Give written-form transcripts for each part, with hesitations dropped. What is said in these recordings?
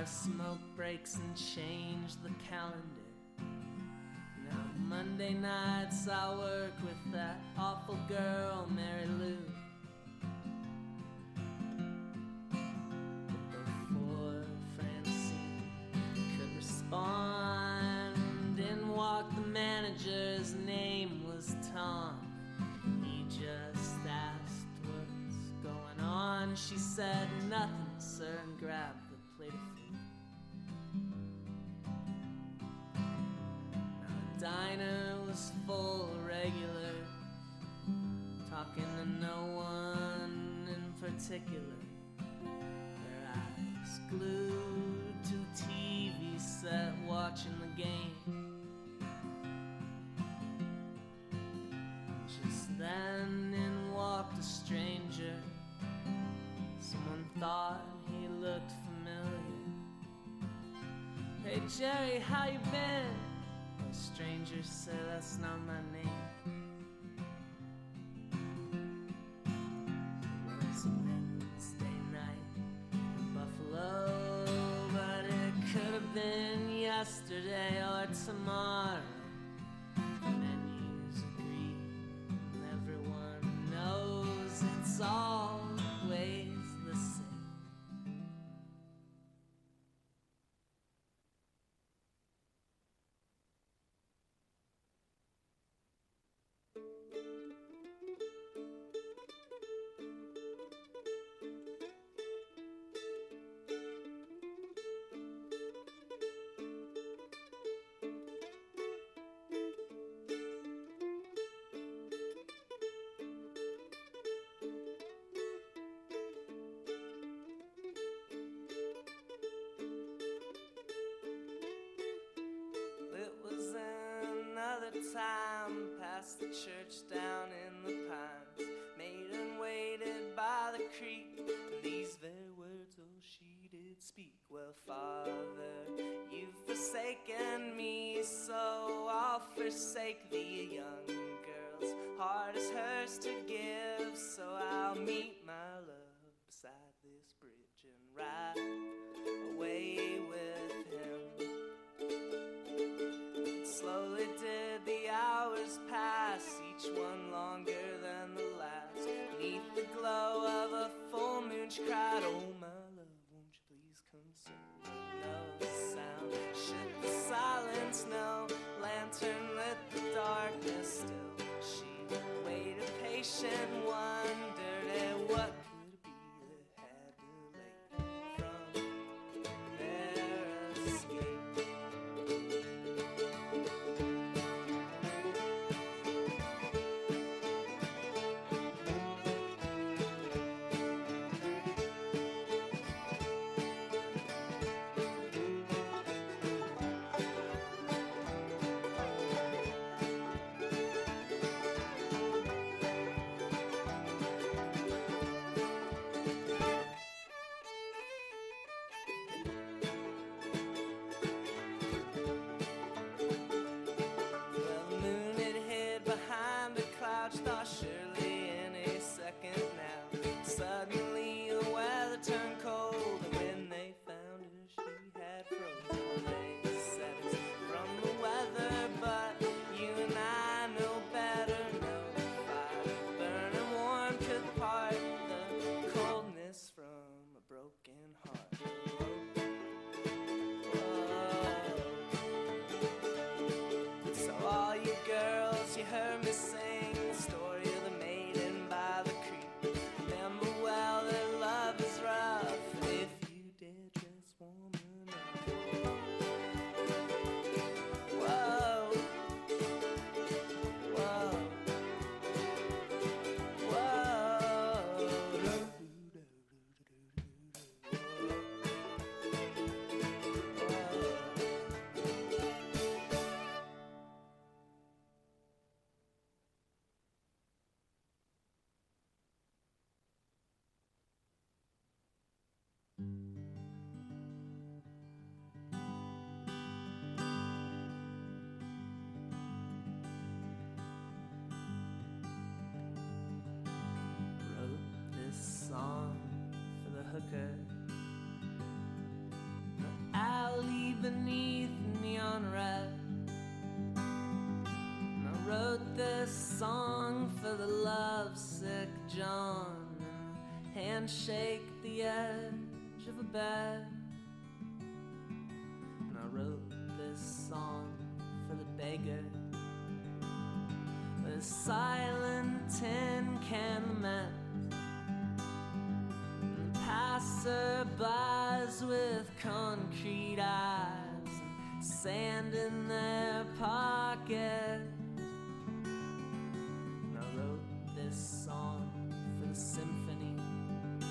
of smoke breaks and change the calendar. Now Monday nights I work with that awful girl, Mary Lou. But before Francine could respond, in walked the manager, his name was Tom. He just asked what's going on. She said nothing, sir, and grabbed the plate of food. Diner was full of regulars, talking to no one in particular, their eyes glued to the TV set watching the game. Just then in walked a stranger. Someone thought he looked familiar. Hey Jerry, how you been? The stranger said, that's not my name. It was a Wednesday night in Buffalo, but it could have been yesterday or tomorrow. Menus agree, and everyone knows it's always the same. Time past the church down in the pines, maiden waited by the creek, and these very words oh she did speak. Well, Father, you've forsaken me, so I'll forsake thee. Young girl's heart is hers to give, so I'll meet my love beside this bridge and ride away with him. Slowly did the hours pass, each one longer than the last. Beneath the glow of a full moon she cried, oh my love, won't you please come soon? No sound shook the silence, no lantern lit the darkness still. She waited patient, wondered at what could it be that had delayed from their escape. unread. And I wrote this song for the lovesick John, and handshake the edge of a bed. And I wrote this song for the beggar, with a silent tin can lament, and the passerbys with concrete eyes and sand in their pockets. And I wrote this song for the symphony, a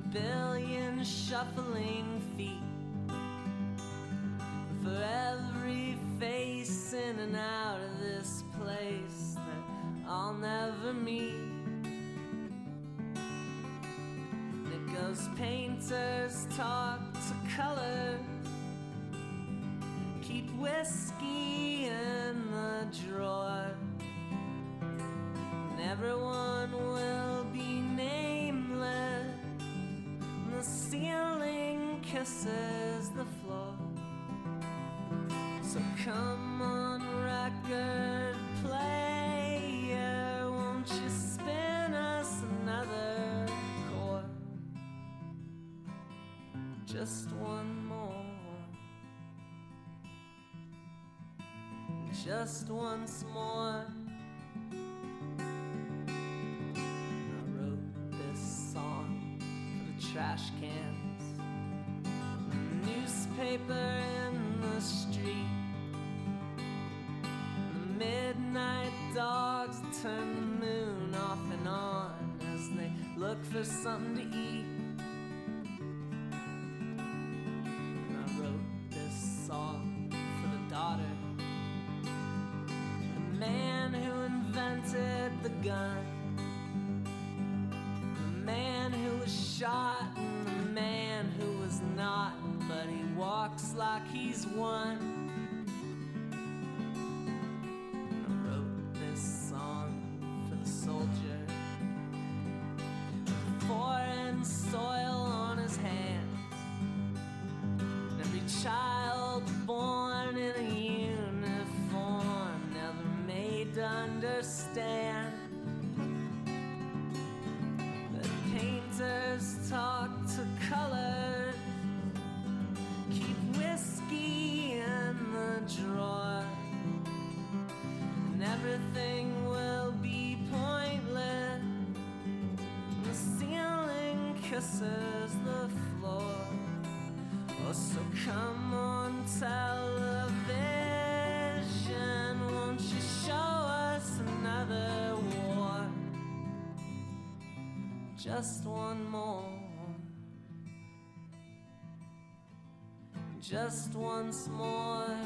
billion shuffling feet, for every face in and out of this place that I'll never meet. It goes, painters talk to colors, keep whiskey in the drawer, and everyone will be nameless, and the ceiling kisses the floor. So come on, record player, won't you spin us another chord? Just one more, just once more. I wrote this song for the trash cans, the newspaper in the street, midnight dogs turn the moon off and on as they look for something to eat. And I wrote this song for the daughter, the man who invented the gun, the man who was shot and the man who was not, but he walks like he's won. Soil on his hands, every child born in a uniform, never made to understand that painters talk to colors, keep whiskey in the drawer, and everything will be pointless. The ceiling kisses the floor. Oh, so come on television, won't you show us another war? Just one more, just once more.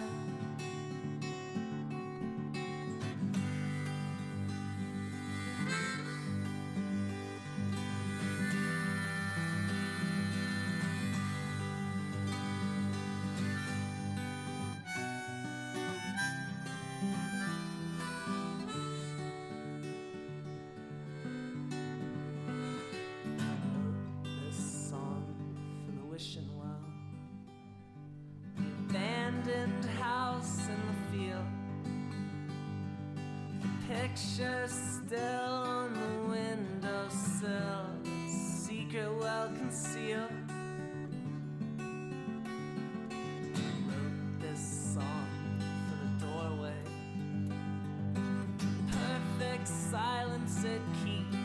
House in the field, the picture still on the windowsill, secret well concealed. I wrote this song for the doorway, perfect silence it keeps.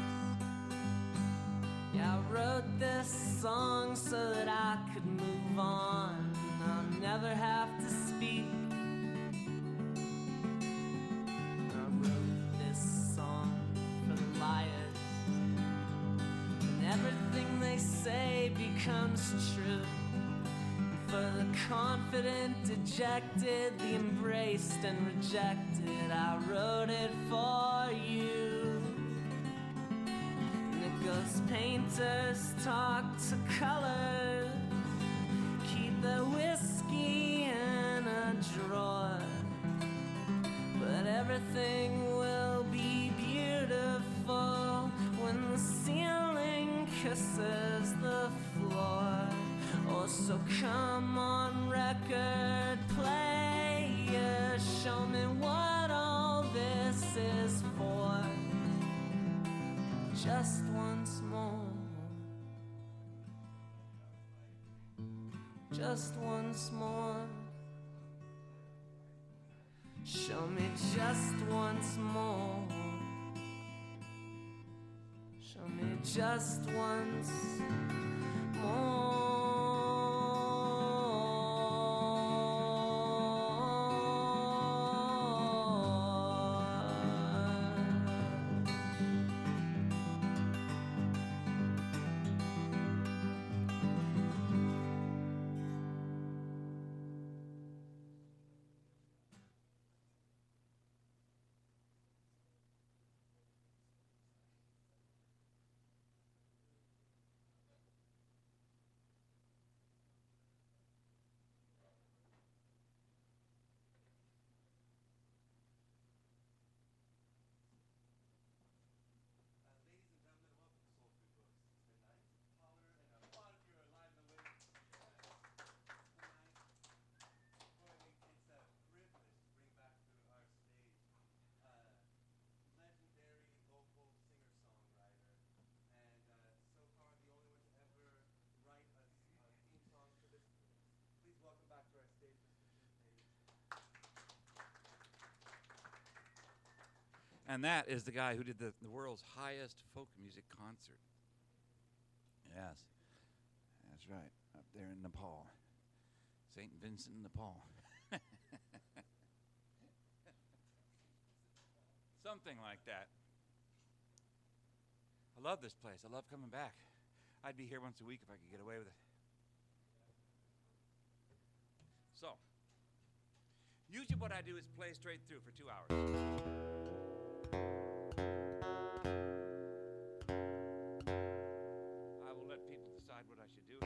Yeah, I wrote this song so that I could move on, I'll never have to speak. I wrote this song for the liars, and everything they say becomes true. And for the confident, dejected, the embraced and rejected, I wrote it for you. And it goes, painters talk to colors, keep their whiskey in a drawer, but everything will be beautiful when the ceiling kisses the floor. Oh, so come on, record player, just once more. Just once more. Show me just once more. Show me just once more. And that is the guy who did the world's highest folk music concert. Yes, that's right, up there in Nepal. St. Vincent, Nepal. Something like that. I love this place. I love coming back. I'd be here once a week if I could get away with it. So, usually what I do is play straight through for 2 hours. I will let people decide what I should do.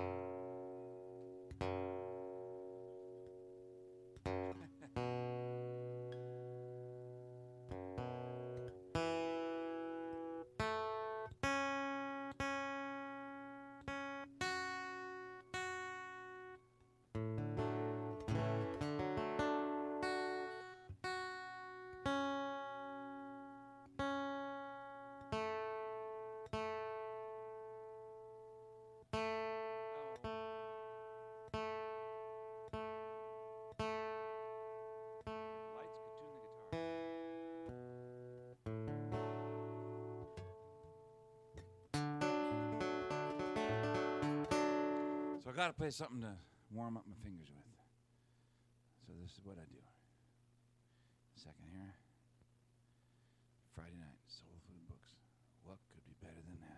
So I got to play something to warm up my fingers with. So this is what I do. Second here. Friday night, SoulFood books. What could be better than that?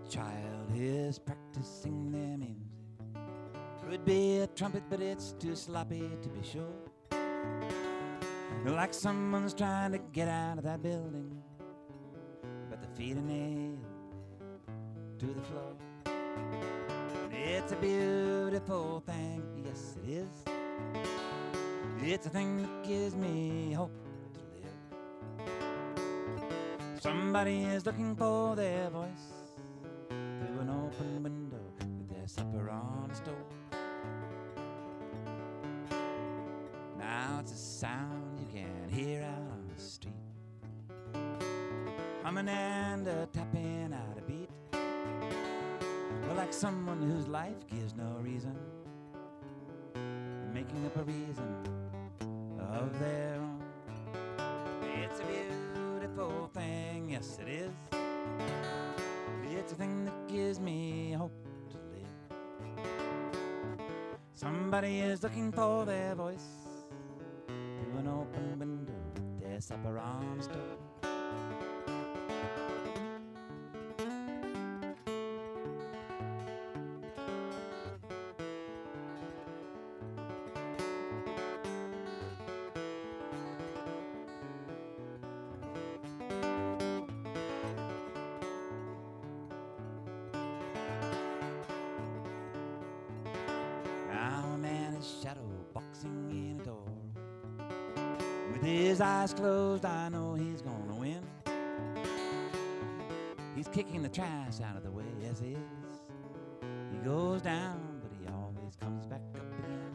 Child is practicing their music. Could be a trumpet, but it's too sloppy to be sure. Like someone's trying to get out of that building, but the feet are nailed to the floor. It's a beautiful thing, yes it is. It's a thing that gives me hope to live. Somebody is looking for their voice through an open window with their supper on a stove. Now it's a sound you can hear out on the street, humming and tapping out a beat. Well, like someone whose life gives no reason, making up a reason of their own. It's a beautiful thing, yes it is. It's a thing that gives me hope to live. Somebody is looking for their voice through an open window with their supper on the stove. Now With his eyes closed, I know he's gonna win. He's kicking the trash out of the way, yes he is. He goes down, but he always comes back up again.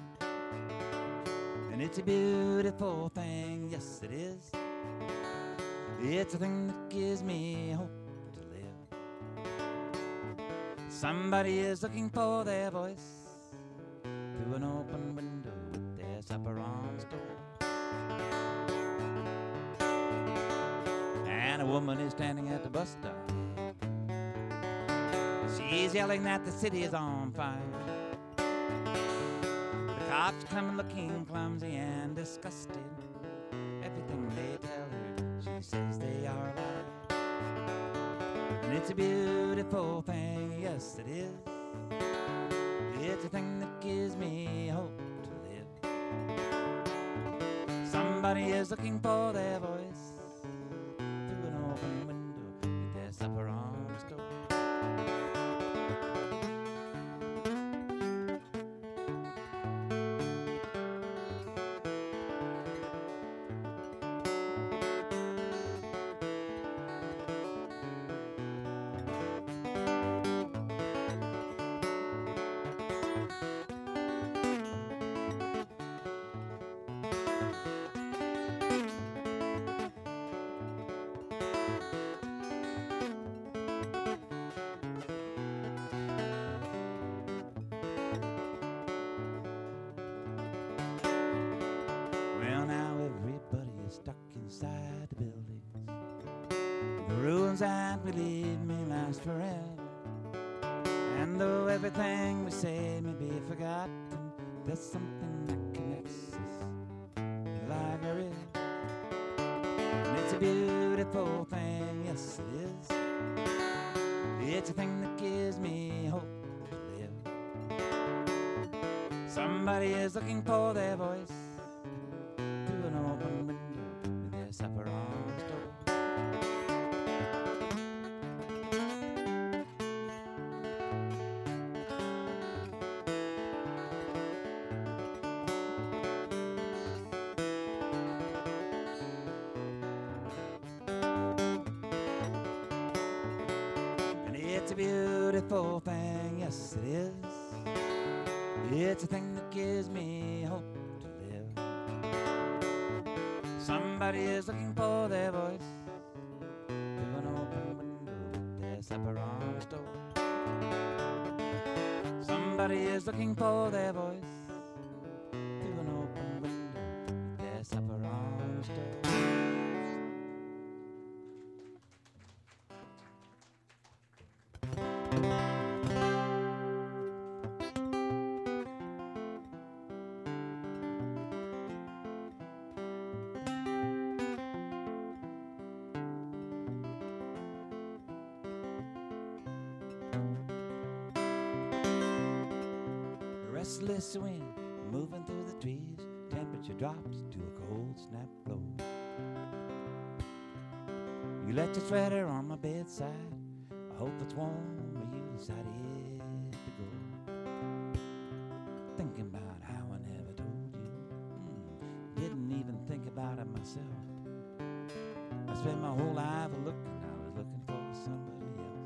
And it's a beautiful thing, yes it is. It's a thing that gives me hope to live. Somebody is looking for their voice through an open window with their supper on the stove. And a woman is standing at the bus stop. She's yelling that the city is on fire. The cops come looking clumsy and disgusted. Everything they tell her, she says they are alive. And it's a beautiful thing, yes it is. It's a thing that gives me hope to live. Somebody is looking for their voice through an open window with their supper on the stove. Well, now everybody is stuck inside the buildings. The ruins that we leave may last forever. And though everything we say may be forgotten, there's something that connects us like a river. And it's a beautiful thing, yes it is. It's a thing that gives me hope to live. Somebody is looking for their voice through an open window with their supper on the stove. And it's a beautiful thing, yes it is. It's a thing that gives me hope to live. Somebody is looking for their voice through an open window with their supper on the stove. Somebody is looking for their voice through an open window with their supper on the stove. Restless wind moving through the trees, temperature drops to a cold snap blow. You left your sweater on my bedside, I hope it's warm, but you decided to go. Thinking about how I never told you, didn't even think about it myself. I spent my whole life looking, I was looking for somebody else.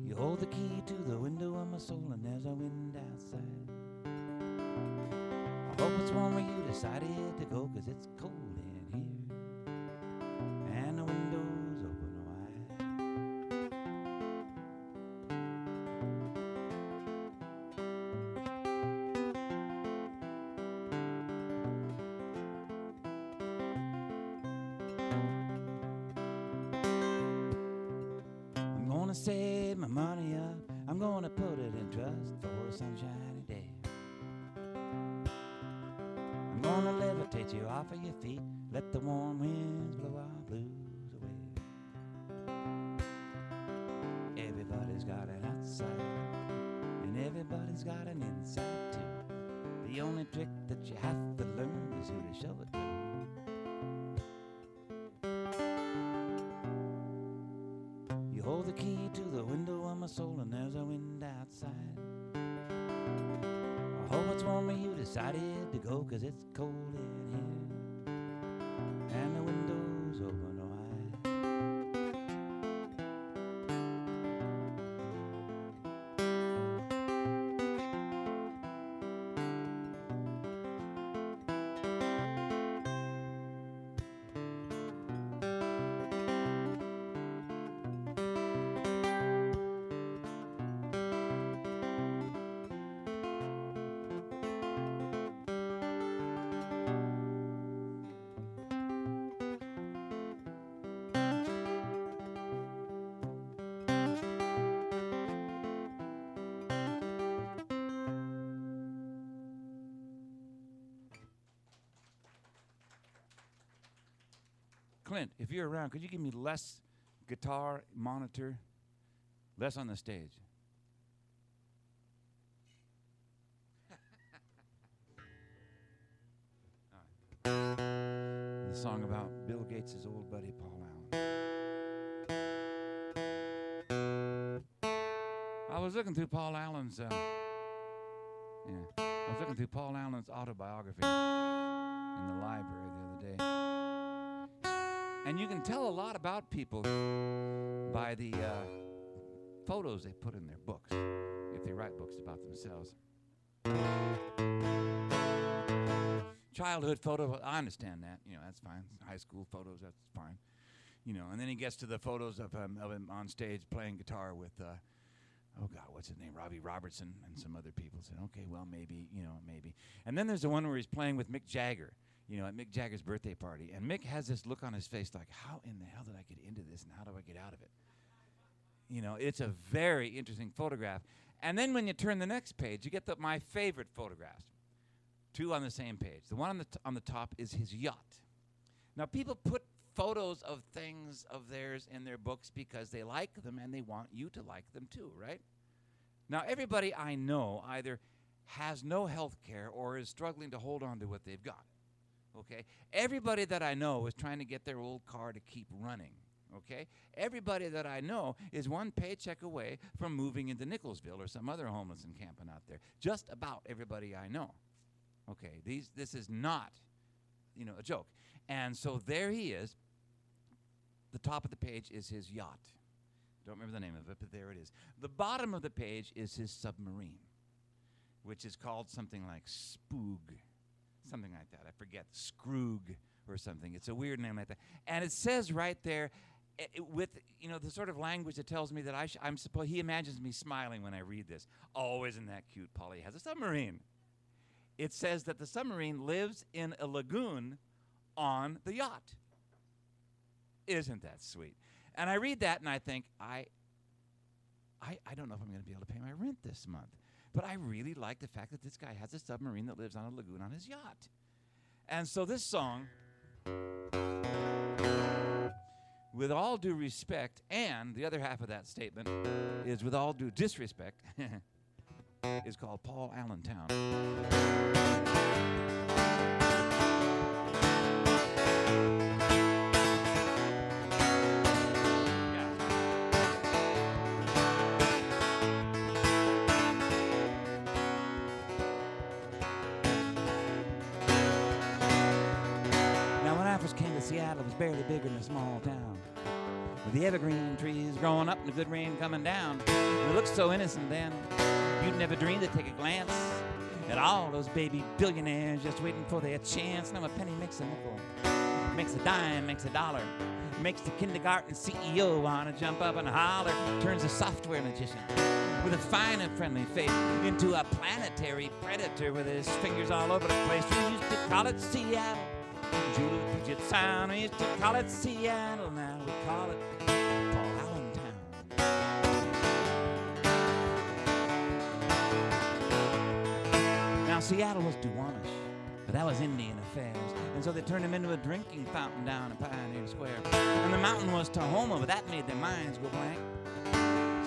You hold the key to the window of my soul and there's a wind outside. I hope it's warm when you decided to go, 'cause it's cold in here and the window's open wide. I'm gonna save my money up, I'm gonna put it in trust for a sunshiny day. I'm gonna levitate you off of your feet, let the warm winds blow our blues away. Everybody's got an outside, and everybody's got an inside too. The only trick that you have to learn is who to show it to. You hold the key to the window of my soul and there's a wind outside. I Oh, it's warmer, you decided to go 'cause it's cold in here. And the windows open wide. Clint, if you're around, could you give me less guitar monitor, less on the stage? The song about Bill Gates' old buddy Paul Allen. I was looking through Paul Allen's autobiography in the library the other day. And you can tell a lot about people by the photos they put in their books, if they write books about themselves. Childhood photo, I understand that. You know, that's fine. High school photos, that's fine. You know, and then he gets to the photos of him on stage playing guitar with, oh God, what's his name? Robbie Robertson and some other people. Said, okay, well, maybe, you know, maybe. And then there's the one where he's playing with Mick Jagger, you know, at Mick Jagger's birthday party. And Mick has this look on his face like, how in the hell did I get into this and how do I get out of it? You know, it's a very interesting photograph. And then when you turn the next page, you get my favorite photographs. Two on the same page. The one on the top is his yacht. Now, people put photos of things of theirs in their books because they like them and they want you to like them too, right? Now, everybody I know either has no health care or is struggling to hold on to what they've got, okay? Everybody that I know is trying to get their old car to keep running, okay? Everybody that I know is one paycheck away from moving into Nicholsville or some other homeless encampment out there. Just about everybody I know. Okay, this is not, you know, a joke. And so there he is. The top of the page is his yacht. Don't remember the name of it, but there it is. The bottom of the page is his submarine, which is called something like Spoog, something like that. I forget, Scroog or something. It's a weird name like that. And it says right there, with, you know, the sort of language that tells me that he imagines me smiling when I read this. Oh, isn't that cute? Polly has a submarine. It says that the submarine lives in a lagoon on the yacht. Isn't that sweet? And I read that and I think, I don't know if I'm going to be able to pay my rent this month. But I really like the fact that this guy has a submarine that lives on a lagoon on his yacht. And so this song, with all due respect, and the other half of that statement is with all due disrespect, is called Paul Allentown. Now when I first came to Seattle, it was barely bigger than a small town, with the evergreen trees growing up and the good rain coming down. And it looked so innocent then. You'd never dream to take a glance at all those baby billionaires just waiting for their chance. Now a penny makes a nickel, makes a dime, makes a dollar, makes the kindergarten CEO want to jump up and holler, turns a software magician with a fine and friendly face into a planetary predator with his fingers all over the place. We used to call it Seattle, Jewel of the Puget Sound. We used to call it Seattle, now we call it Paul Allentown. Now, Seattle was Duwamish, but that was Indian affairs. And so they turned him into a drinking fountain down in Pioneer Square. And the mountain was Tahoma, but that made their minds go blank.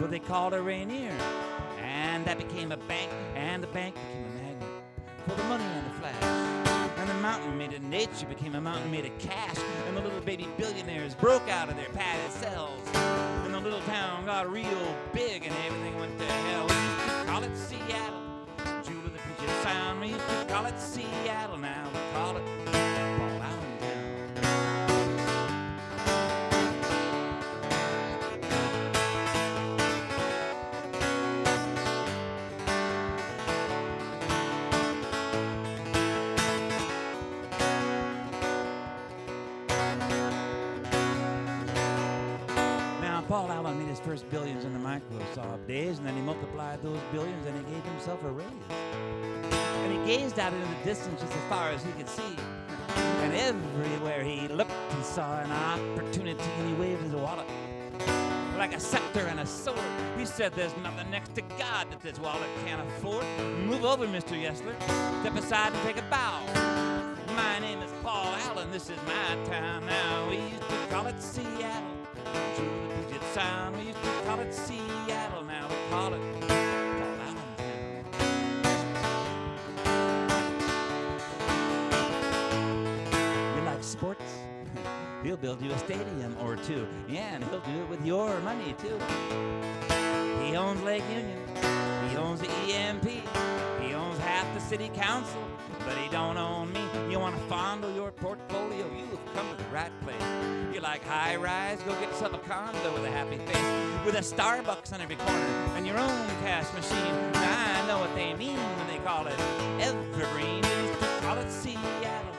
So they called it Rainier. And that became a bank, and the bank became a magnet for the money and the flash. And the mountain made of nature became a mountain made of cash. And the little baby billionaires broke out of their padded cells. And the little town got real big and everything went to hell. We used to call it Seattle, Jewel of the Puget Sound. We used to call it Seattle, now we call it Paul Allen Town. Now, Paul Allen made his first billions in the Microsoft days, and then he multiplied those billions and he gave himself a raise. And he gazed out into the distance just as far as he could see. And everywhere he looked, he saw an opportunity, and he waved his wallet like a scepter and a sword. He said, there's nothing next to God that this wallet can't afford. Move over, Mr. Yesler. Step aside and take a bow. My name is Paul Allen. This is my town now. We used to call it Seattle. To the Puget Sound. We used to call it Seattle. Now we call it Paul Allen Town. You like sports? He'll build you a stadium or two. Yeah, and he'll do it with your money, too. He owns Lake Union. He owns the EMP. He owns half the city council. But he don't own me. You want to fondle your portfolio? You've come to the right place. You like high rise? Go get yourself a condo with a happy face, with a Starbucks on every corner and your own cash machine. Now, I know what they mean when they call it evergreen. We used to call it Seattle.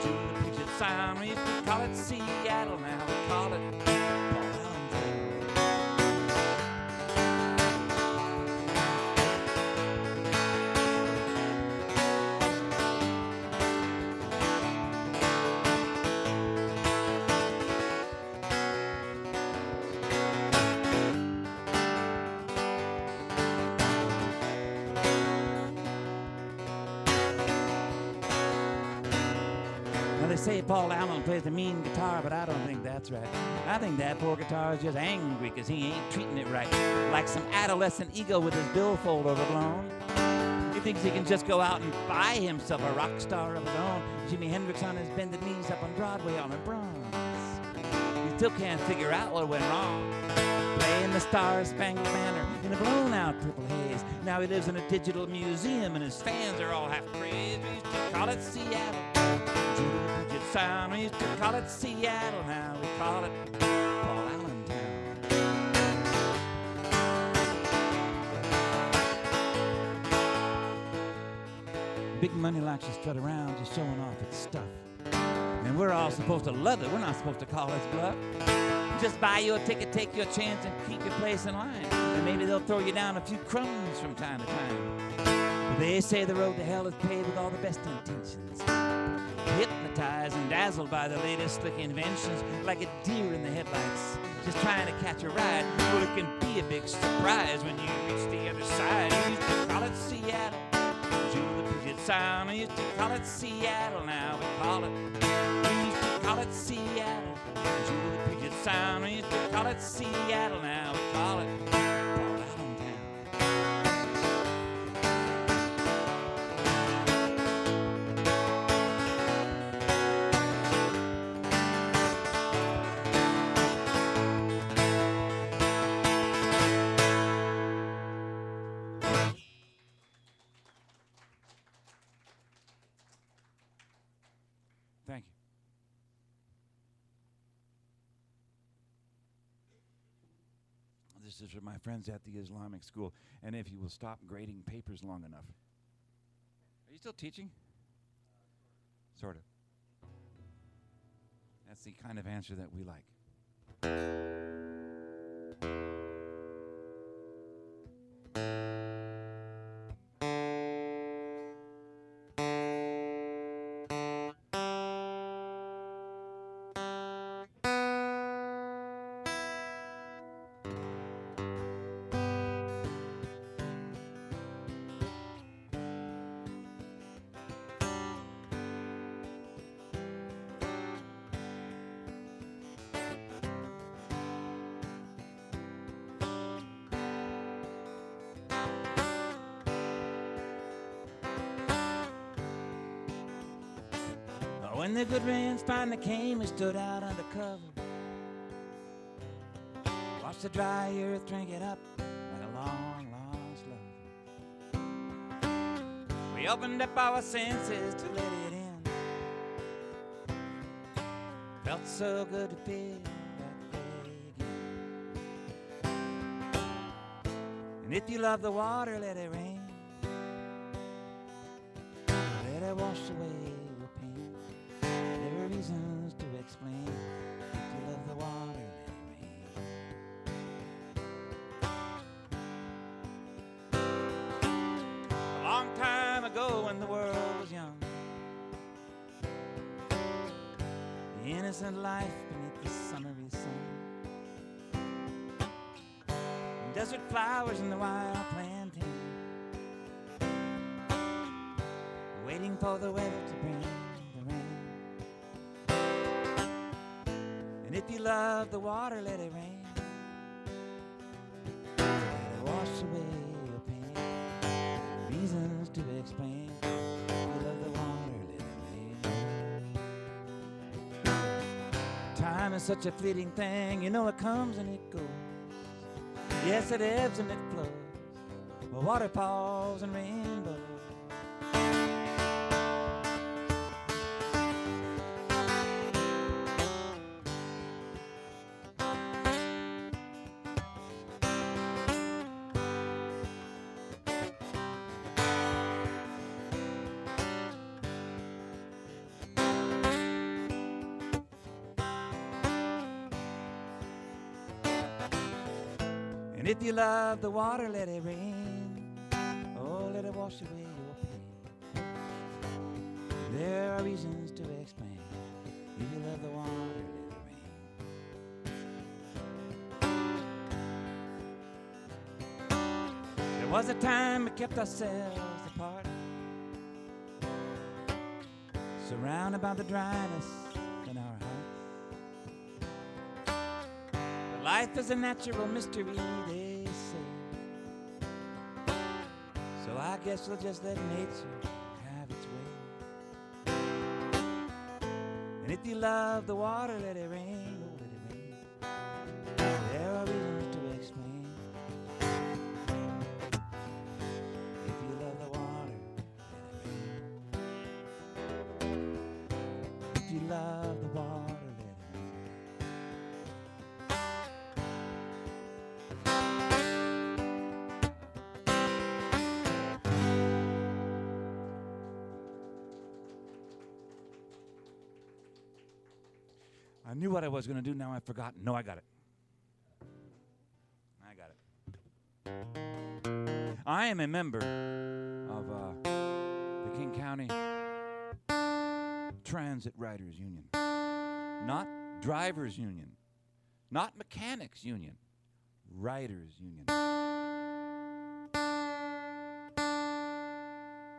To the Puget Sound. We used to call it Seattle. Now we call it Paul Allen Town. Now they say Paul Allen plays the mean guitar, but I don't think that's right. I think that poor guitar is just angry because he ain't treating it right. Like some adolescent ego with his billfold overblown. He thinks he can just go out and buy himself a rock star of his own. Jimi Hendrix on his bended knees up on Broadway on a bronze. He still can't figure out what went wrong. Playing the Star-Spangled Banner in a blown-out purple haze. Now he lives in a digital museum and his fans are all half crazed. We used to call it Seattle. To the Puget Sound. We used to call it Seattle. Now we call it Paul Allen Town. Big money likes to strut around just showing off its stuff. And we're all supposed to love it. We're not supposed to call us bluff. Just buy you a ticket, take your chance, and keep your place in line. And maybe they'll throw you down a few crumbs from time to time. They say the road to hell is paved with all the best intentions. Hypnotized and dazzled by the latest slick inventions, like a deer in the headlights, just trying to catch a ride. Well, it can be a big surprise when you reach the other side. We used to call it Seattle. To the Puget Sound. We used to call it Seattle. Now we call it. We used to call it Seattle. To the Puget Sound. We used to call it Seattle. Now we call it Paul Allen Town. Thank you. This is for my friends at the Islamic school. And if you will stop grading papers long enough. Are you still teaching? Sort of. That's the kind of answer that we like. When the good rains finally came, we stood out under cover. Watched the dry earth drink it up like a long lost love. We We opened up our senses to let it in. Felt so good to feel that way again. And if you love the water, let it rain. Let it wash away your pain. There are reasons to explain. If you love the water, let it rain. A long time ago when the world was young, the innocent life beneath the summery sun, and desert flowers in the wild plantain, waiting for the weather to bring the rain. And if you love the water, let it rain. Let it wash away your pain. Reasons to explain. If you love the water, let it rain. Time is such a fleeting thing. You know it comes and it goes. Yes, it ebbs and it flows. Well, waterfalls and rainbows. And if you love the water, let it rain. Oh, let it wash away your pain. There are reasons to explain. If you love the water, let it rain. There was a time we kept ourselves apart, surrounded by the dryness in our hearts. Life is a natural mystery, they say. So I guess we'll just let nature have its way. And if you love the water, let it rain, oh, let it rain. There are reasons to explain. If you love the water, let it rain. If you love the water, I knew what I was going to do. Now I've forgotten. No, I got it. I am a member of the King County Transit Riders Union. Not Drivers Union. Not Mechanics Union. Riders Union.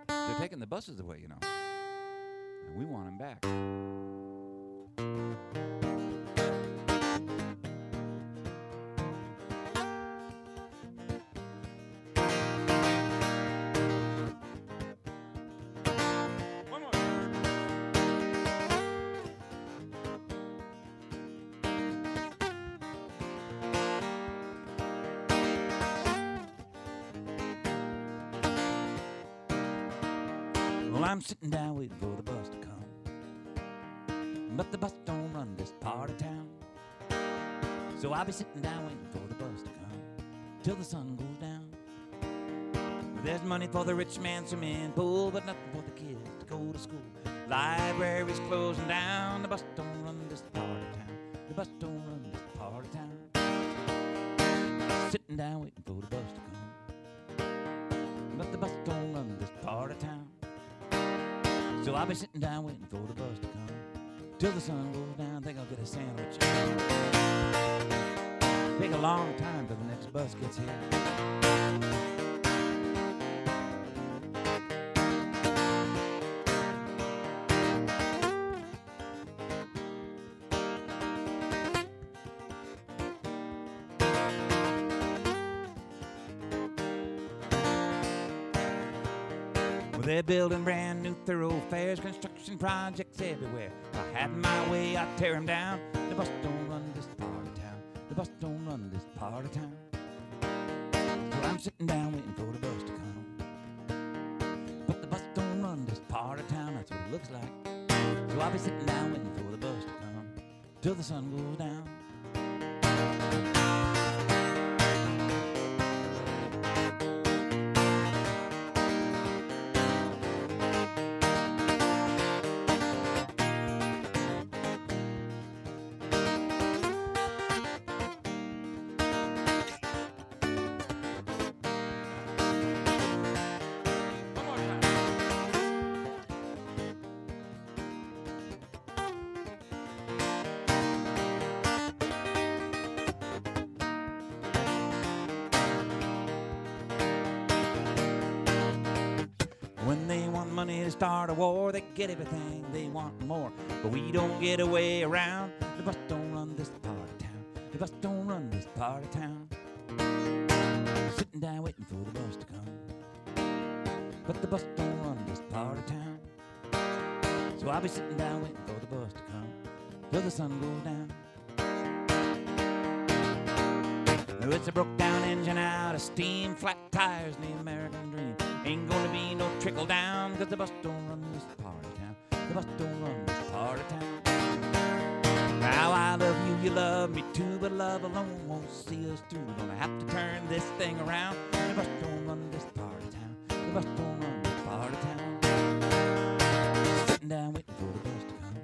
They're taking the buses away, you know. And we want them back. I'm sitting down waiting for the bus to come, but the bus don't run this part of town. So I'll be sitting down waiting for the bus to come till the sun goes down. There's money for the rich man's swimming pool, but nothing for the kids to go to school. Library's closing down. The bus don't run this part of town. The bus don't run this part of town. Sitting down waiting for the bus to come, but the bus don't run this part of town. So I'll be sitting down waiting for the bus to come till the sun goes down. Think I'll get a sandwich. Take a long time till the next bus gets here. They're building brand new thoroughfares, construction projects everywhere. If I had my way, I'd tear them down. The bus don't run this part of town. The bus don't run this part of town. So I'm sitting down waiting for the bus to come, but the bus don't looks like. So I'll be sitting down waiting for the bus to come till the sun goes down. When they want money to start a war, they get everything they want more. But we don't get a way around. The bus don't run this part of town. The bus don't run this part of town. Sitting down waiting for the bus to come. But the bus don't run this part of town. So I'll be sitting down waiting for the bus to come till the sun goes down. Now it's a broke down engine out of steam, flat tires in the American dream. Ain't gonna be no trickle down, cause the bus don't run this part of town. The bus don't run this part of town. Now I love you, you love me too, but love alone won't see us through. We're gonna have to turn this thing around. The bus don't run this part of town. The bus don't run this part of town. Sitting down waiting for the bus to come.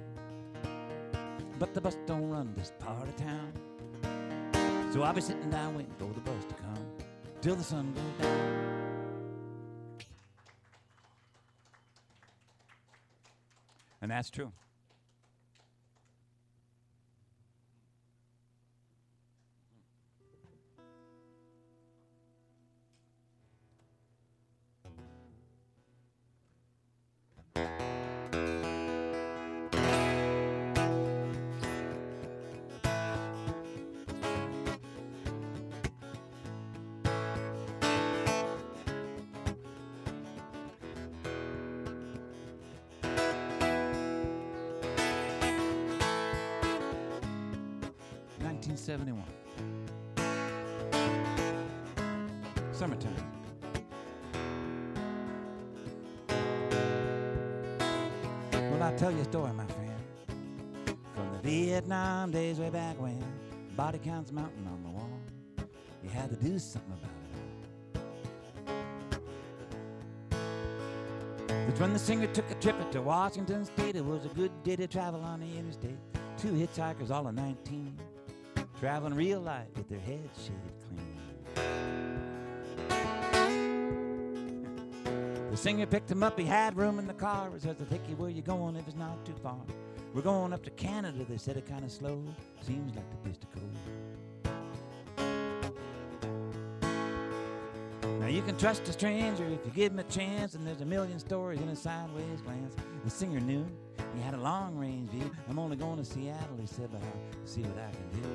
But the bus don't run this part of town. So I'll be sitting down waiting for the bus to come till the sun goes down. And that's true. '71. Summertime. Well, I'll tell you a story, my friend, from the Vietnam days way back when. Body counts mountain on the wall. You had to do something about it. That's when the singer took a trip to Washington State. It was a good day to travel on the interstate. 2 hitchhikers, all of 19. Traveling real light with their heads shaved clean. The singer picked him up, he had room in the car. He says, I'll take you where you're going if it's not too far. We're going up to Canada, they said it kind of slow. Seems like the place to go. Now you can trust a stranger if you give him a chance, and there's a million stories in a sideways glance. The singer knew he had a long-range view. I'm only going to Seattle, he said, but I'll see what I can do.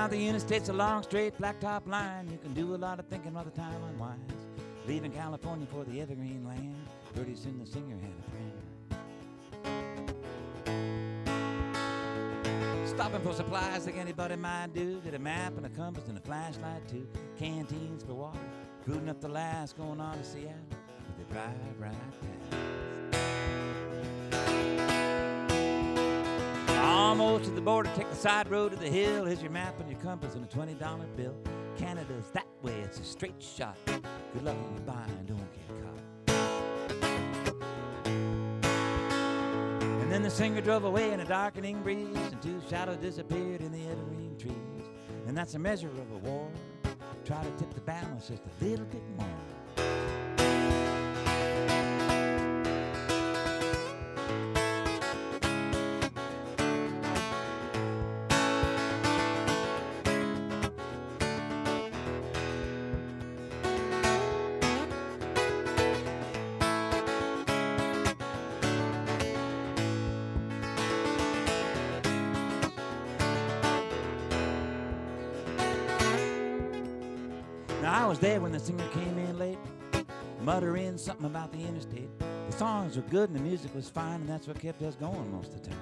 The interstate's a long, straight, blacktop line. You can do a lot of thinking while the time unwinds. Leaving California for the evergreen land. Pretty soon the singer had a friend. Stopping for supplies like anybody might do. Get a map and a compass and a flashlight too. Canteens for water. Food enough to last. Going on to Seattle. But they drive right past. Almost to the border, take the side road to the hill. Here's your map and your compass and a $20 bill. Canada's that way, it's a straight shot. Good luck when you buy and don't get caught. And then the singer drove away in a darkening breeze, and 2 shadows disappeared in the evergreen trees. And that's a measure of a war. Try to tip the balance just a little bit more. Now I was there when the singer came in late, muttering something about the interstate. The songs were good and the music was fine, and that's what kept us going most of the time.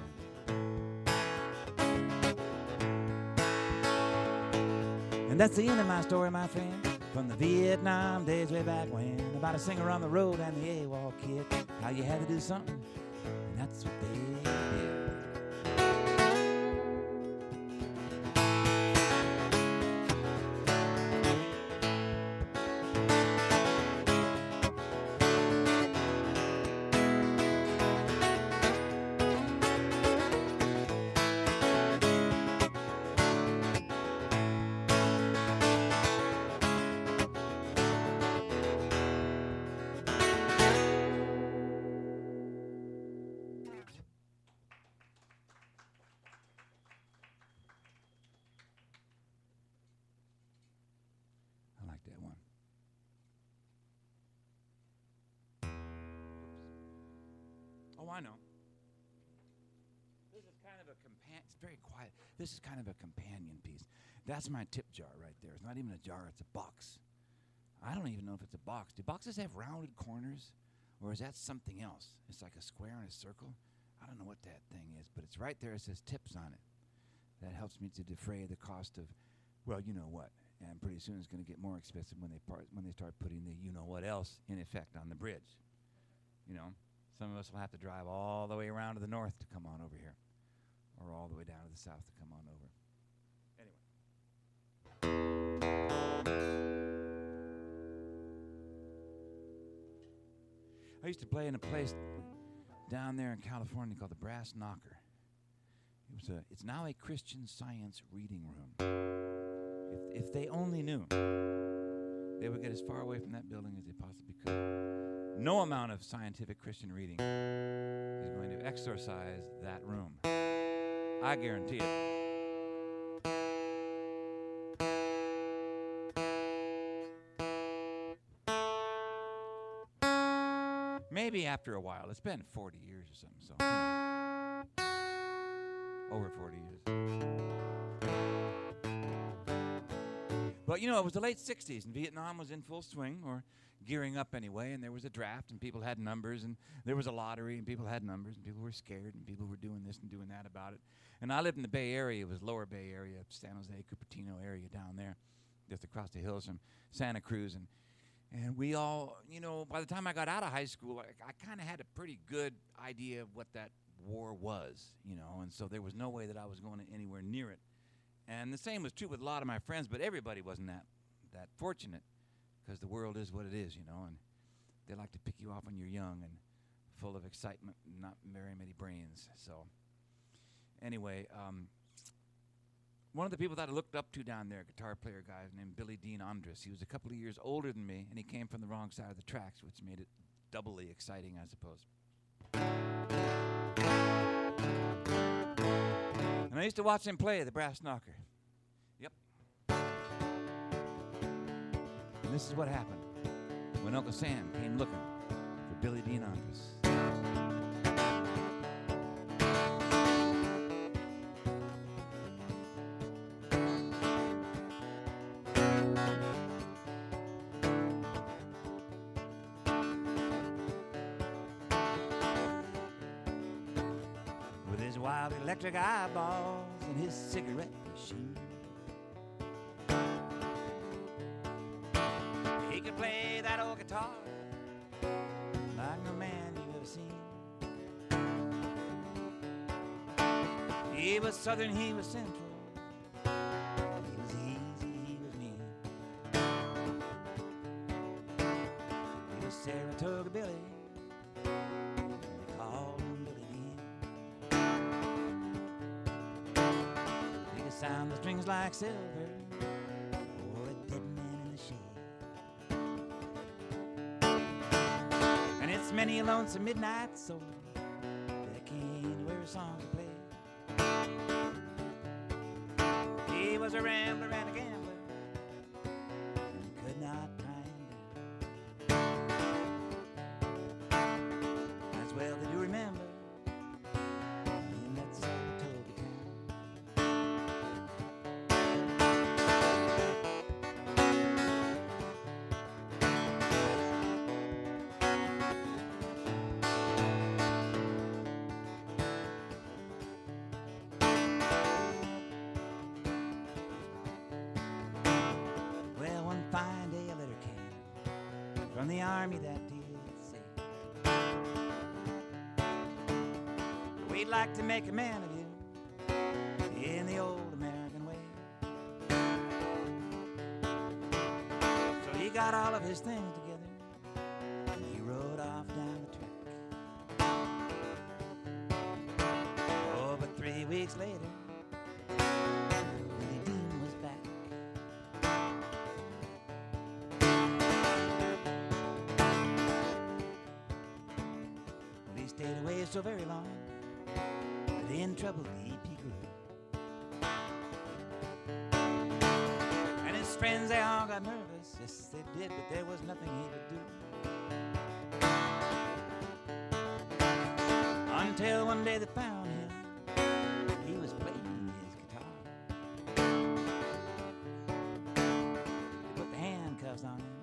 And that's the end of my story, my friend, from the Vietnam days way back when, about a singer on the road and the AWOL kid, how you had to do something, and that's what they did. I know. This is kind of a it's very quiet. This is kind of a companion piece. That's my tip jar right there. It's not even a jar, it's a box. I don't even know if it's a box. Do boxes have rounded corners? Or is that something else? It's like a square and a circle? I don't know what that thing is, but it's right there. It says tips on it. That helps me to defray the cost of, well, you know what. And pretty soon it's going to get more expensive when they start putting the you know what else in effect on the bridge. You know? Some of us will have to drive all the way around to the north to come on over here, or all the way down to the south to come on over. Anyway. I used to play in a place down there in California called the Brass Knocker. It's now a Christian Science reading room. If they only knew, they would get as far away from that building as they possibly could. No amount of scientific Christian reading is going to exorcise that room. I guarantee it. Maybe after a while. It's been 40 years or something, so. Over 40 years. But, you know, it was the late 60s, and Vietnam was in full swing, or gearing up anyway, and there was a draft, and people had numbers, and there was a lottery, and people had numbers, and people were scared, and people were doing this and doing that about it. And I lived in the Bay Area. It was Lower Bay Area, San Jose, Cupertino area down there, just across the hills from Santa Cruz. And we all, you know, by the time I got out of high school, I kind of had a pretty good idea of what that war was, you know, and so there was no way that I was going anywhere near it. And the same was true with a lot of my friends, but everybody wasn't that fortunate, because the world is what it is, you know, and they like to pick you off when you're young and full of excitement and not very many brains. So anyway, one of the people that I looked up to down there, a guitar player guy named Billy Dean Andres. He was a couple of years older than me, and he came from the wrong side of the tracks, which made it doubly exciting, I suppose. And I used to watch him play the Brass Knocker. Yep. And this is what happened when Uncle Sam came looking for Billy Dean Andres. Wild electric eyeballs and his cigarette machine. He could play that old guitar like no man you've ever seen. He was southern, he was central. He was easy, he was mean. He was Saratoga Billy. Sound the strings like silver, or a dead man in the shade. And it's many a lonesome midnight soul that can't anywhere a song to play. He was a rambler and a gambler, and could not tie him down. As well they do remember in that Saratoga town. the army that did say, we'd like to make a man of you in the old American way. So he got all of his things together and he rode off down the track. Oh, but 3 weeks later, Billy Dean was back. Well, he stayed away so very long that in trouble deep he grew. And his friends, they all got nervous. Yes, they did, but there was nothing he could do. Until one day they found him. He was playing his guitar. They put the handcuffs on him.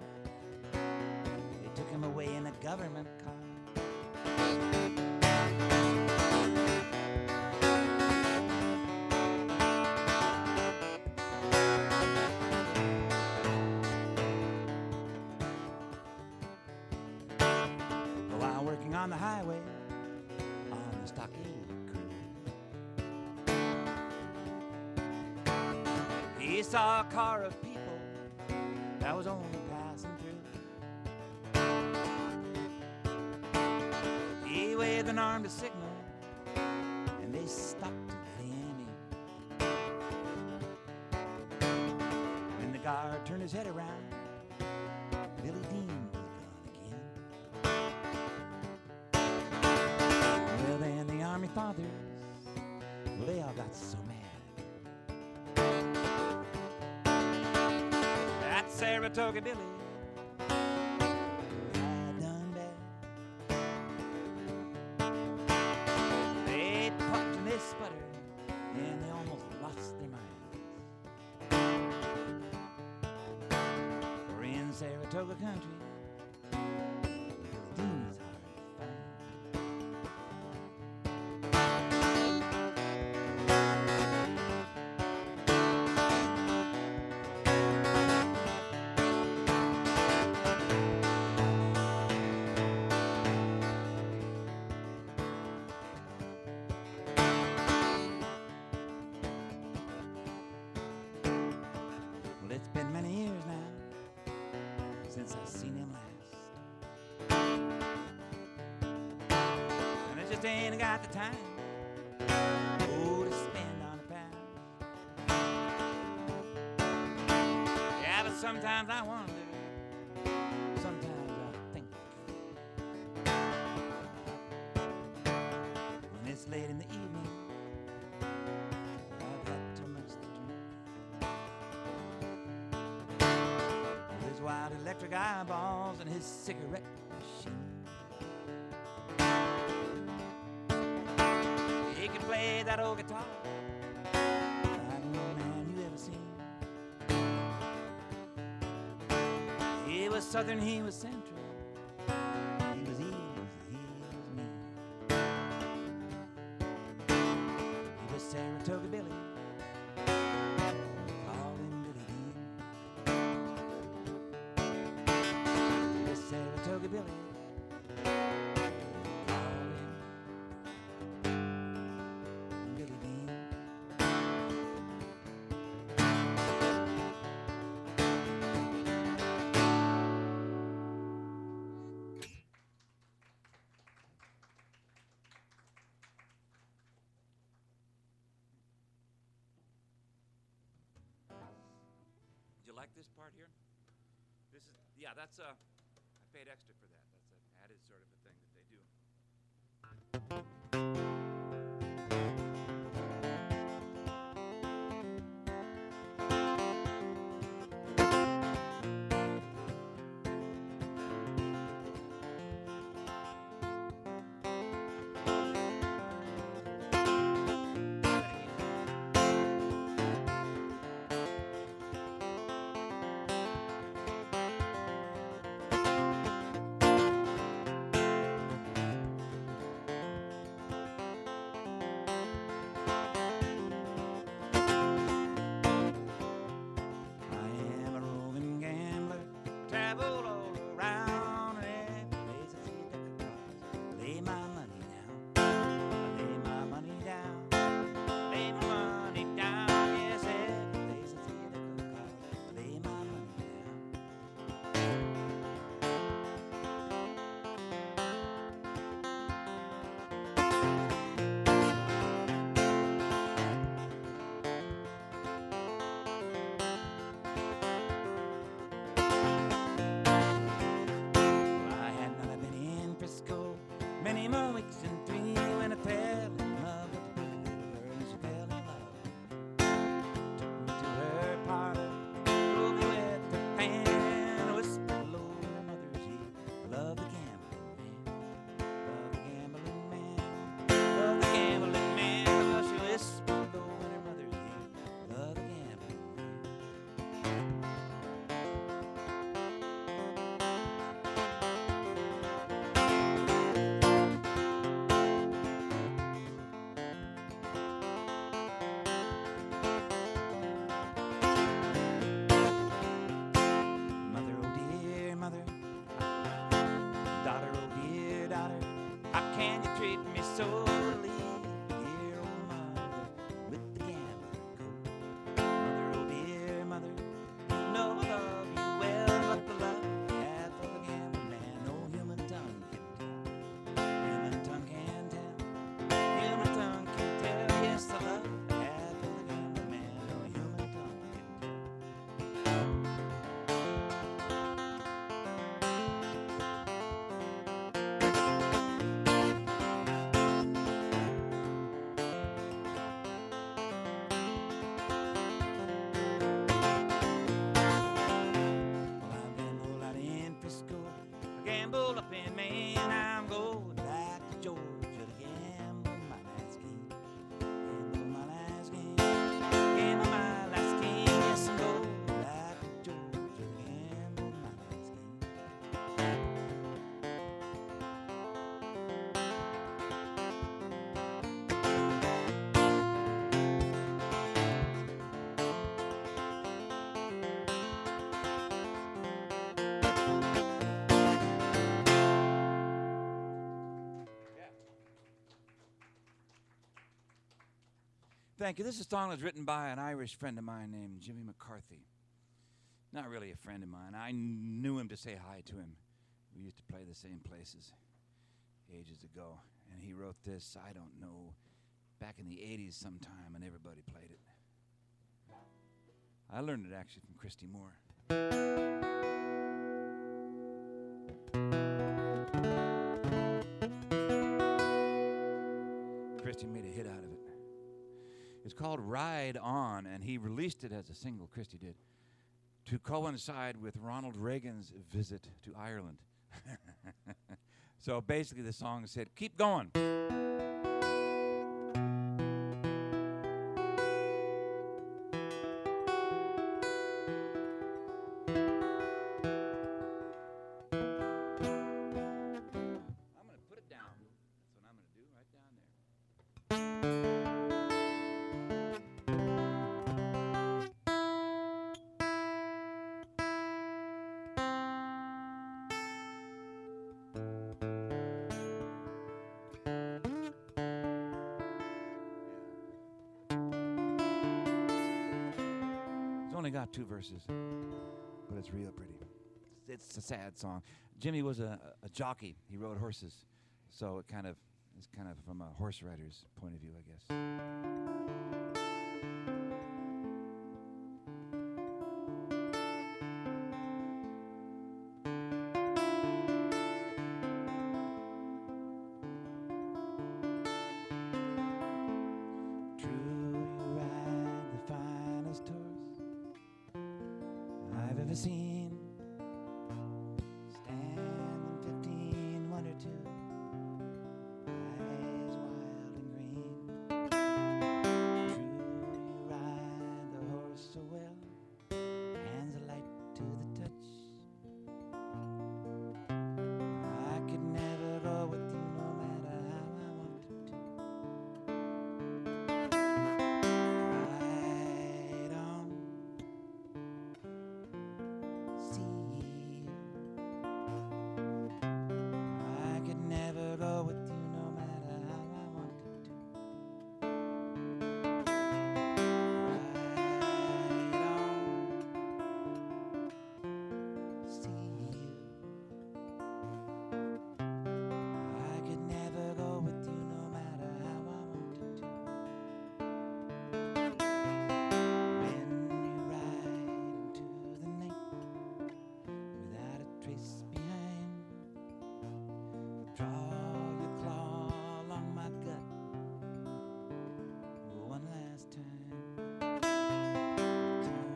They took him away in a government car. While working on the highway, on the stockade crew, he saw a car of people that was only passing through. He waved an arm to signal, and they stopped to let him in. When the guard turned his head around, Billy Dean was gone again. Well, then the army fathers, well, they all got so mad. That Saratoga Billy had done bad. They puffed and they sputtered, and they almost lost their minds. For in Saratoga country, Billy Dean was hard to find. Well, it's been many years now since I've seen him last. And I just ain't got the time, oh, to spend on the past. Yeah, but sometimes I wonder, sometimes I think, when it's late in the evening, I've had too much to drink. With his wild electric eyeballs and his cigarette machine, he could play that old guitar like no man you ever seen. He was southern, he was central, he was easy, he was mean. He was Saratoga Billy, called him Billy Dean. He was Saratoga Billy, called him Billy Dean. Do you like this part here? This is, yeah, that's I paid extra for that. That's an added sort of a thing that they do. gamble up in Maine. I'm going back to Georgia to gamble my last game. Gamble my last game. Gamble my last game. Yes, I'm going back to Georgia to gamble my last game. Thank you. This is a song that was written by an Irish friend of mine named Jimmy McCarthy. Not really a friend of mine. I knew him to say hi to him. We used to play the same places ages ago. And he wrote this, I don't know, back in the 80s sometime, and everybody played it. I learned it actually from Christy Moore. Christy made a hit out of it. It's called Ride On, and he released it as a single, Christy did, to coincide with Ronald Reagan's visit to Ireland. So basically the song said, keep going. Only got 2 verses, but it's real pretty. It's a sad song. Jimmy was a jockey. He rode horses, so it kind of is kind of from a horse rider's point of view, I guess. I've ever seen, standing 15, 1 or 2, eyes wild and green. True, you ride the horse so well, hands are light to the touch. I could never go with you no matter how I wanted to. Ride on. I could never go with you no matter how I wanted to. Ride on, see you. I could never go with you no matter how I wanted to. When you ride into the night without a trace behind, draw your claw along my gut one last time. Turn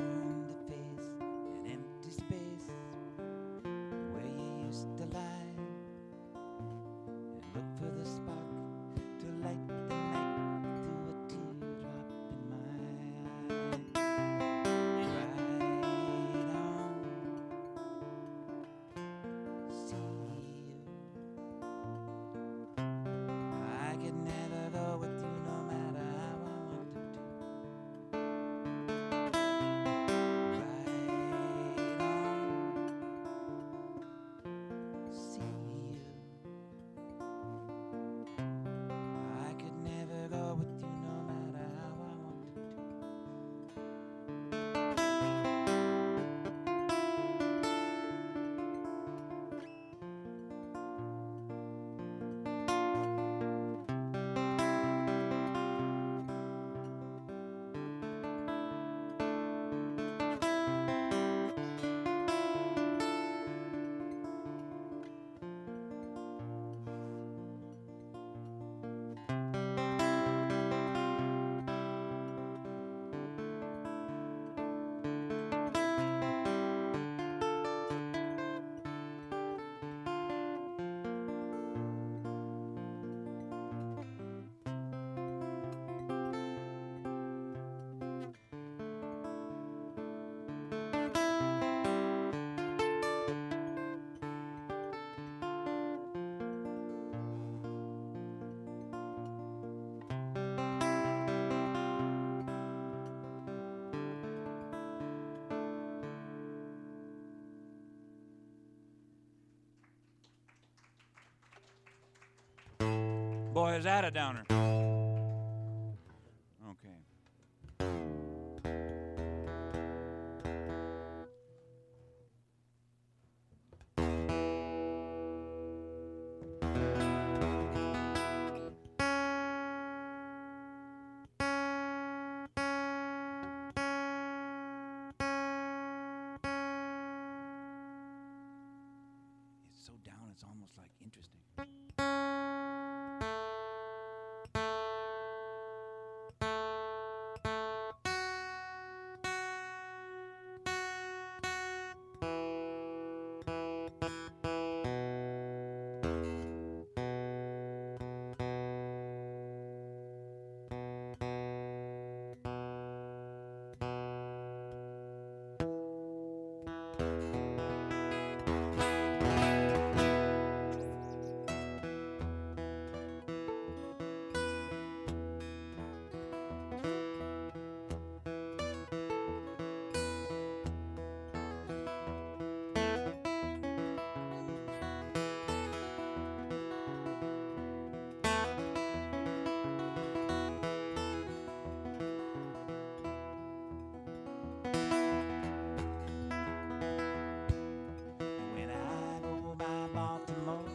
to face an empty space where you used to lie, and look for the spark to light the night through a teardrop in my eye. Ride on. Boy, is that a downer. Okay. It's so down, it's almost like interesting. When I go by Baltimore,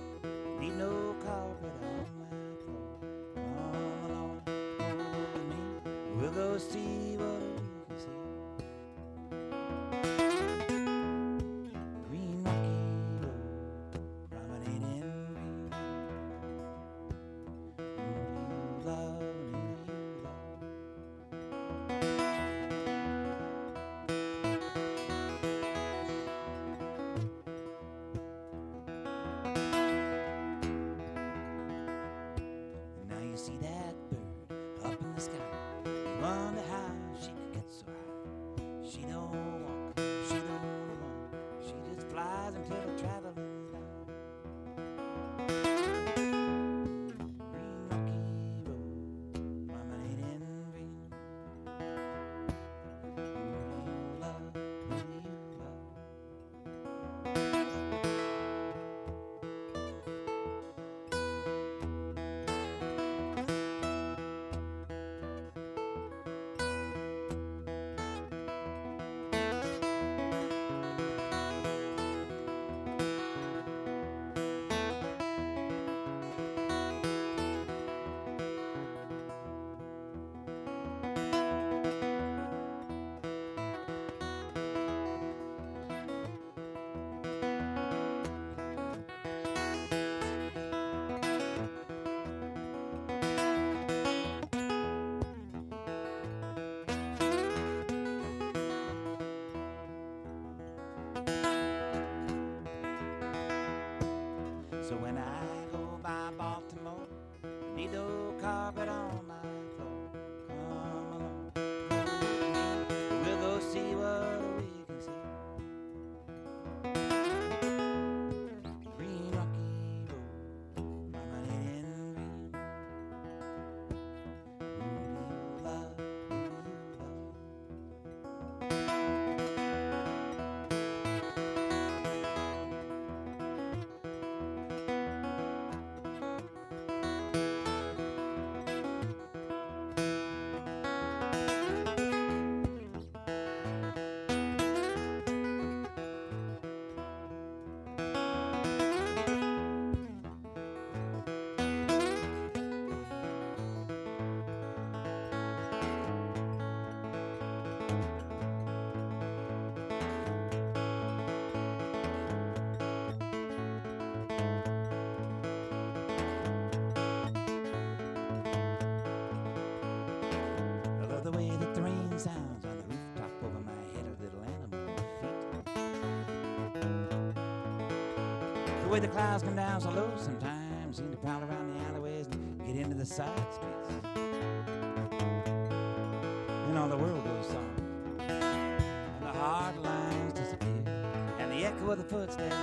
need no carpet on my floor. Come along, go with me, we'll go see what we can see. Green Rocky Road, promenading green. Who do you love, and who do you love? Now you see that bird up in the sky. You wonder how she could get so high. She don't walk, she don't run, she just flies until the traveling's done. Green Rocky Road, promenading green. Who do you love? Who do you love? So when I go by Baltimore, need no carpet on my floor. Come along, go with me, we'll go see what we can see. Green Rocky Road, promenading green. Who do you love? Who do you love? I love the way that the rain sounds on the rooftop over my head, a little animal feet. The way the clouds come down so low sometimes, seem to prowl around the alleyways and get into the side streets. And all the world goes soft, and the hard lines disappear, and the echo of the footsteps,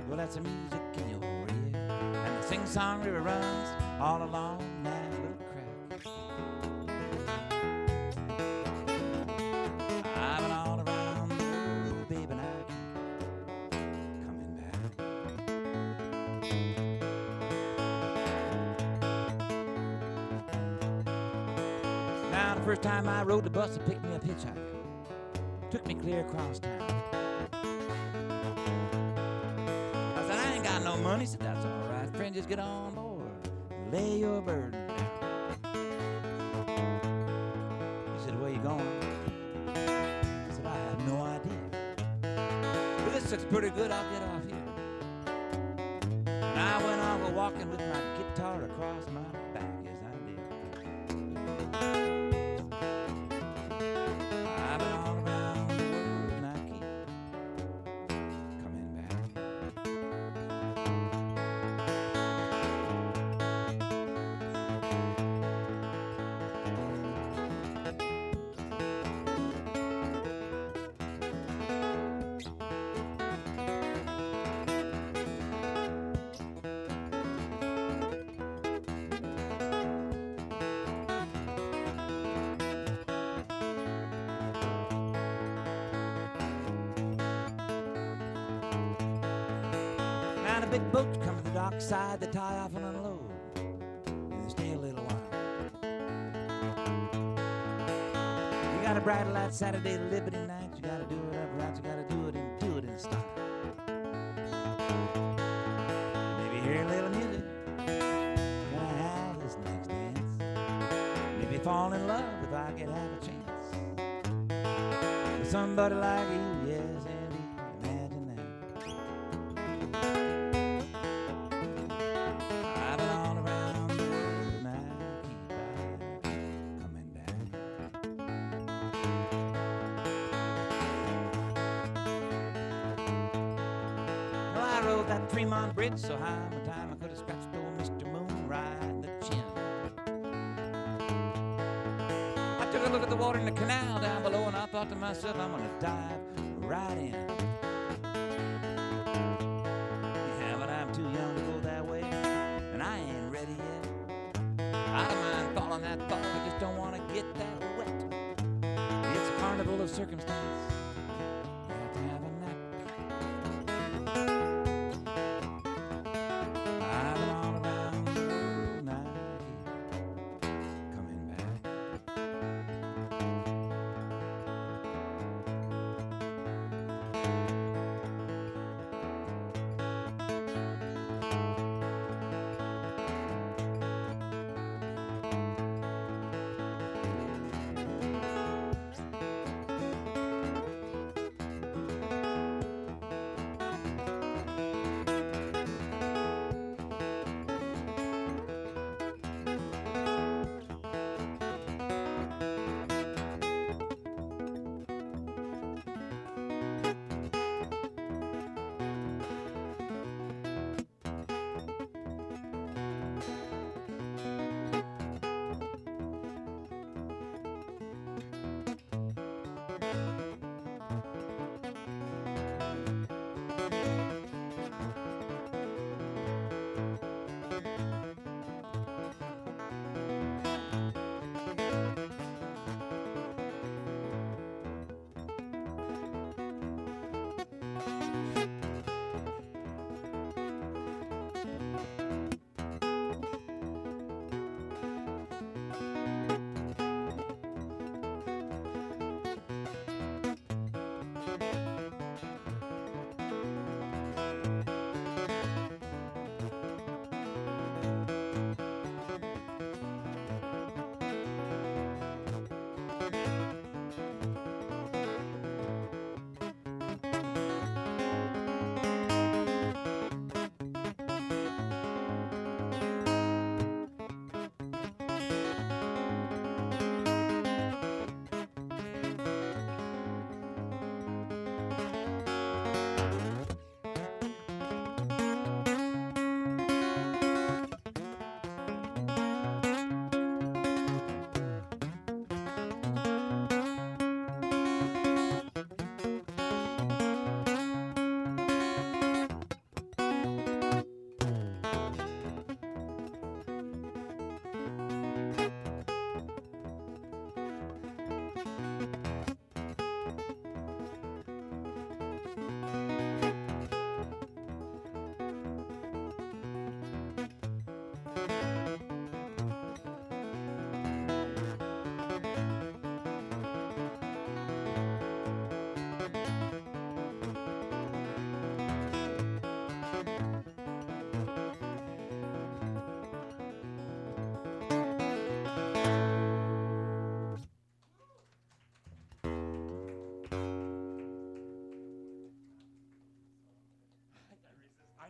well, that's the music in your ear. And the sing-song river runs all along that little crack. I've been all around the world, baby, and I keep coming back. first time I rode the bus to pick me up hitchhiking. Took me clear across town. I said, I ain't got no money. He said, that's all right, friend, just get on board and lay your burden down. He said, where you going? I said, I have no idea. But this looks pretty good, I'll get off here. And I went off walking with my guitar across my back, yes I did. I've been all around the world and I keep coming back. Now the big boats come to the dockside, they tie off and unload, and they stay a little while. You gotta bridle that Saturday Liberty night, you gotta do it up right, you gotta do it in style. Maybe hear a little music, can I have this next dance? Maybe fall in love if I get half a chance. With somebody like you, yes indeed, imagine that. I've been all around the world and I keep coming back. Well, I rode that Fremont Bridge so high one time I could have scratched old Mr. Moon right in the chin. I took a look at the water in the canal down below and I thought to myself, I'm gonna dive right in. Yeah, but I'm too young to go that way and I ain't ready yet. I don't mind falling that far, I just don't want to get that wet. It's a carnival of circumstance. You have to have a knack. I've been all around the world and I keep coming back.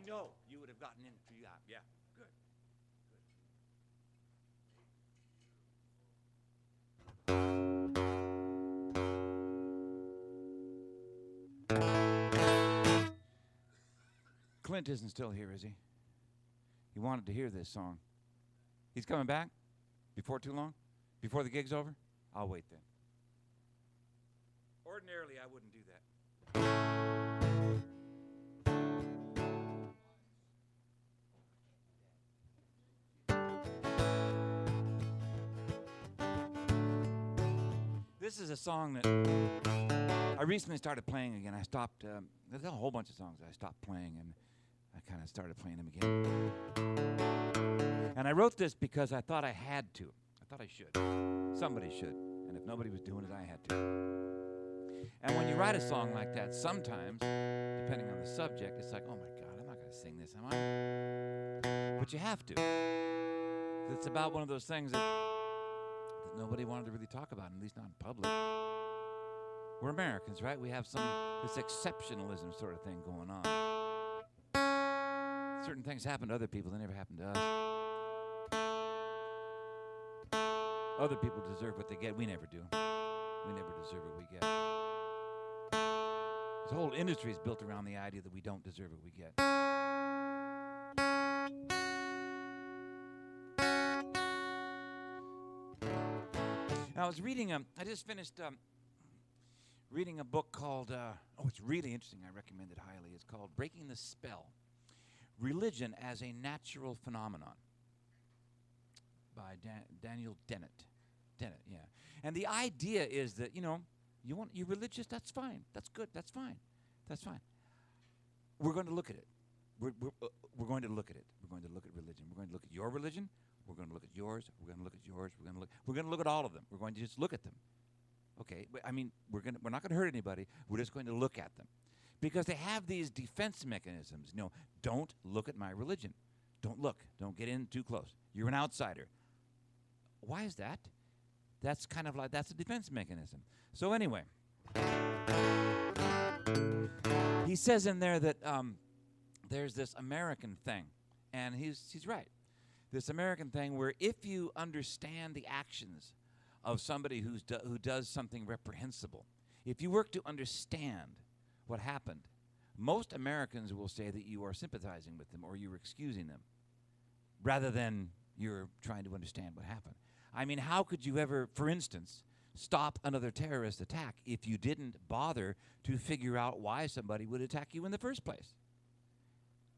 know you would have gotten in. Yeah, yeah, good. Clint isn't still here, is he? He wanted to hear this song. He's coming back? Before too long? Before the gig's over? I'll wait then. Ordinarily, I wouldn't do that. This is a song that I recently started playing again. I stopped, there's a whole bunch of songs I stopped playing, and I kind of started playing them again. And I wrote this because I thought I had to. I thought I should. Somebody should. And if nobody was doing it, I had to. And when you write a song like that, sometimes, depending on the subject, it's like, oh my God, I'm not going to sing this, am I? But you have to. It's about one of those things that nobody wanted to really talk about, at least not in public. We're Americans, right? We have this exceptionalism sort of thing going on. Certain things happen to other people, they never happen to us. Other people deserve what they get, we never do. We never deserve what we get. This whole industry is built around the idea that we don't deserve what we get. Now, I was reading, I just finished reading a book called, it's really interesting, I recommend it highly. It's called Breaking the Spell, Religion as a Natural Phenomenon by Daniel Dennett. Dennett, yeah. And the idea is that, you're religious, that's fine, that's good, that's fine, that's fine. We're going to look at it. We're going to look at it. We're going to look at religion. We're going to look at your religion. We're going to look at yours. We're going to look at yours. We're going to look at all of them. We're going to just look at them. Okay, I mean, we're not going to hurt anybody. We're just going to look at them, because they have these defense mechanisms. Don't look at my religion. Don't look. Don't get in too close. You're an outsider. Why is that? That's kind of like, that's a defense mechanism. So anyway, he says in there that there's this American thing, and he's right. This American thing where if you understand the actions of somebody who does something reprehensible, if you work to understand what happened, most Americans will say that you are sympathizing with them or you're excusing them, rather than you're trying to understand what happened. I mean, how could you ever, for instance, stop another terrorist attack if you didn't bother to figure out why somebody would attack you in the first place?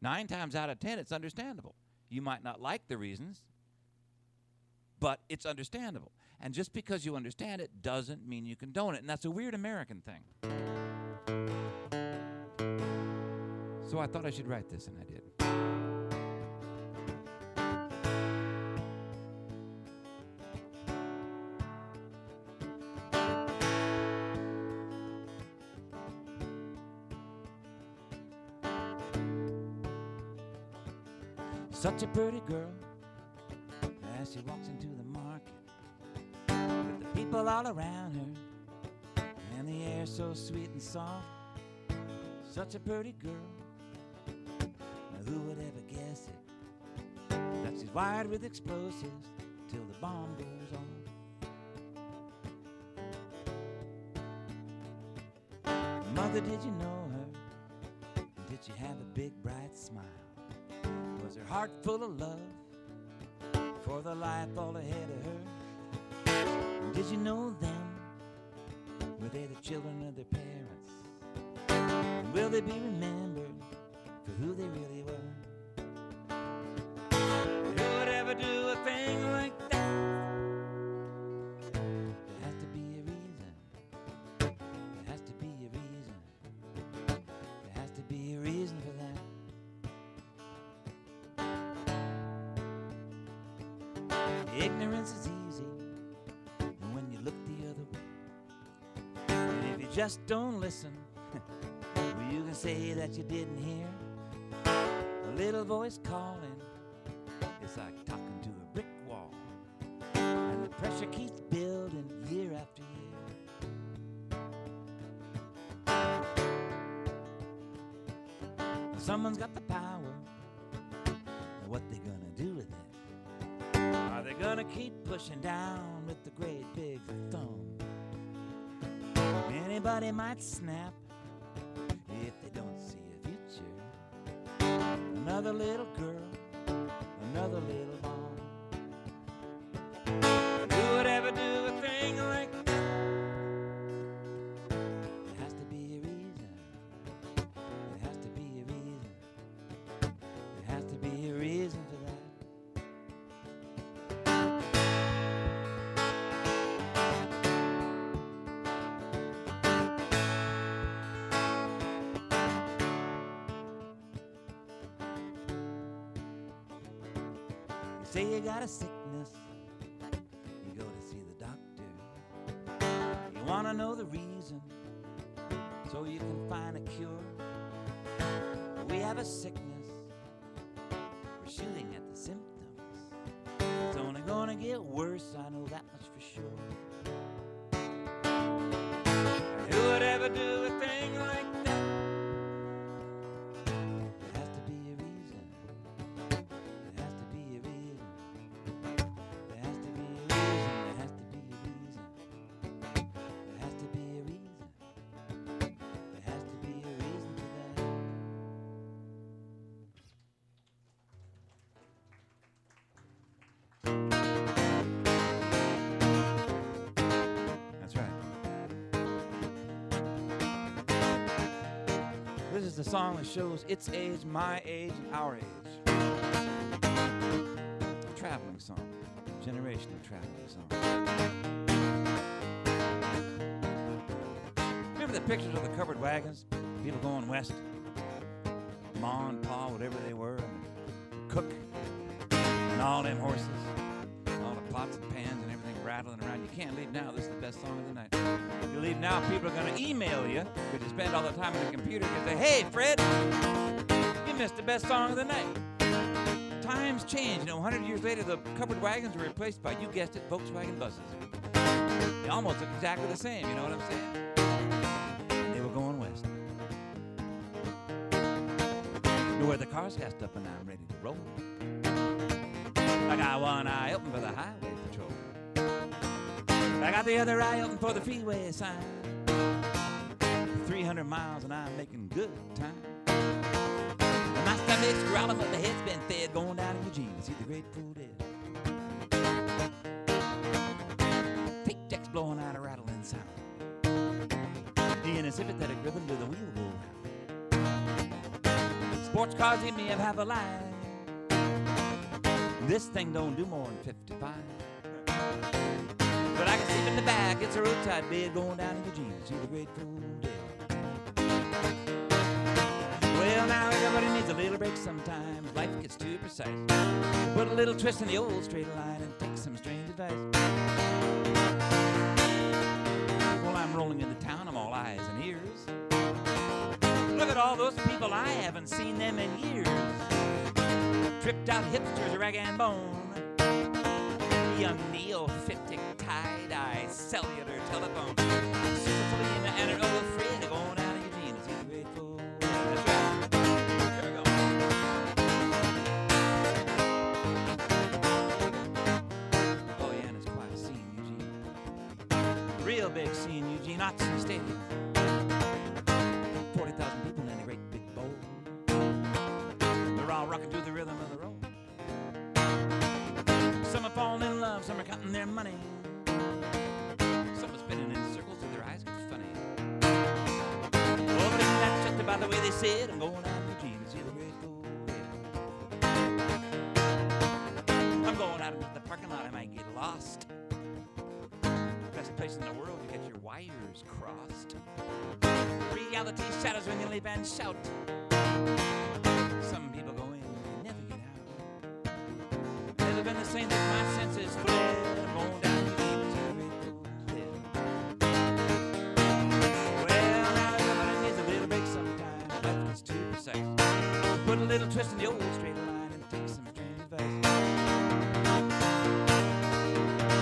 9 times out of 10, it's understandable. You might not like the reasons, but it's understandable. And just because you understand it doesn't mean you condone it. And that's a weird American thing. So I thought I should write this, and I did. Such a pretty girl as she walks into the market, with the people all around her and the air so sweet and soft. Such a pretty girl, now who would ever guess it, that she's wired with explosives till the bomb goes off. Mother, did you know her? Did she have a big bright smile? Was her heart full of love for the life all ahead of her? And did you know them? Were they the children of their parents? And will they be remembered for who they really were? Who would ever do a thing like that? There has to be a reason. There has to be a reason. There has to be a reason for that. Ignorance is easy when you look the other way. And if you just don't listen, well, you can say that you didn't hear. A little voice calling, it's like talking to a brick wall. And the pressure keeps building year after year. Someone's got the power what they gonna do with it. Are they gonna keep pushing down with the great big thumb? Anybody might snap if they don't see a future. Another little girl, another little bomb. Who would ever do a thing like that? There has to be a reason. There has to be a reason. There has to be a reason for that. You say you got a sickness, you go to see the doctor. You want to know the reason, so you can find a cure. We have a sickness, we're shooting at the symptoms. It's only gonna get worse, I know that much for sure. Who would ever do a thing like that? There has to be a reason. There has to be a reason. There has to be a reason. There has to be a reason. There has to be a reason. There has to be a reason for that. That's right. This is the song that shows its age, my age, and our age. A traveling song. Generational traveling song. Remember the pictures of the covered wagons? People going west. Ma and Pa, whatever they were, and the cook, and all them horses, all the pots and pans and everything rattling around. You can't leave now. This is the best song of the night. If you leave now, people are going to email you, because you spend all the time on the computer, and say, hey, Fred, you missed the best song of the night. Times change. You know, 100 years later, the covered wagons were replaced by, you guessed it, Volkswagen buses. They almost look exactly the same, you know what I'm saying? They were going west. Know where the car's gassed up and I'm ready to roll. I got one eye open for the highway patrol. I got the other eye open for the freeway sign. 300 miles and I'm making good time. And my stomach's growling, but the head's been fed, going down to Eugene to see the Grateful Dead. Tape decks blowing out a rattling sound. In a sympathetic rhythm to the wheel go round. Sports cars in me of half a line. This thing don't do more than 55. But I can sleep in the back, it's a roadside bed going down to Eugene to see the Grateful Dead. Well, now everybody needs a little break sometimes. Life gets too precise. Put a little twist in the old straight line and take some strange advice. Well, I'm rolling into town, I'm all eyes and ears. Look at all those people, I haven't seen them in years. Tripped out hipsters, rag and bone. Young neophytic, tie-dye, cellular telephone. Superfleet and an old friend going out of Eugene to see the Grateful Dead. That's right. Here we go. Oh yeah, and it's quite a scene, Eugene. Real big scene, Eugene. Oxy Stadium. 40,000 people in a great big bowl. They're all rocking to the rhythm of the roll. Some are falling in love, some are counting their money. Some are spinning in circles till their eyes get funny. Oh, but that's just about the way they said. I'm going out to Eugene to see the Grateful Dead. I'm going out into the parking lot, I might get lost. Best place in the world to get your wires crossed. Reality shatters when you leap and shout. Some people go in and never get out. Never been the same since my senses fled. I'm going down to the Grateful Dead. Well, now everybody needs a little break sometimes. Life gets too precise. Put a little twist in the old straight line and take some strange advice.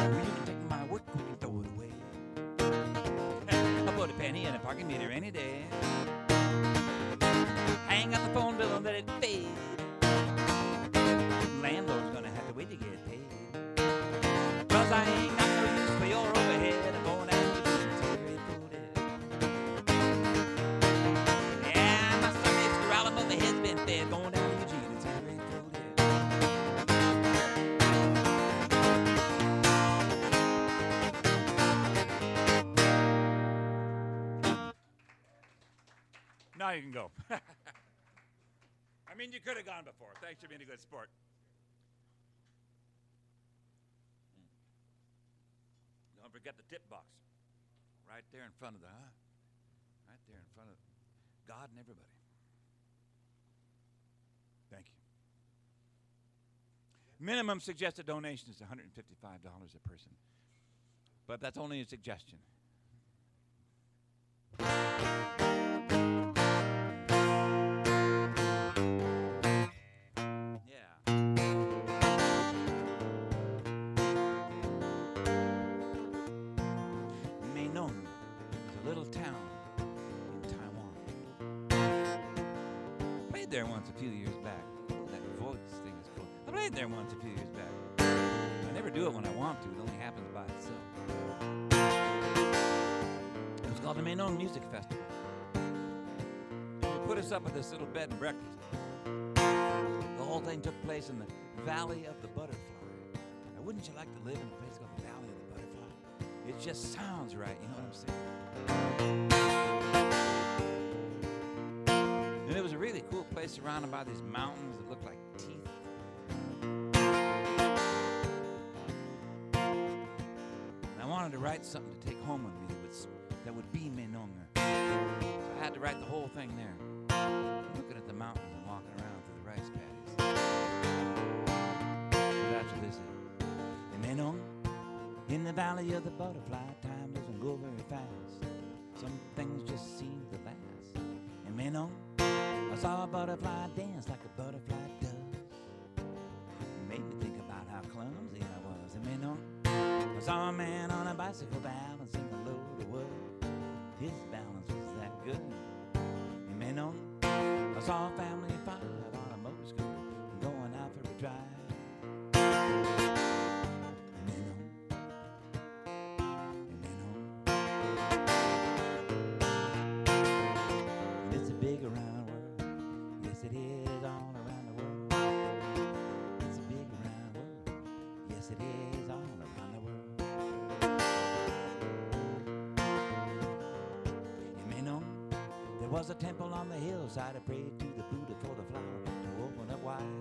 Well, you can take my work quick and throw it away. I'll put a penny in a parking meter any day. Hang up the phone bill and let it fade. Now you can go. I mean, you could have gone before. Thanks for being a good sport. Don't forget the tip box. Right there in front of the, right there in front of God and everybody. Thank you. Minimum suggested donation is $155 a person. But that's only a suggestion. There once a few years back. That voice thing is cool. I played there once a few years back. I never do it when I want to. It only happens by itself. It was called the Mainong Music Festival. They put us up at this little bed and breakfast. The whole thing took place in the Valley of the Butterfly. Now, wouldn't you like to live in a place called the Valley of the Butterfly? It just sounds right, you know what I'm saying? It was a really cool place surrounded by these mountains that looked like teeth. And I wanted to write something to take home with me that would be Mainong. So I had to write the whole thing there. Looking at the mountains and walking around through the rice paddies. So that's what this is. In Mainong, in the Valley of the Butterfly, time doesn't go very fast. Some things just seem to last. In Mainong, I saw a butterfly dance like a butterfly does. It made me think about how clumsy I was. And Mainong, I saw a man on a bicycle balancing a load of wood. His balance was that good. And Mainong, I saw a family of 5 on a motor scooter going out for a drive. And Mainong, it's a big around world. Yes, it is all around the world. It's a big round world. Yes, it is all around the world. In Mainong, there was a temple on the hillside. I prayed to the Buddha for the flower to open up wide.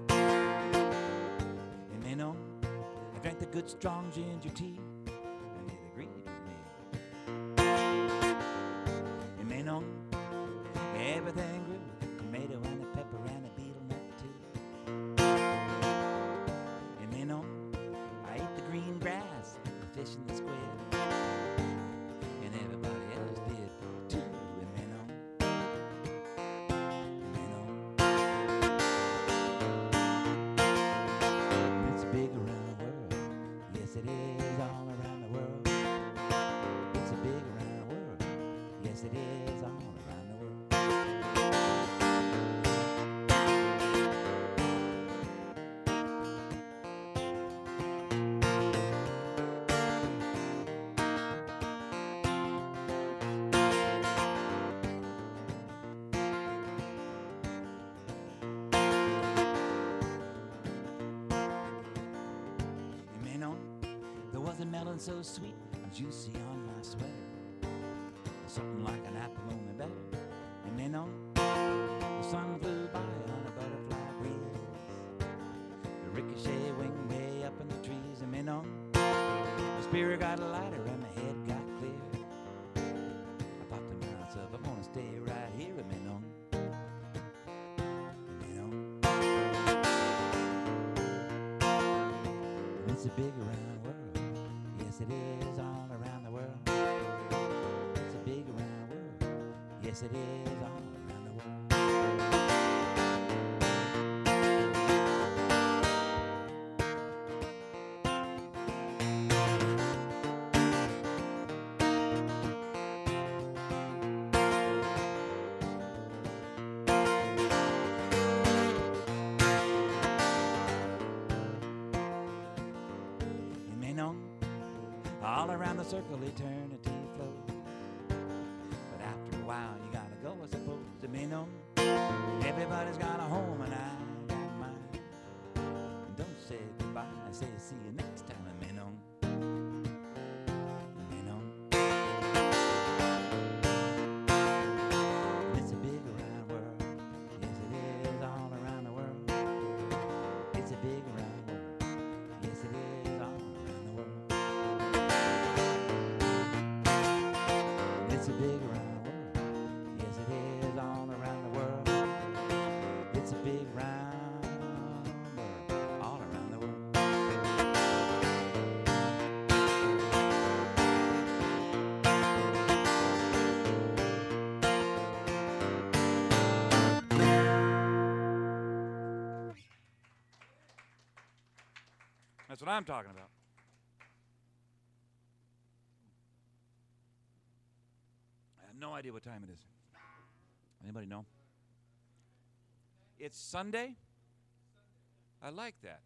In Mainong, I drank the good strong ginger tea, and it agreed with me. In Mainong, everything grew. Tomato and a pepper and a beetle nut too. In Mainong, I ate the green grass, the fish and the squid, and everybody else did too. In Mainong, it's a big around world. Yes, it is all around the world. It's a big around world. Yes, it is all around the world. There was a melon so sweet and juicy on my sweater, something like an apple only better. And Mainong, the sun flew by on a butterfly breeze. The ricochet wing way up in the trees. And Mainong, my spirit got lighter and my head got clear. I thought to myself, I'm gonna stay right here in Mainong. It's a big around world. Yes, it is all around the world. It's a big around world. Yes, it is all around the world. All around the circle, eternity flows. But after a while, you gotta go, I suppose. To Mainong, everybody's got a home, and I got mine. And don't say goodbye, I say see you next time in Mainong. Mainong. It's a big around That's what I'm talking about. I have no idea what time it is. Anybody know? It's Sunday? I like that.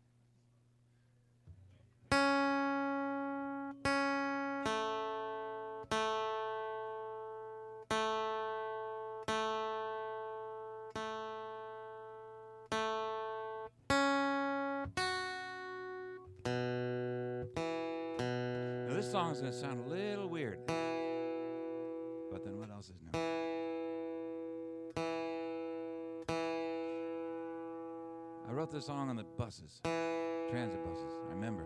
Now this song is going to sound a little weird. But then what else is new? I wrote this song on the buses, transit buses, I remember.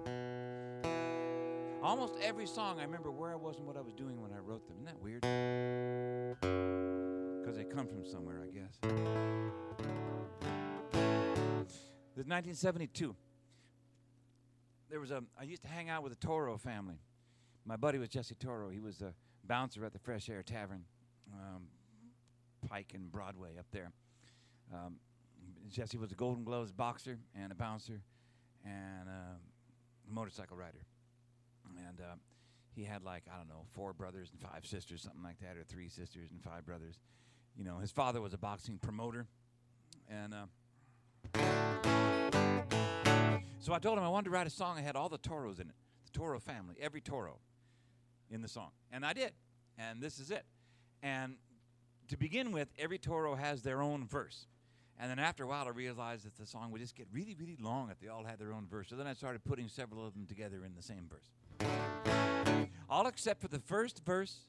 Almost every song, I remember where I was and what I was doing when I wrote them. Isn't that weird? Because they come from somewhere, I guess. This is 1972. I used to hang out with the Toro family. My buddy was Jesse Toro. He was a bouncer at the Fresh Air Tavern, Pike and Broadway up there. Jesse was a Golden Gloves boxer and a bouncer and a motorcycle rider. And he had, like, I don't know, 4 brothers and 5 sisters, something like that, or 3 sisters and 5 brothers. You know, his father was a boxing promoter. And so I told him I wanted to write a song that had all the Toros in it, the Toro family, every Toro in the song. And I did. And this is it. And to begin with, every Toro has their own verse. And then after a while, I realized that the song would just get really, really long if they all had their own verse. So then I started putting several of them together in the same verse. All except for the first verse,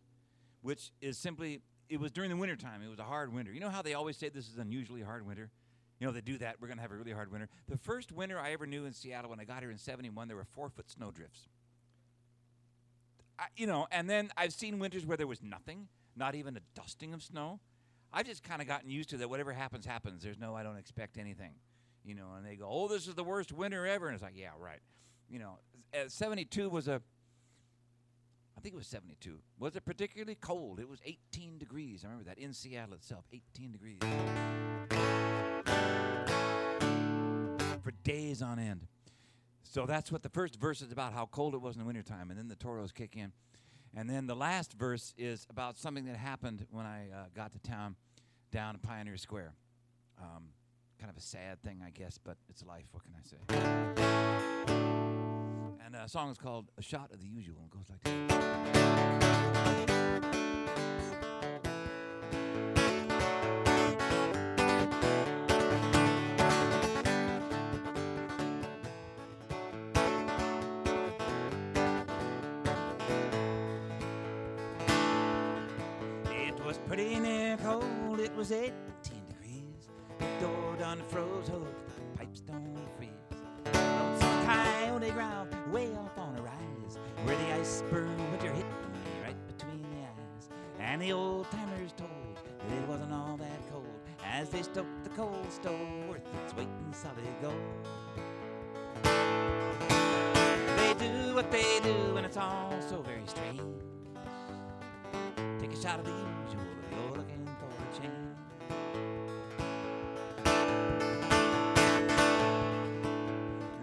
which is simply, it was during the wintertime. It was a hard winter. You know how they always say this is an unusually hard winter? You know, they do that. We're going to have a really hard winter. The first winter I ever knew in Seattle, when I got here in 71, there were 4-foot snowdrifts. You know, and then I've seen winters where there was nothing, not even a dusting of snow. I've just kind of gotten used to that. Whatever happens, happens. There's no, I don't expect anything. You know, and they go, oh, this is the worst winter ever. And it's like, yeah, right. You know, 72 was I think it was 72. Was it particularly cold? It was 18 degrees. I remember that in Seattle itself, 18 degrees. For days on end. So that's what the first verse is about, how cold it was in the wintertime. And then the Toros kick in. And then the last verse is about something that happened when I got to town down at Pioneer Square. Kind of a sad thing, I guess, but it's life. What can I say? And the song is called A Shot of the Usual. It goes like this. Pretty near cold, it was 18 degrees. The door done froze, hope the pipes don't freeze. Lonesome coyote growled way up on a rise, where the iceberg winter hit me right between the eyes. And the old timers told that it wasn't all that cold, as they stoked the cold stove worth its weight in solid gold. They do what they do, and it's all so very strange. Take a shot of the usual. You're looking for a change.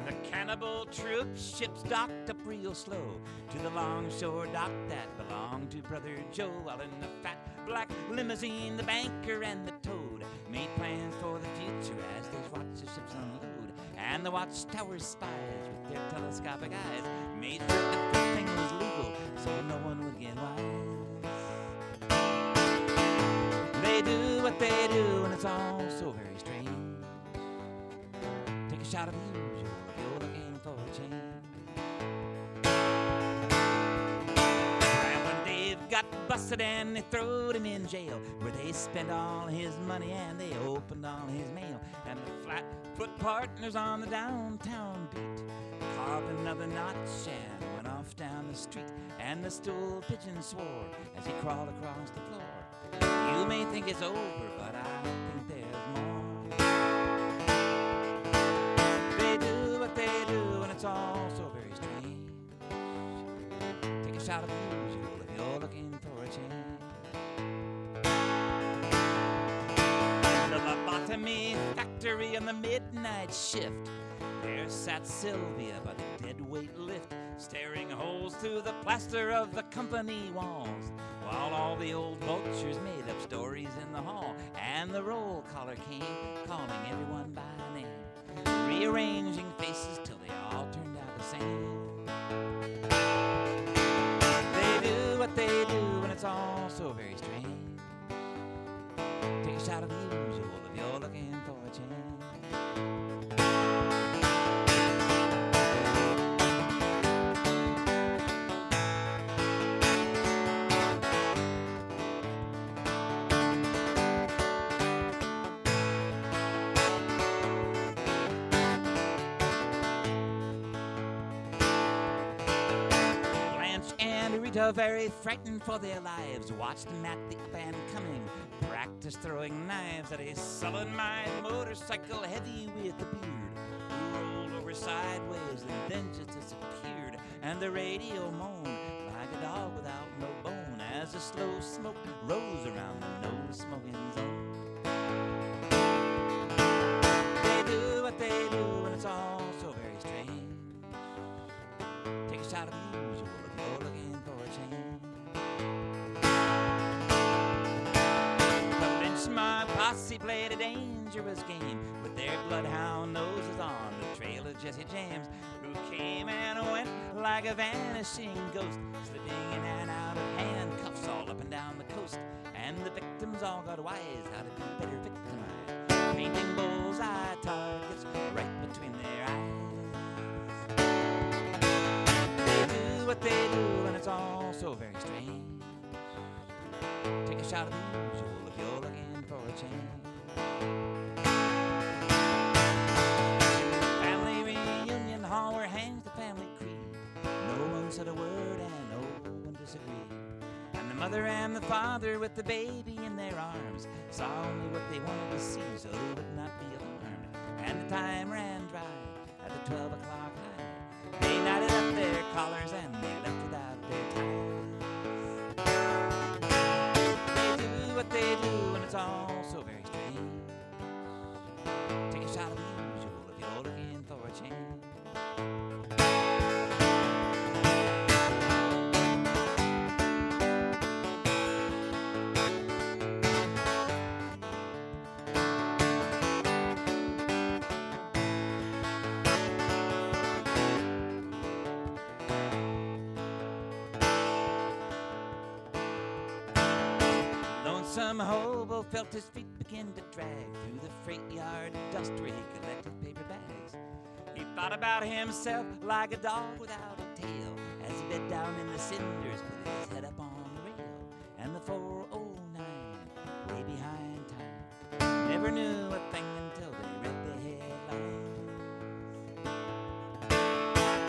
The cannibal troop ships docked up real slow to the longshore dock that belonged to Brother Joe. While in the fat black limousine, the banker and the toad made plans for the future as they watched the ships unload. And the watchtower spies with their telescopic eyes made sure that everything was legal so no one would get wise. They do what they do, and it's all so very strange. Take a shot of the usual if you're looking for a change. And when Dave got busted and they throwed him in jail, where they spent all his money and they opened all his mail. And the Flatfoot partners on the downtown beat carved another notch and went off down the street. And the stool pigeon swore as he crawled across the floor. You may think it's over, but I think there's more. They do what they do, and it's all so very strange. Take a shot of the usual if you're looking for a change. The lobotomy factory and the midnight shift There sat Sylvia by the deadweight lift, staring holes through the plaster of the company walls, while all the old vultures made up stories in the hall, and the roll caller came, calling everyone by name, rearranging faces till they all turned out the same. They do what they do, and it's all so very strange. Take a shot of the usual if you're looking for a change. Very frightened for their lives, watched him at the up and coming, practice throwing knives at a sullen-minded motorcycle heavy with a beard, who rolled over sideways and then just disappeared, and the radio moaned like a dog without no bone as the slow smoke rose around the no-smoking zone. They do what they do, and it's all so very strange. Take a shot of the usual if you're looking for a change. The Lynchmont posse played a dangerous game with their bloodhound noses on the trail of Jesse James, who came and went like a vanishing ghost, slipping in and out of handcuffs all up and down the coast. And the victims all got wise how to be better victimized, painting bullseye targets right between their eyes. They do what they do, and it's all so very strange. Take a shot of the usual if you're looking for a change. Family reunion hall where hangs the family creed. No one said a word and no one disagreed. And the mother and the father with the baby in their arms saw only what they wanted to see, so they would not be alarmed. And the time ran dry at the 12 o'clock hour. They knotted up their collars and they left without their ties. They do what they do, and it's all so very strange. Take a shot of the usual if you're looking for a change. Some hobo felt his feet begin to drag through the freight yard dust where he collected paper bags. He thought about himself like a dog without a tail as he bed down in the cinders, put his head up on the rail. And the 409, way behind time, never knew a thing until they read the headlines.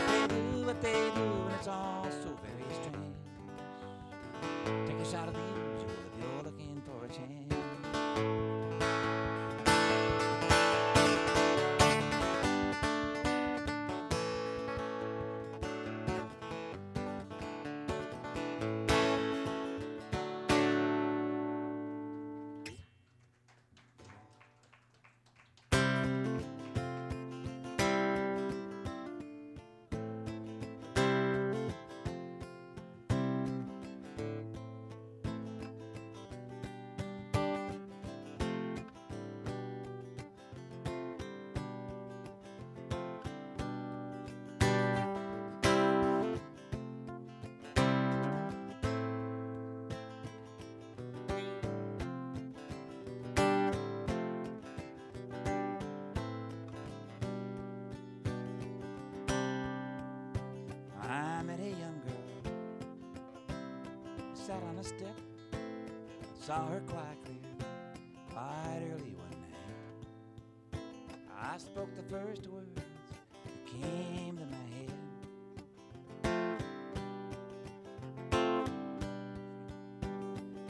They do what they do, and it's all so very strange. Take a shot of the usual if you're looking for a change. I met a young girl, sat on a step, saw her quite clear, quite early one night. I spoke the first words that came to my head.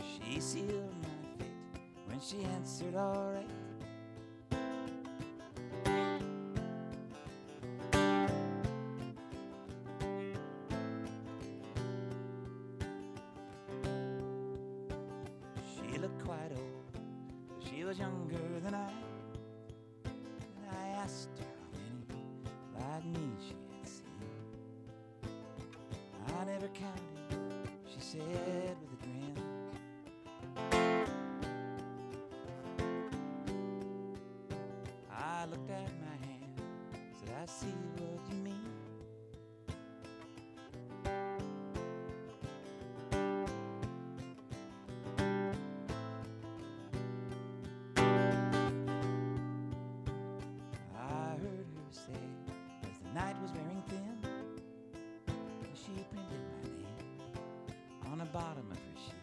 She sealed my fate when she answered all right. She looked quite old, but she was younger than I. And I asked her how many River County, she said with a grin. I looked at my hand, said, I see what you mean. I heard her say, as the night was wearing thin, she printed my name on the bottom of her shoes.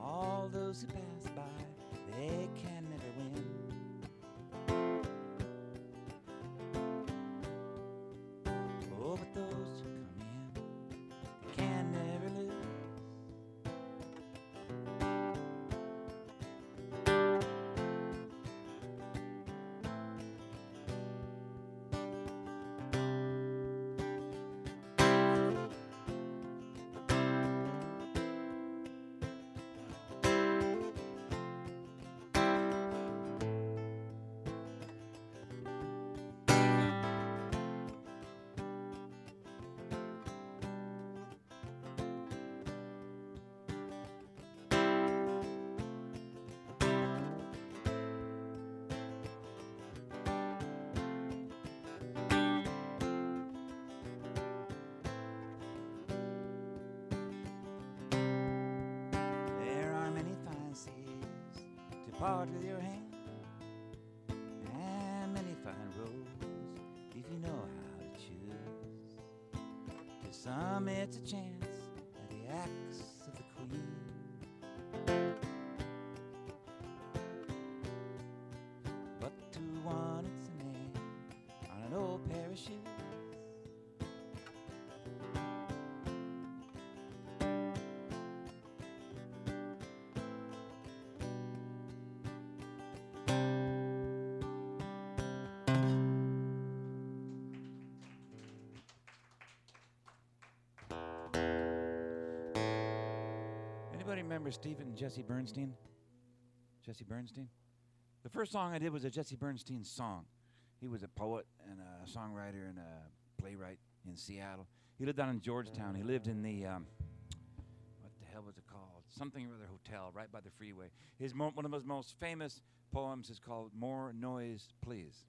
All those who pass by, they can never win. Oh, but those who come in, they can never lose. Part with your hand, and many fine roads if you know how to choose. To some it's a chance at the axe of the queen. But to one it's a man on an old pair of shoes. Anybody remember Stephen and Jesse Bernstein? Jesse Bernstein? The first song I did was a Jesse Bernstein song. He was a poet and a songwriter and a playwright in Seattle. He lived down in Georgetown. He lived in the, what the hell was it called? Something or other hotel right by the freeway. One of his most famous poems is called More Noise, Please.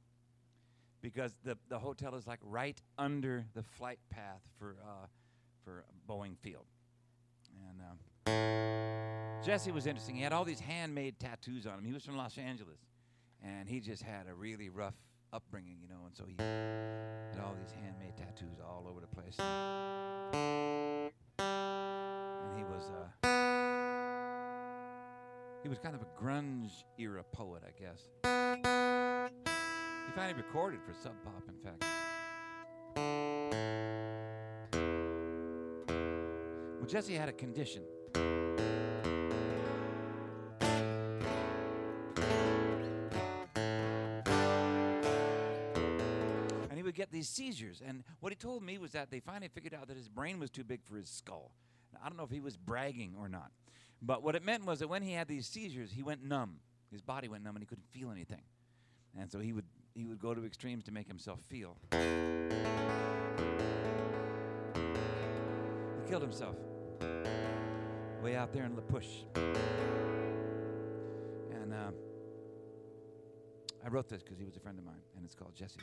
Because the hotel is like right under the flight path for Boeing Field. And Jesse was interesting. He had all these handmade tattoos on him. He was from Los Angeles, and he just had a really rough upbringing, you know, and so he had all these handmade tattoos all over the place. And he was kind of a grunge era poet, I guess. He finally recorded for Sub Pop, in fact. Well, Jesse had a condition. And he would get these seizures. And what he told me was that they finally figured out that his brain was too big for his skull. Now, I don't know if he was bragging or not. But what it meant was that when he had these seizures, he went numb. His body went numb and he couldn't feel anything. And so he would go to extremes to make himself feel. He killed himself way out there in La Push. And I wrote this because he was a friend of mine, and it's called Jesse.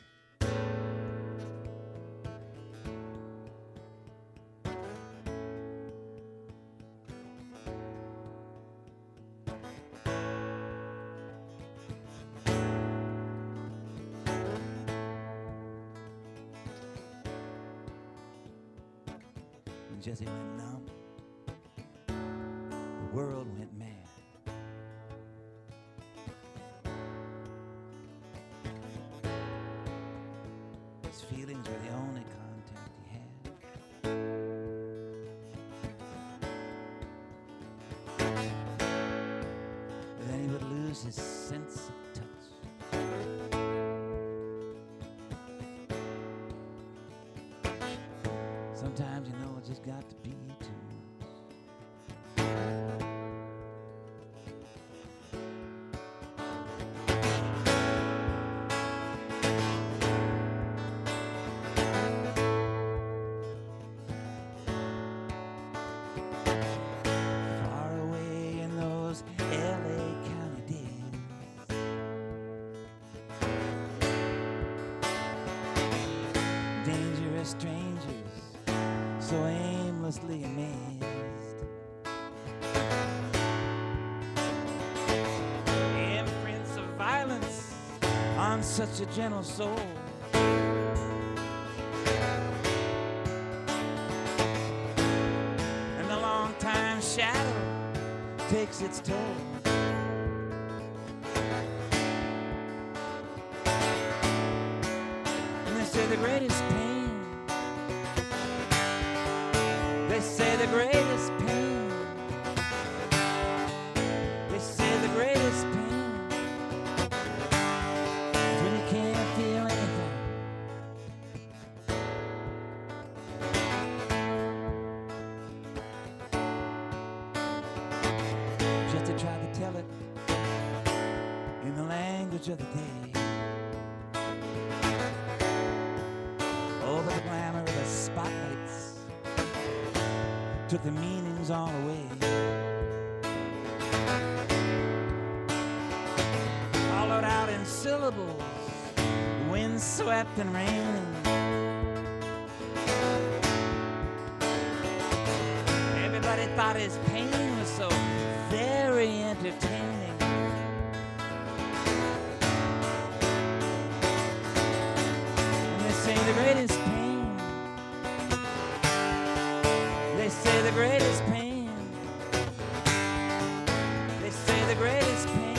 Jesse went numb. The world went mad. His feelings were the only contact he had. But then he would lose his sense of touch. Sometimes, you know, it's just got to be too much. on such a gentle soul. And the long time shadow takes its toll. And they say the greatest pain, they say the greatest pain, they say the greatest pain is when you can't feel anything. Just to try to tell it in the language of the day. Over the glamour of the spotlights took the meanings all away. Hollowed out in syllables, wind-swept and raining. Everybody thought his pain was so very entertaining. And they say the greatest pain, they say the greatest pain, they say the greatest pain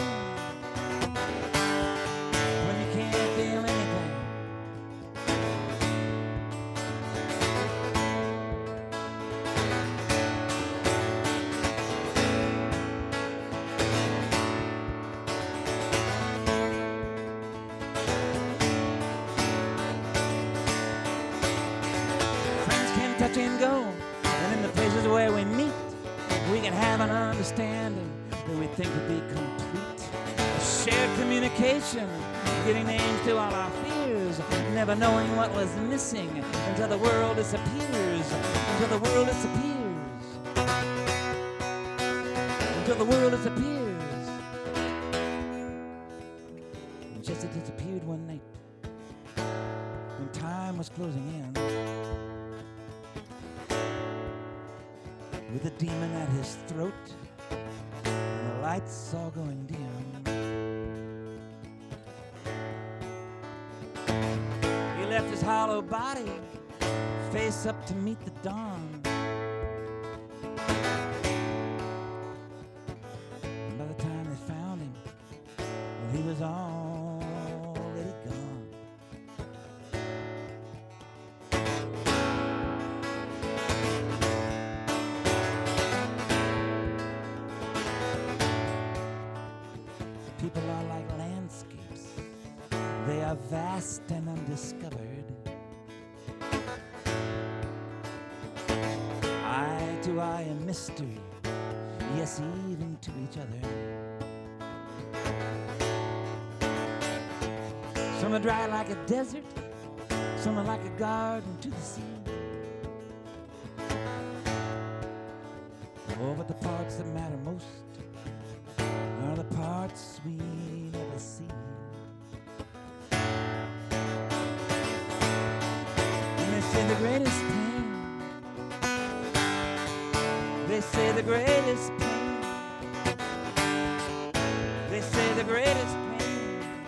when you can't feel anything. Friends can touch and go, and in the places where we meet, we can have an understanding that we think to be complete. Shared communication, giving names to all our fears, never knowing what was missing until the world disappears, until the world disappears, until the world disappears. And just it disappeared one night when time was closing in, with a demon at his throat and the lights all going dim. He left his hollow body face up to meet the dawn. And by the time they found him, well, he was already gone. People are like landscapes. They are vast and undiscovered. Eye to eye a mystery, yes, even to each other. Some are dry like a desert, some are like a garden to the sea. Oh, but the parts that matter most are the parts we never see. And they say the greatest pain, they say the greatest pain, they say the greatest pain is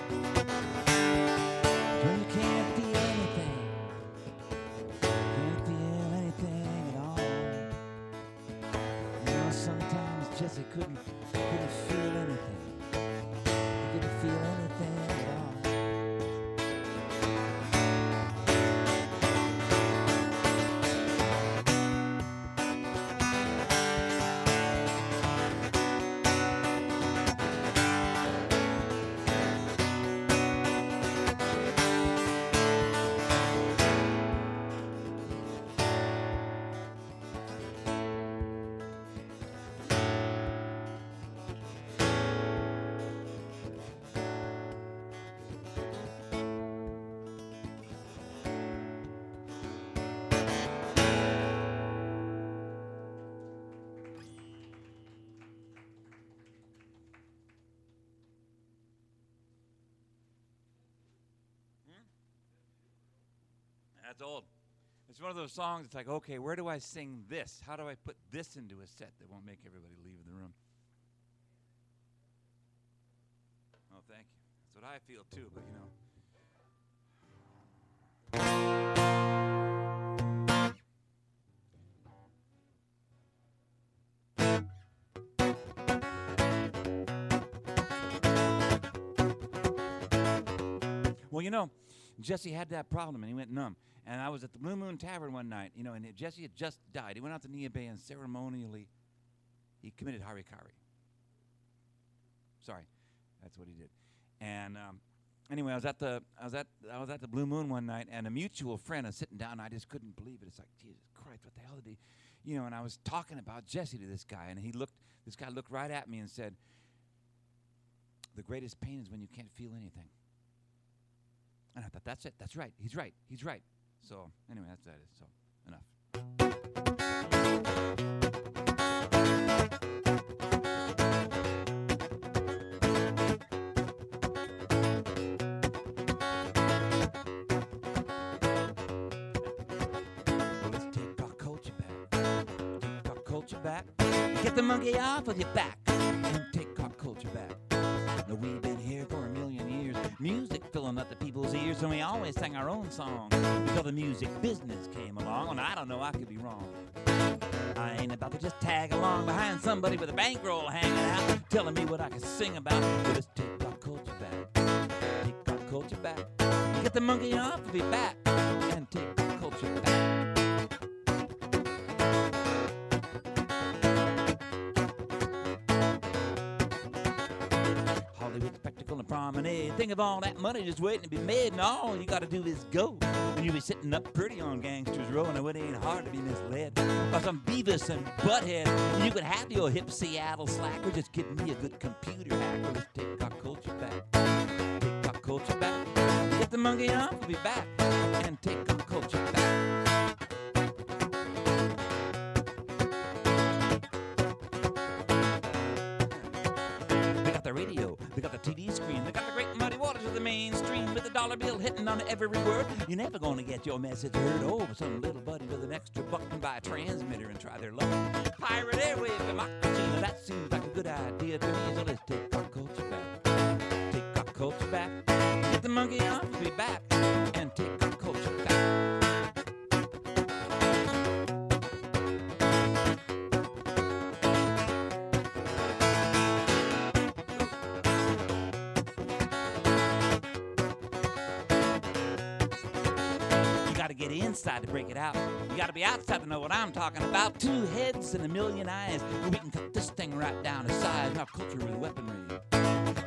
when you can't feel anything, can't feel anything at all. You know, sometimes Jesse couldn't feel anything. He couldn't feel anything at all. That's old. It's one of those songs, it's like, okay, where do I sing this? How do I put this into a set that won't make everybody leave the room? Oh, thank you. That's what what I feel too, but you know. Well, you know, Jesse had that problem, and he went numb. And I was at the Blue Moon Tavern one night, you know, and Jesse had just died. He went out to Nia Bay and ceremonially he committed harikari. Sorry, that's what he did. And anyway, I was at the Blue Moon one night, and a mutual friend was sitting down. And I just couldn't believe it. It's like, Jesus Christ, what the hell did he, you know? And I was talking about Jesse to this guy, and this guy looked right at me and said, "The greatest pain is when you can't feel anything." And I thought, that's it. That's right. He's right. He's right. So anyway, that's that. So enough. Well, let's take our culture back. Take our culture back. Get the monkey off of your back and take our culture back. Now, we've been here for a million years. Music filling up the people's ears, and we always sang our own song until the music business came along. And I don't know, I could be wrong. I ain't about to just tag along behind somebody with a bankroll hanging out, telling me what I can sing about. But let's take our culture back. Take our culture back. Get the monkey off of your back and take our culture back. Hollywood spectacle and promenade. Think of all that money just waiting to be made, and all you gotta do is go. And you'll be sitting up pretty on Gangsters Row, and it ain't hard to be misled by some Beavis and Butthead. You could have your hip Seattle slacker, just give me a good computer hacker. Let's take our culture back. Take our culture back. Get the monkey off of your back and take our culture back. Radio, they got the TV screen, they got the great muddy waters of the mainstream with the dollar bill hitting on every word. You're never gonna get your message heard. Oh, some little buddy with an extra buck can buy a transmitter and try their luck. Pirate airwave democracy, now that seems like a good idea to me. So let's take our culture back. Take our culture back. Get the monkey off of your back and take our culture back. Get inside to break it out. You gotta be outside to know what I'm talking about. 2 heads and a million eyes. We can cut this thing right down to size. Now culture is weaponry.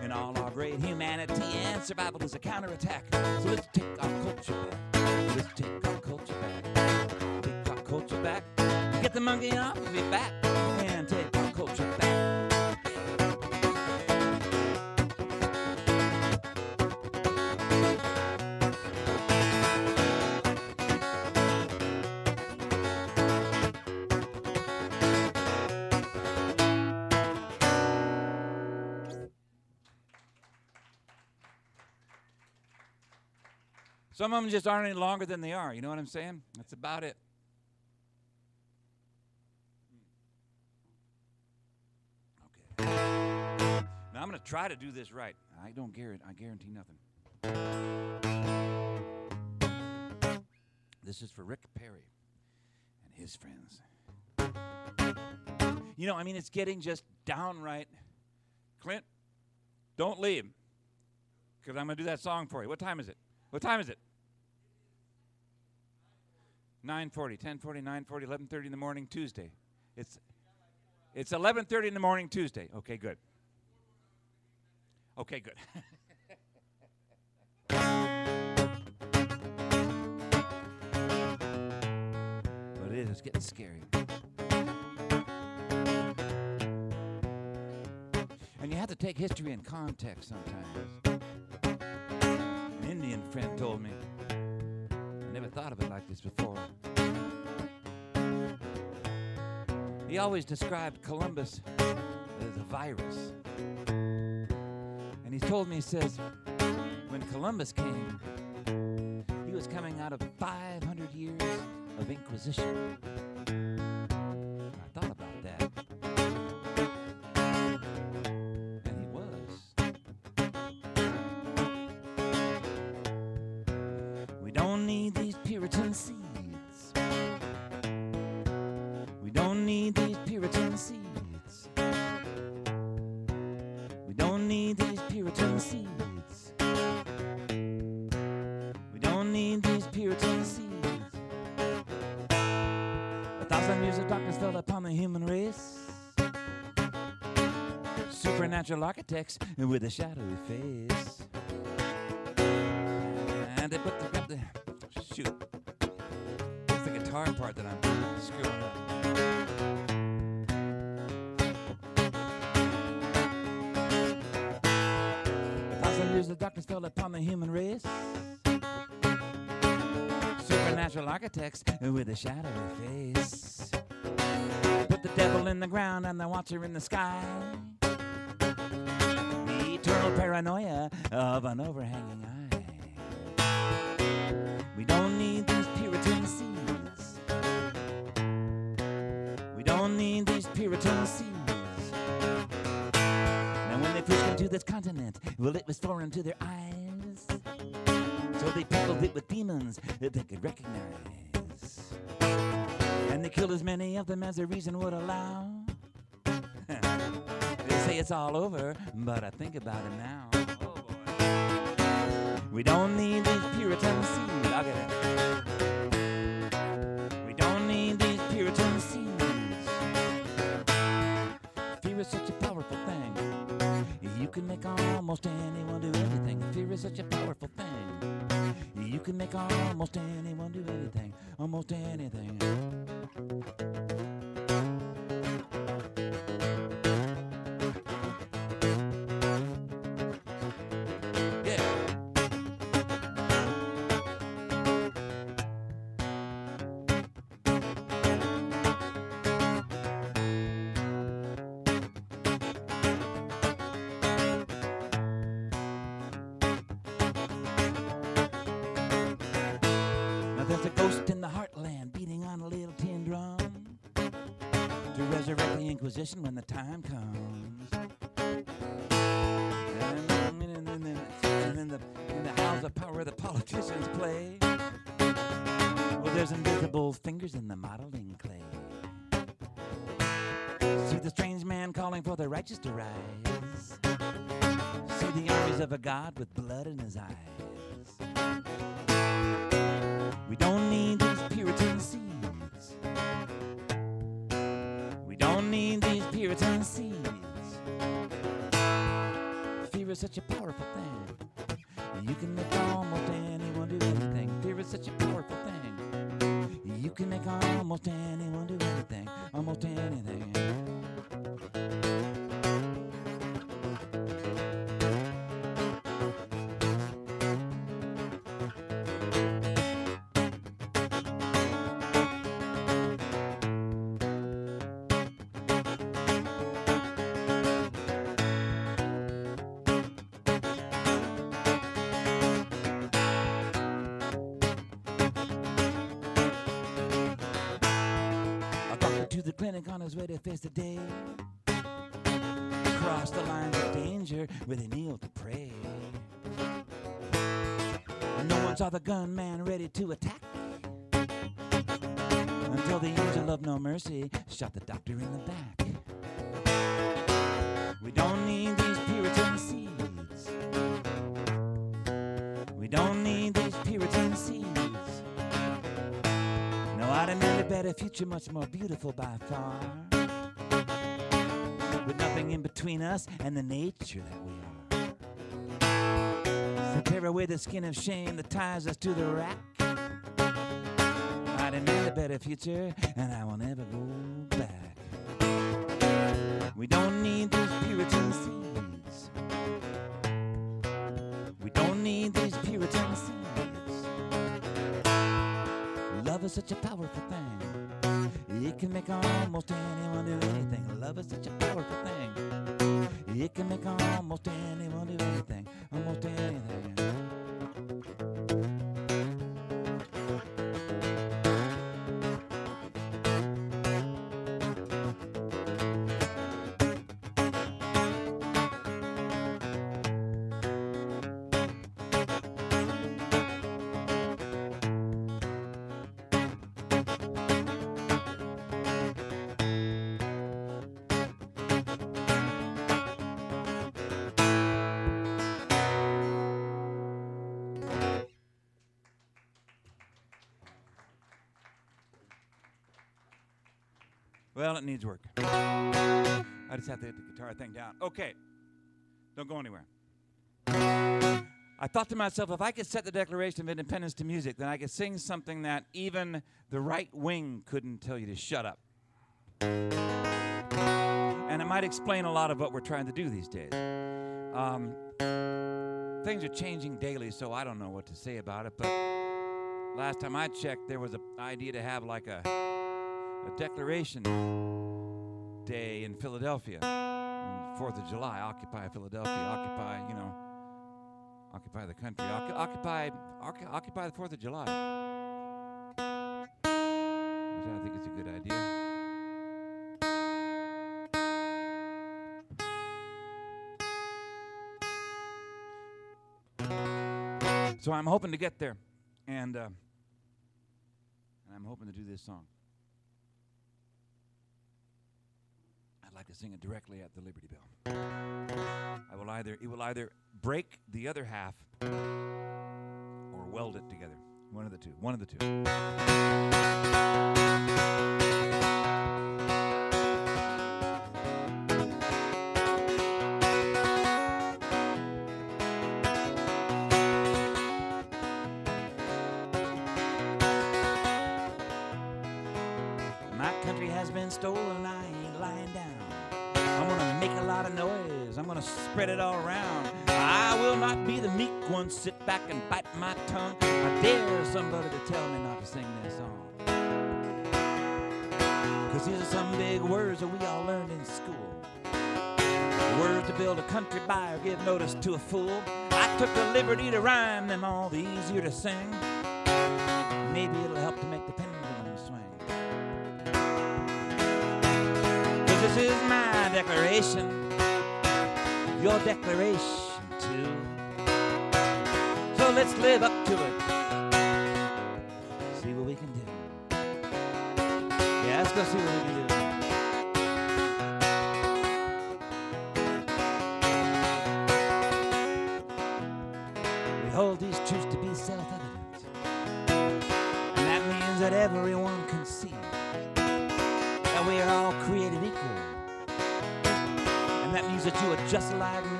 And all our great humanity and survival is a counterattack. So let's take our culture back. Let's take our culture back. Take our culture back. Get the monkey off of your back and take our culture back. Some of them just aren't any longer than they are. You know what I'm saying? That's about it. Okay. Now I'm going to try to do this right. I guarantee nothing. This is for Rick Perry and his friends. You know, I mean, it's getting just downright. Clint, don't leave, because I'm going to do that song for you. What time is it? What time is it? 9:40, 10:40, 9:40, 11:30 in the morning, Tuesday. It's 11:30 in the morning, Tuesday. Okay, good. Okay, good. But it is, it's getting scary. And you have to take history in context sometimes. An Indian friend told me, I never thought of it like this before. He always described Columbus as a virus. And he told me, he says, when Columbus came, he was coming out of 500 years of Inquisition. I thought about that. And he was. don't need these Puritan seeds. We don't need these Puritan seeds. We don't need these Puritan seeds. We don't need these Puritan seeds. 1,000 years of darkness fell upon the human race. Supernatural architects with a shadowy face. And they put the shoot. It's the guitar part that I'm screwing up. 1,000 years of darkness fell upon the human race. Supernatural architects with a shadowy face. Put the devil in the ground and the watcher in the sky. The eternal paranoia of an overhanging eye. We don't need these Puritan seeds. We don't need these Puritan seeds. Now when they first came to this continent, well, it was foreign to their eyes. So they peopled it with demons that they could recognize. And they killed as many of them as their reason would allow. They say it's all over, but I think about it now. Oh boy. We don't need these Puritan seeds. Look at it. We don't need these Puritan seeds. Fear is such a powerful thing. You can make almost anyone do anything. Fear is such a powerful thing. You can make almost anyone do anything. Almost anything. There's a ghost in the heartland beating on a little tin drum to resurrect the Inquisition when the time comes. And in the house of power the politicians play. Well, there's invisible fingers in the modeling clay. See the strange man calling for the righteous to rise. See the armies of a god with blood in his eyes. We don't need these Puritan seeds. We don't need these Puritan seeds. Fear is such a powerful thing. You can make almost anyone do anything. Fear is such a powerful thing. You can make almost anyone do anything. Almost anything. To the clinic on his way to face the day. Crossed the lines of danger where they kneel to pray. No one saw the gunman ready to attack until the angel of no mercy shot the doctor in the back. We don't need these Puritan seeds. We don't need these Puritan seeds. No, I demand a better future, much more beautiful by far, with nothing in between us and the nature that we are. So tear away the skin of shame that ties us to the rack. I demand a better future, and I will never go back. We don't need these Puritan seeds. We don't need these Puritan seeds. Love is such a powerful thing. It can make almost anyone do anything. Love is such a powerful thing. It can make almost anyone do anything. Almost anything. Well, it needs work. I just have to get the guitar thing down. Okay. Don't go anywhere. I thought to myself, if I could set the Declaration of Independence to music, then I could sing something that even the right wing couldn't tell you to shut up. And it might explain a lot of what we're trying to do these days. Things are changing daily, so I don't know what to say about it, but last time I checked, there was an idea to have like a Declaration Day in Philadelphia. 4th of July, Occupy Philadelphia, occupy, you know, occupy the country, occupy the 4th of July. Which I think is a good idea. So I'm hoping to get there, and I'm hoping to do this song. I'd like to sing it directly at the Liberty Bell. It will either break the other half or weld it together. One of the two. One of the two. My country has been stolen, I ain't lying down. I'm gonna make a lot of noise, I'm gonna spread it all around. I will not be the meek one, sit back and bite my tongue. I dare somebody to tell me not to sing this song. 'Cause these are some big words that we all learned in school. Words to build a country by or give notice to a fool. I took the liberty to rhyme them all, the easier to sing. Maybe it'll help to make the pendulum swing. 'Cause this is my declaration, your declaration too. So let's live up to it, see what we can do. Yeah, let's go see what we can do. We hold these truths to be self-evident, and that means that everyone can see that we are all created equal. And that means that you are just like me,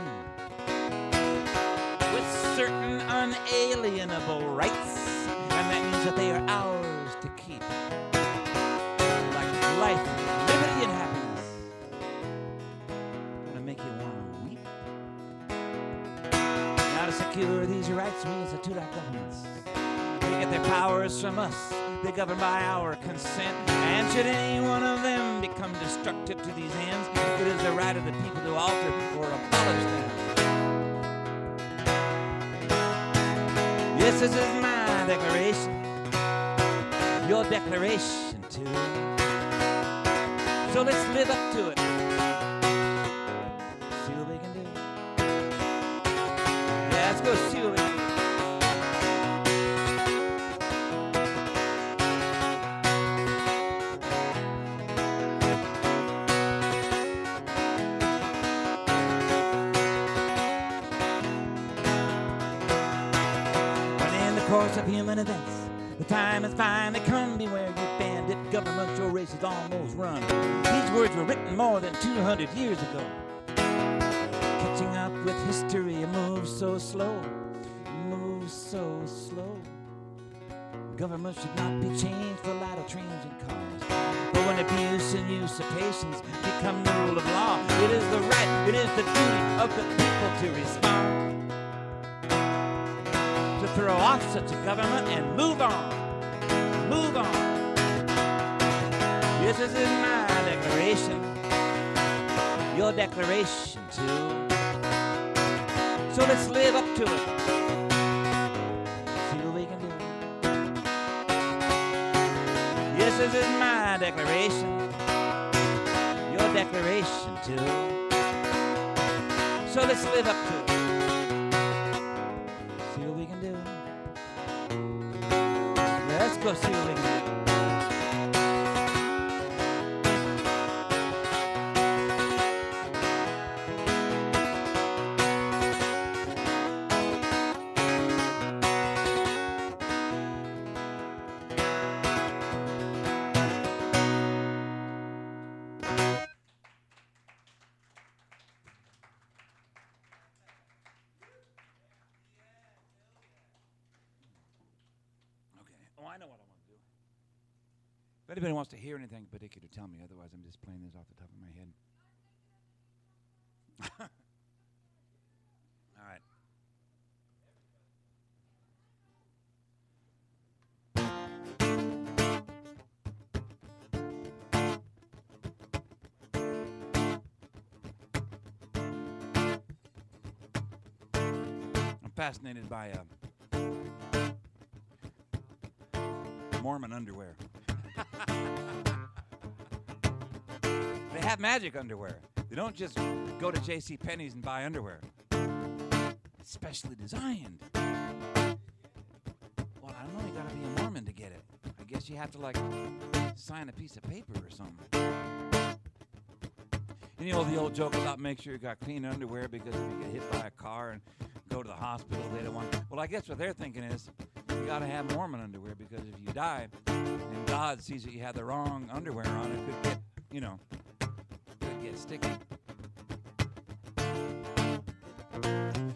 with certain unalienable rights. And that means that they are ours to keep, like life, liberty, and happiness. Gonna make you want to weep. Now to secure these rights means to our governments. They get their powers from us. They govern by our consent. And should any one of them become destructive to these ends, it is the right of the people to alter or abolish them. Yes, this is my declaration, your declaration too. So let's live up to it, see what we can do. Yeah, let's go see what we can do. Of human events, the time has finally come. Beware, you bandit government, your race is almost run. These words were written more than 200 years ago. Catching up with history, it moves so slow, moves so slow. Government should not be changed for lighter trains and cars. But when abuse and usurpations become the rule of law, it is the right, it is the duty of the people to respond. Throw off such a government and move on, move on. Yes, this is my declaration, your declaration too. So let's live up to it, see what we can do. Yes, this is my declaration, your declaration too. So let's live up to it. Let's go see what we can do. Oh, I know what I want to do. If anybody wants to hear anything in particular, tell me. Otherwise, I'm just playing this off the top of my head. All right. I'm fascinated by Mormon underwear. They have magic underwear. They don't just go to J.C. Penney's and buy underwear. It's specially designed. Well, I don't know. You gotta be a Mormon to get it. I guess you have to like sign a piece of paper or something. And you know the old joke about make sure you got clean underwear because if you get hit by a car and go to the hospital, they don't want. Well, I guess what they're thinking is you gotta have Mormon underwear because if you die and God sees that you have the wrong underwear on, it could get, you know, could get sticky.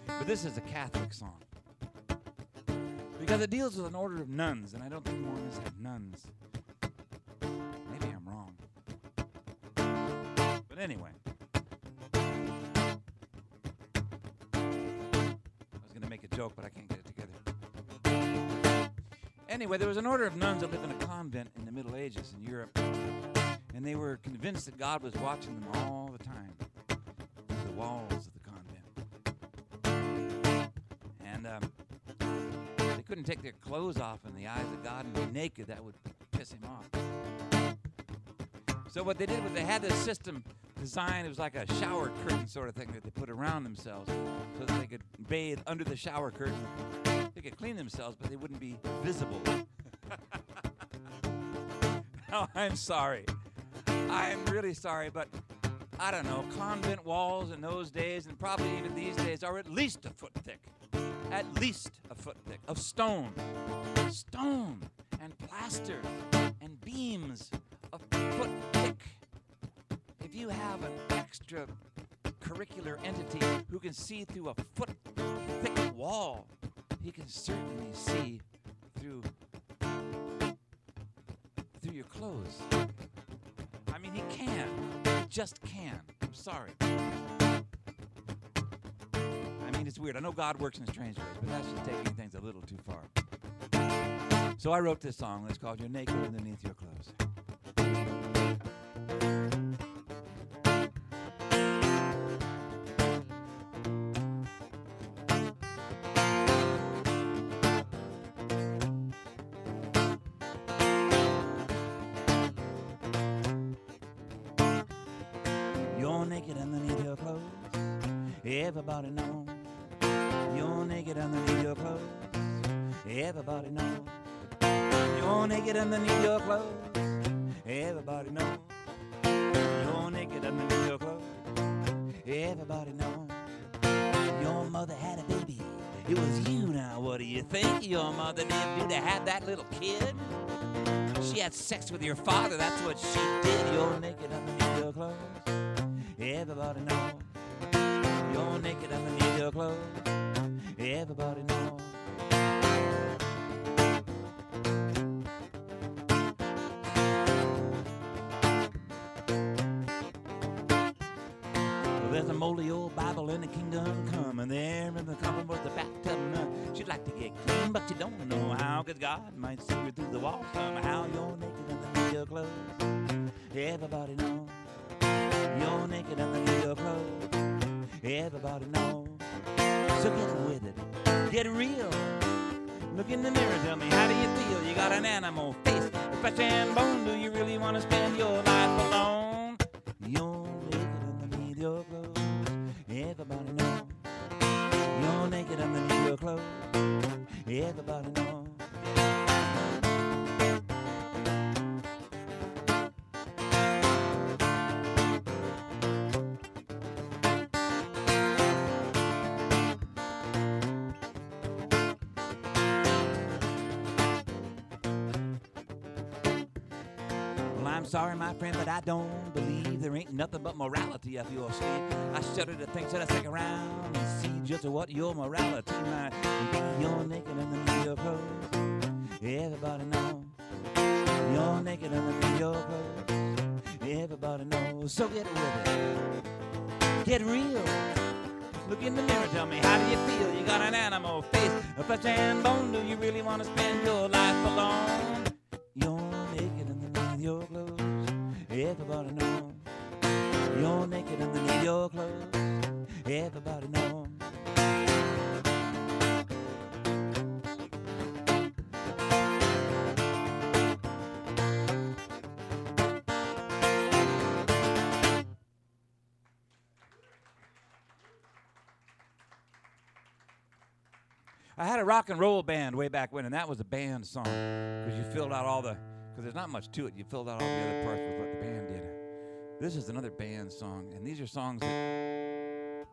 But this is a Catholic song because it deals with an order of nuns, and I don't think Mormons have nuns. Maybe I'm wrong. But anyway, I was going to make a joke, but I can't get it together. Anyway, there was an order of nuns that lived in a convent in the Middle Ages in Europe, and they were convinced that God was watching them all the time through the walls of the convent. And they couldn't take their clothes off in the eyes of God and be naked. That would piss him off. So what they did was they had this system designed. It was like a shower curtain sort of thing that they put around themselves so that they could bathe under the shower curtain. They could clean themselves, but they wouldn't be visible. Oh, I'm sorry. I'm really sorry, but I don't know. Convent walls in those days, and probably even these days, are at least a foot thick. At least a foot thick of stone. Stone and plaster and beams a foot thick. If you have an extra curricular entity who can see through a foot thick wall, he can certainly see through your clothes. I mean, he can. He just can. I'm sorry. I mean, it's weird. I know God works in strange ways, but that's just taking things a little too far. So I wrote this song. It's called You're Naked Underneath Your Clothes. You're naked underneath your clothes. Everybody knows. You're naked underneath your clothes. Everybody knows. You're naked underneath your clothes. Everybody knows. You're naked underneath your clothes. Everybody knows. Your mother had a baby. It was you now. What do you think your mother did do to have that little kid? She had sex with your father. That's what she did. You're naked underneath your clothes. Everybody knows. You're naked underneath your clothes. Everybody knows. Well, there's a moldy old Bible in the kingdom come, and there in the coffin was the bathtub nun. She'd like to get clean, but you don't know how, 'cause God might see her through the wall somehow. You're naked underneath your clothes. Everybody knows. You're naked underneath your clothes. Everybody knows. So get with it. Get real. Look in the mirror. Tell me, how do you feel? You got an animal face, flesh and bone. Do you really want to spend your life alone? You're naked underneath your clothes. Everybody knows. You're naked underneath your clothes. Everybody knows. I'm sorry, my friend, but I don't believe there ain't nothing but morality up your sleeve. I shudder to think, should I stick around and see just what your morality might be? You're naked underneath your clothes. Everybody knows. So get with it. Get real. Look in the mirror, tell me, how do you feel? You got an animal face, a flesh and bone. Do you really want to spend your life alone? You're naked underneath your clothes. Everybody knows. You're naked underneath your clothes. Everybody knows. I had a rock and roll band way back when, and that was a band song because you filled out all the, because there's not much to it. You filled out all the other parts with what the band did. This is another band song, and these are songs that,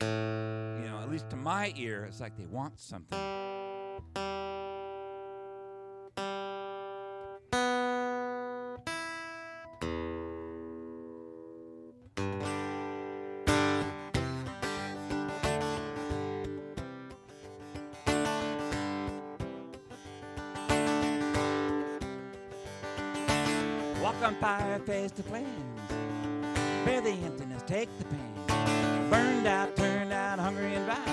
you know, at least to my ear, it's like they want something. Walk on fire, face to flames. Bear the emptiness, take the pain. Burned out, turned out, hungry and dry.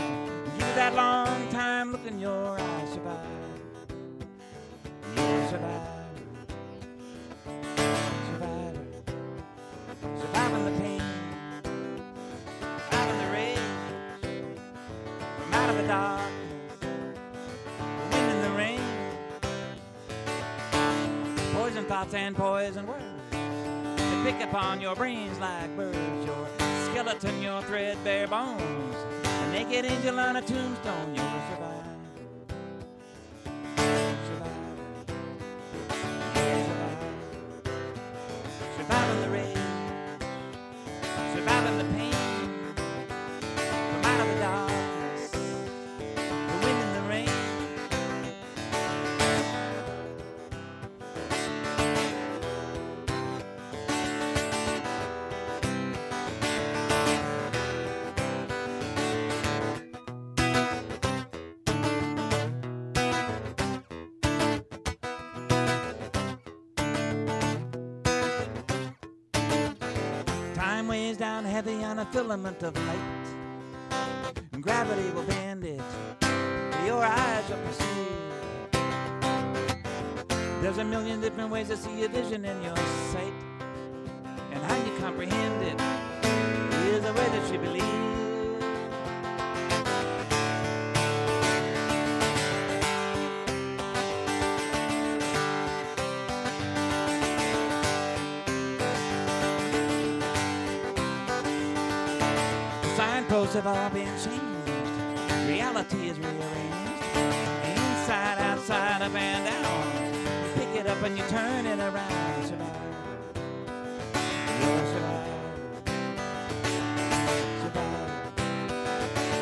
Give it that long time, look in your eyes. Survive. You survive. Survivor. Surviving the pain. Surviving the rage. From out of the darkness. The wind and the rain. Poison thoughts and poison words that pick upon your brains like birds. Your skeleton, your threadbare bones, a naked angel on a tombstone. You'll survive. Survive. You'll survive. Surviving the rage. Surviving the pain. From out of the darkness. The wind and the rain. Time weighs down heavy on a filament of light, and gravity will bend it. Your eyes will perceive. There's a million different ways to see a vision in your sight, and how you comprehend it is the way that you believe. Signposts have all been changed. Reality is rearranged. Inside, outside, up and down. You pick it up and you turn it around. Survive. You'll survive. Survive.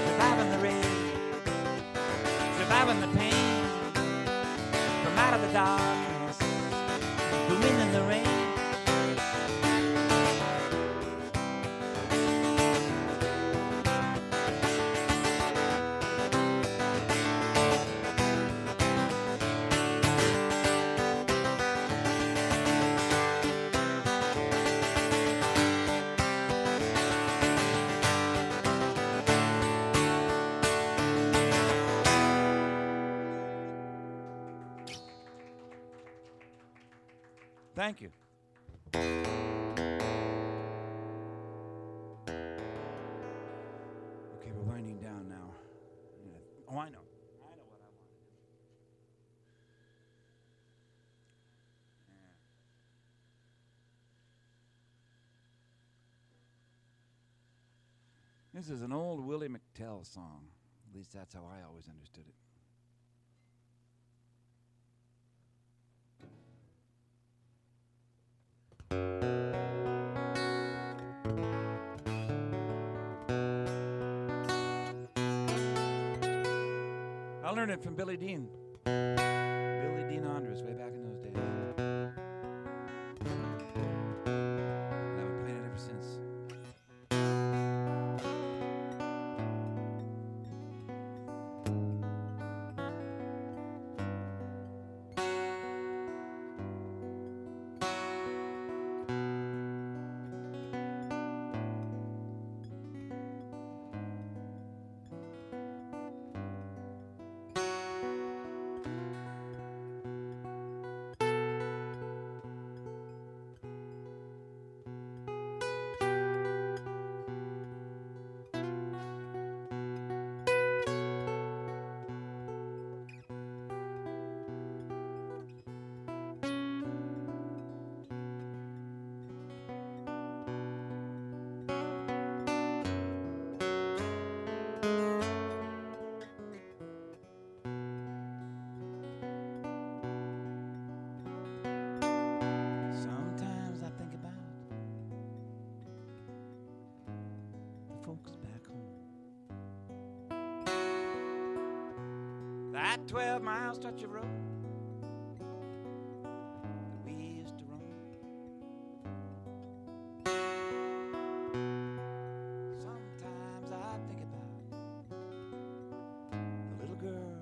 Surviving the rage. Surviving the pain. From out of the darkness. The wind and the rain. Thank you. Okay, we're winding down now. Oh, I know. I know what I want to do. Yeah. This is an old Willie McTell song. At least that's how I always understood it. I learned it from Billy Dean. Billy Dean Andrews way back in those days. And I've been playing it ever since. that 12-mile stretch of road that we used to roam. Sometimes I think about the little girl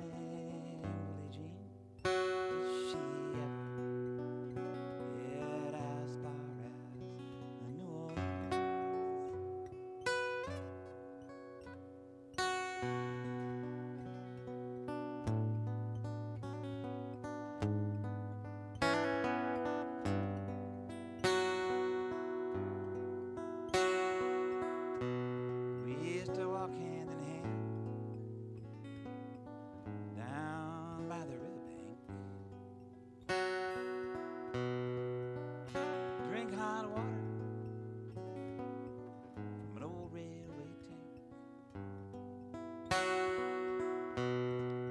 named Billie Jean. Did she ever get as far as New Orleans? We used to walk hand in hand down by the riverbank, drink hot water from an old railway tank.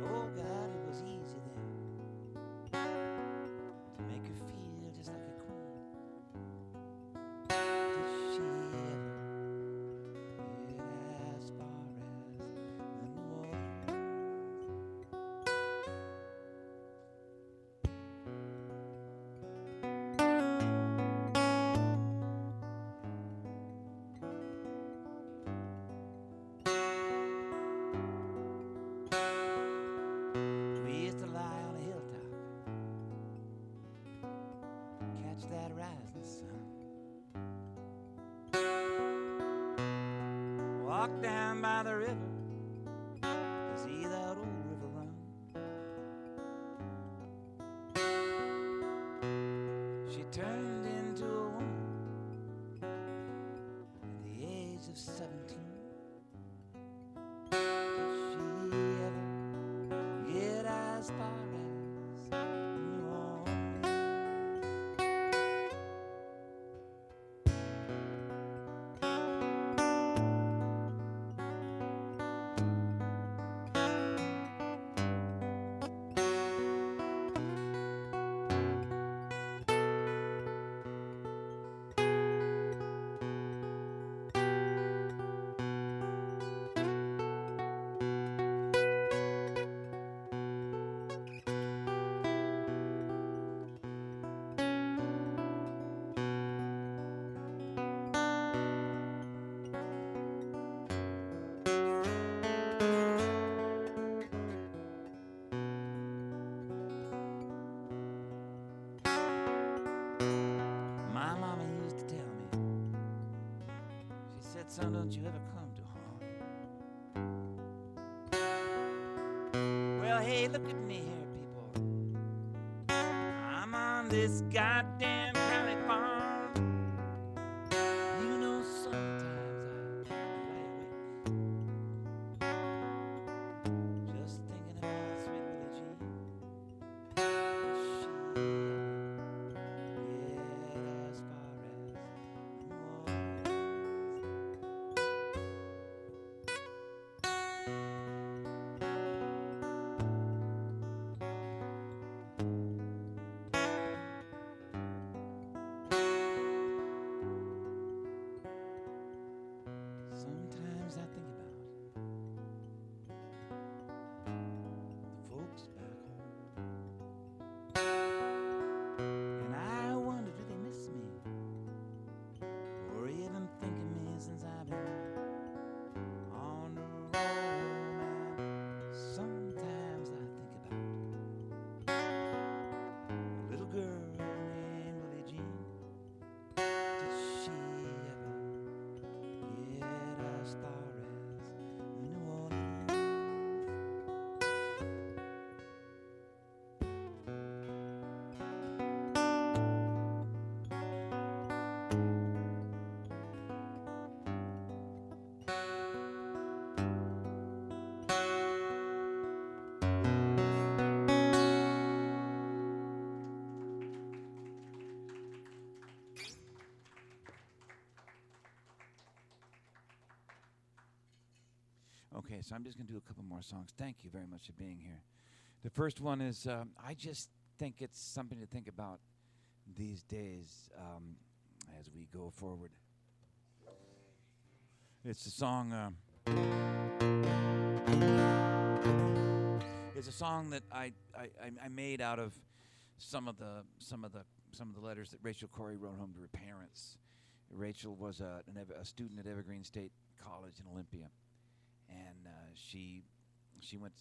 Oh God, it was easy then to make her feel just like a queen. Did she ever get as far as New Orleans? We used to lie on a hilltop, catch that rising sun, walk down by the river to see that old river run. She turned into a woman at the age of 17. Did she ever get as far as New Orleans? My mama used to tell me, she said, son, don't you ever come to harm. Well, hey, look at me here, people. I'm on this goddamn county farm. You know, sometimes I lie awake just thinking about sweet Billie Jean. Does she get as far as New Orleans? Sometimes I think about the folks back home, and I wonder, do they miss me, or even think of me since I've been on the road, man? Sometimes I think about a little girl named Billie Jean. Did she ever get as far as New Orleans? Okay, so I'm just going to do a couple more songs. Thank you very much for being here. The first one is, I just think it's something to think about these days as we go forward. It's a song, is a song that I made out of some of the letters that Rachel Corey wrote home to her parents. Rachel was a student at Evergreen State College in Olympia, and she went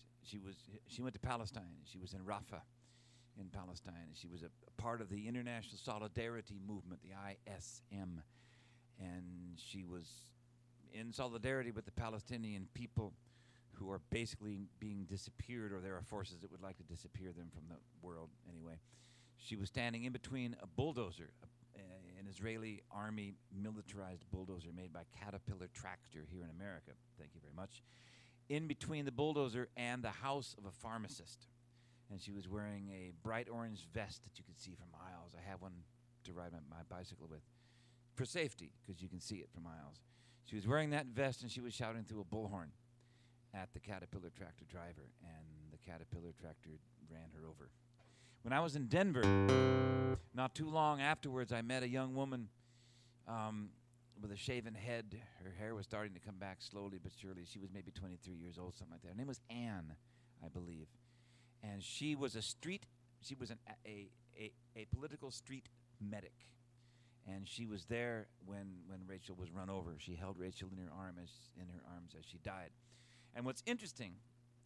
to Palestine. She was in Rafah in Palestine. She was a part of the International Solidarity Movement, the ISM, and she was in solidarity with the Palestinian people who are basically being disappeared, or there are forces that would like to disappear them from the world anyway. She was standing in between a bulldozer, an Israeli army militarized bulldozer made by Caterpillar Tractor here in America, thank you very much, in between the bulldozer and the house of a pharmacist. And she was wearing a bright orange vest that you could see for miles. I have one to ride my bicycle with for safety, because you can see it for miles. She was wearing that vest, and she was shouting through a bullhorn at the Caterpillar Tractor driver, and the Caterpillar Tractor ran her over. When I was in Denver, not too long afterwards, I met a young woman with a shaven head. Her hair was starting to come back slowly but surely. She was maybe 23 years old, something like that. Her name was Anne, I believe. And she was a political street medic. And she was there when Rachel was run over. She held Rachel in her arms as she died. And what's interesting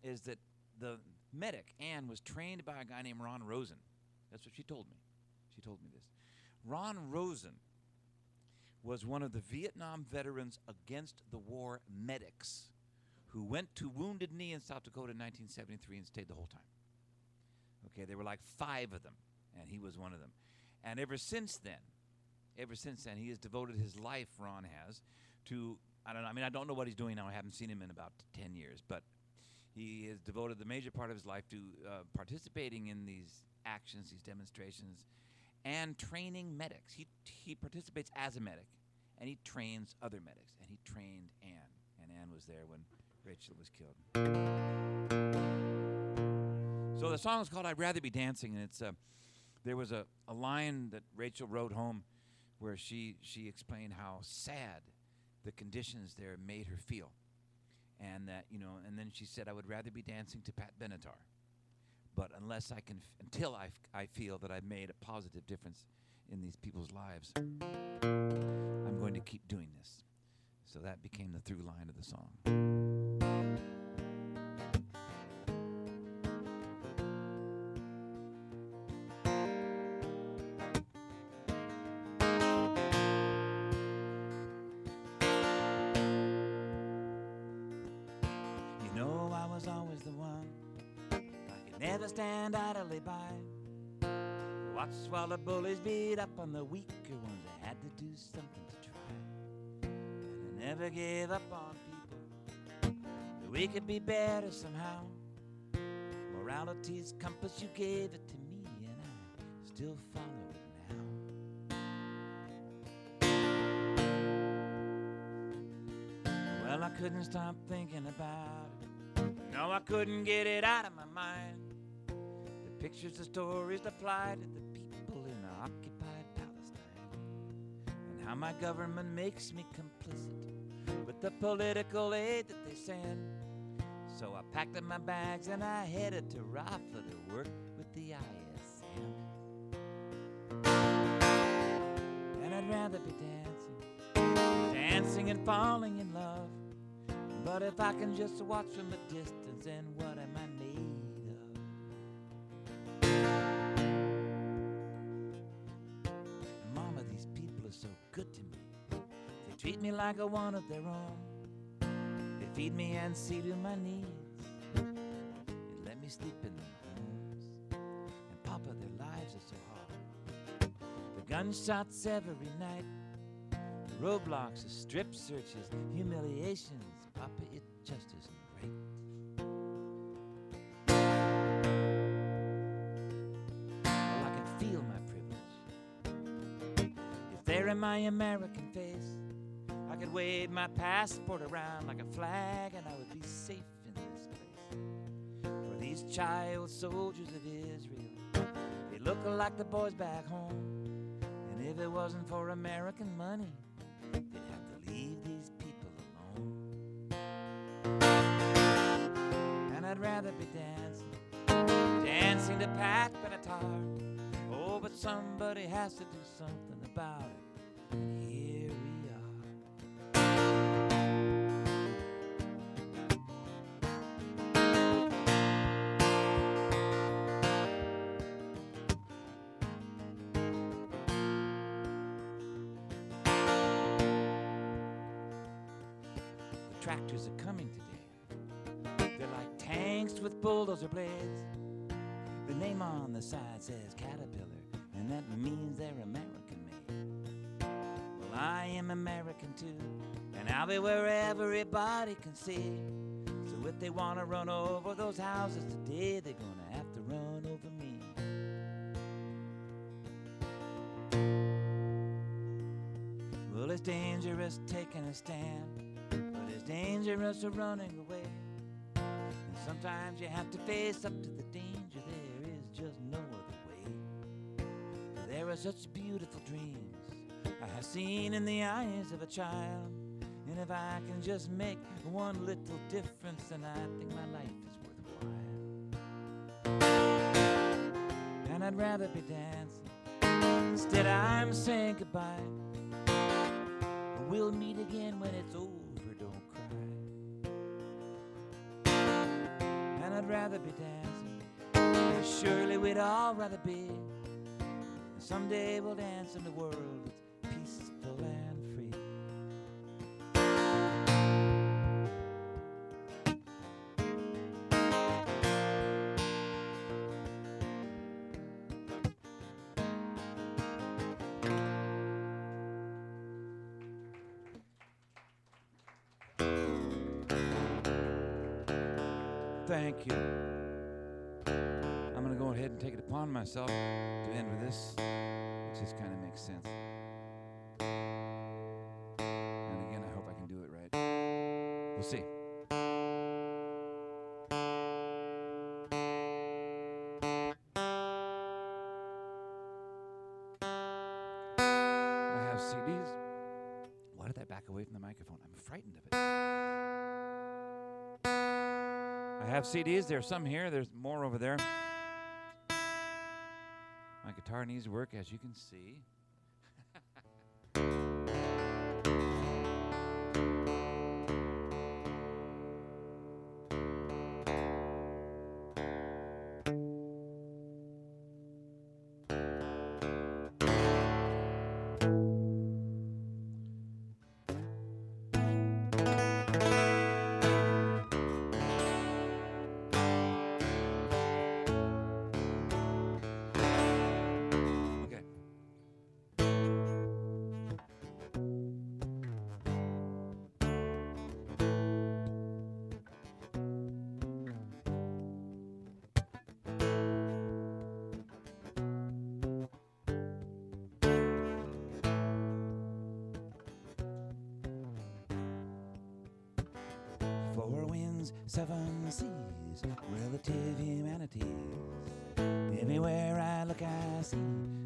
is that the medic, Anne, was trained by a guy named Ron Rosen. That's what she told me. She told me this. Ron Rosen was one of the Vietnam veterans against the war medics who went to Wounded Knee in South Dakota in 1973 and stayed the whole time. Okay, there were like 5 of them, and he was one of them. And ever since then, he has devoted his life, Ron has, to, I don't know what he's doing now. I haven't seen him in about 10 years, but he has devoted the major part of his life to participating in these actions, these demonstrations, and training medics. He participates as a medic, and he trains other medics, and he trained Anne, and Anne was there when Rachel was killed. So the song is called "I'd Rather Be Dancing," and it's there was a line that Rachel wrote home where she explained how sad the conditions there made her feel. And that, and then she said, "I would rather be dancing to Pat Benatar. But until I feel that I've made a positive difference in these people's lives, I'm going to keep doing this." So that became the through line of the song. Never stand idly by. Watch while the bullies beat up on the weaker ones. I had to do something to try. And I never gave up on people. That we could be better somehow. Morality's compass, you gave it to me, and I still follow it now. Well, I couldn't stop thinking about it. No, I couldn't get it out of my mind. The pictures, the stories, the plight of the people in occupied Palestine, and how my government makes me complicit with the political aid that they send. So I packed up my bags and I headed to Rafah to work with the ISM. And I'd rather be dancing and falling in love. But if I can just watch from a distance, then what am I made of? Mama, these people are so good to me. They treat me like a one of their own. They feed me and see to my needs, and let me sleep in their homes. And Papa, their lives are so hard. The gunshots every night, the roadblocks, the strip searches, humiliations. Papa, it just isn't right. Well, I can feel my privilege. If there in my American face, I could wave my passport around like a flag, and I would be safe in this place. For these child soldiers of Israel, they look like the boys back home. And if it wasn't for American money, they'd have to leave these people alone. And I'd rather be dancing to patch and a tar. Oh, but somebody has to do something about it. And here we are. The tractors are coming today. They're like tanks with bulldozer blades. The name on the side says Caterpillar, and that means they're American made. Well, I am American too, and I'll be where everybody can see. So if they want to run over those houses today, they're gonna have to run over me. Well, it's dangerous taking a stand, but it's dangerous running away. And sometimes you have to face up to the danger. There is just no other way. There are such beautiful dreams I have seen in the eyes of a child. And if I can just make one little difference, then I think my life is worthwhile. And I'd rather be dancing. Instead I'm saying goodbye. We'll meet again when it's over, don't cry. And I'd rather be dancing. Surely we'd all rather be. Someday we'll dance in the world that's peaceful and free. Thank you. I'm going to go ahead and take it upon myself to end with this. It just kind of makes sense. And again, I hope I can do it right. We'll see. I have CDs. Why did I back away from the microphone? I'm frightened of it. I have CDs. There's some here. There's more over there. My guitar needs work, as you can see. Four winds, seven seas, relative humanities. Everywhere I look, I see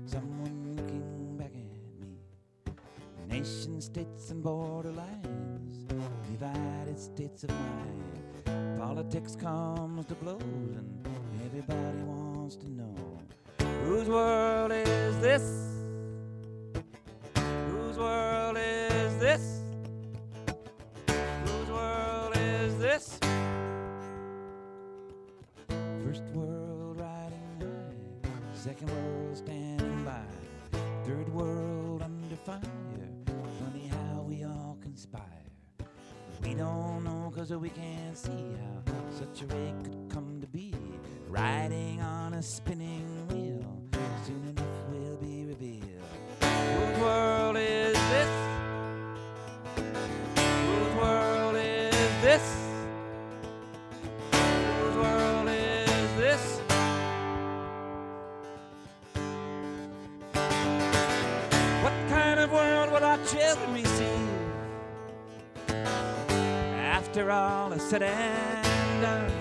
someone looking back at me. Nation states and borderlines, divided states of mind. Politics comes to blows, and everybody wants to know whose world is this? Whose world is this? This first world riding high, second world standing by, third world under fire. Funny how we all conspire. We don't know 'cause we can't see how such a ray could come to be. Riding on a spinning wheel, soon enough will be revealed. Whose world is this? Whose world is this? Children receive after all is said and done.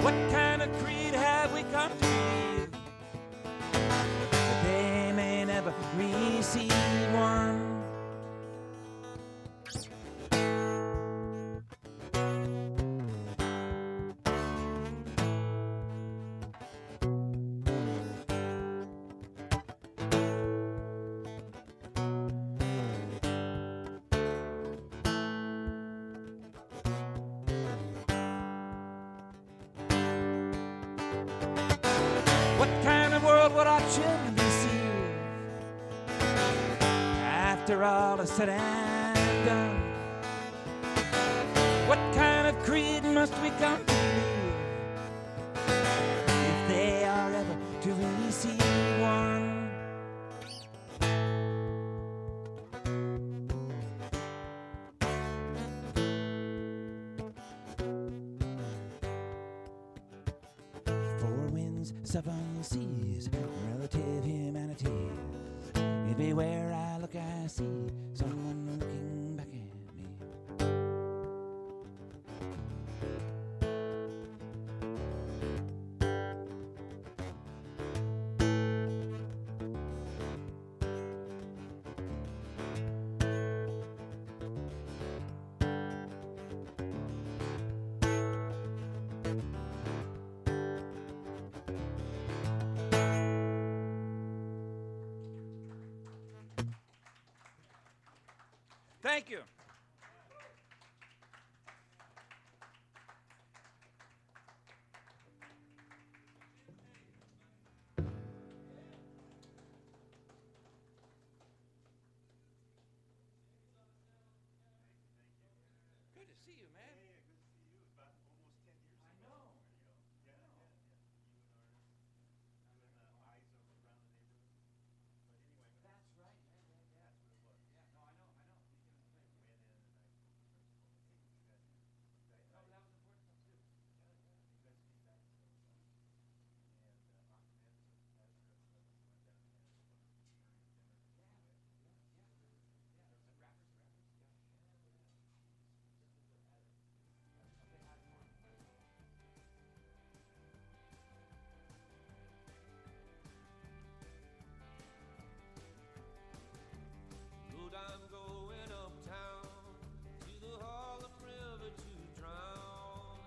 What kind of creed have we come to believe that they may never receive one? What kind of world would our children receive after all is said and done? What kind of creed must we come to believe if they are ever to receive one? Four winds, seven seas, relative humanities. Everywhere I look, I see someone looking back at me. Thank you. Good to see you, man. Yeah, good to see you. About almost 10 years ago. I know. Yeah, yeah, yeah. You and Ernest. And eyes around the neighborhood. But anyway, That's right. that's what it was. Yeah, no, I know. Went in and I spoke to the principal. Hey, you guys, No, that was important stuff too. you guys came back and said, and Ahmed, so as the rest of us went down and had a dinner. Lord, I'm going uptown to the Harlem River to drown.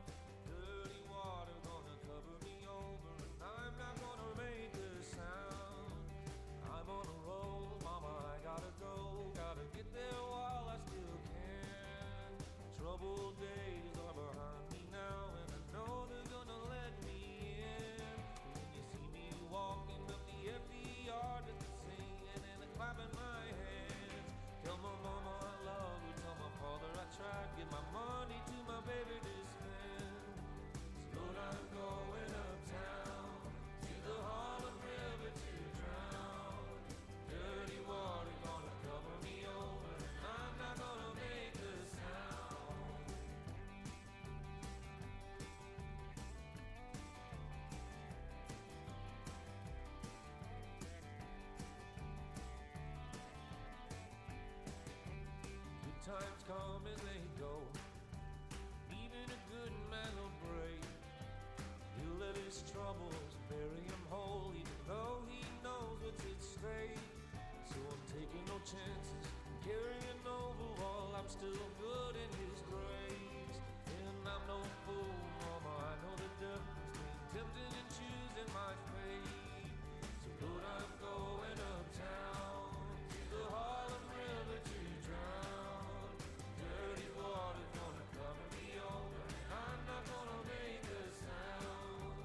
Dirty water gonna cover me over, and I'm not gonna make a sound. I'm on a roll, mama, I gotta go. Gotta get there while I still can. Troubled days are behind me now, and I know they're gonna let me in. When you see me walking up the FDR, just singing and clapping my hands. Tell my mama I love her, tell my father I tried. Give my money to my baby to spend. Lord, I'm going uptown to the Harlem River to drown. Dirty water gonna cover me over, and I'm not gonna make a sound. Good times come and they go. Even a good man will break. He'll let his troubles bury him whole, even though he knows what's at stake. So I'm taking no chances, carrying over while I'm still good in his grace. And I'm no fool, mama, I know the difference between tempting and choosing my fate. So Lord, I'm going uptown to the Harlem River to drown. Dirty water gonna cover me over, and I'm not gonna make a sound.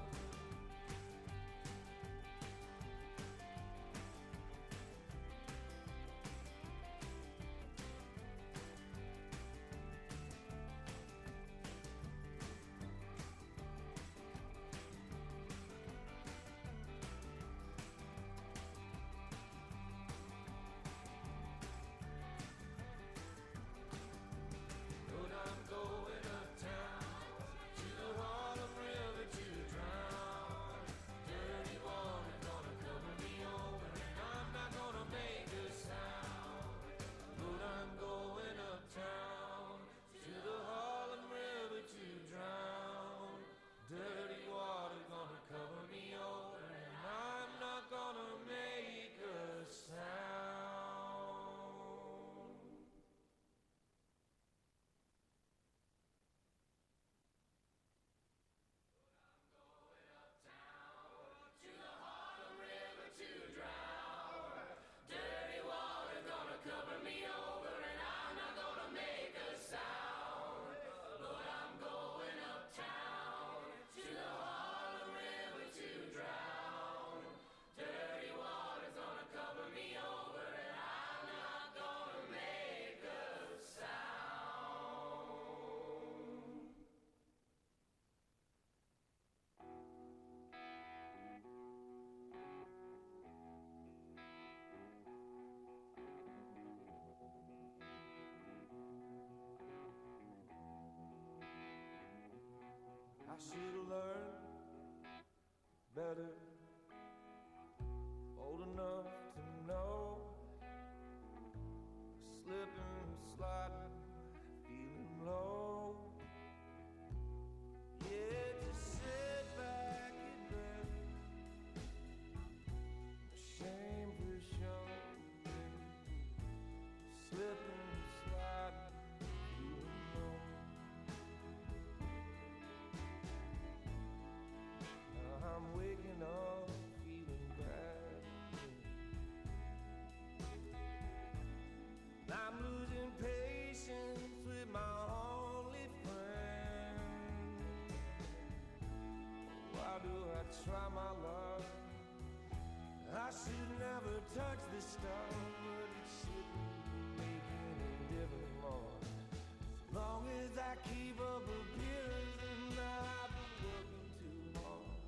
touch the stone, but it shouldn't make any difference more. As long as I keep up appearance, then I've been working too hard.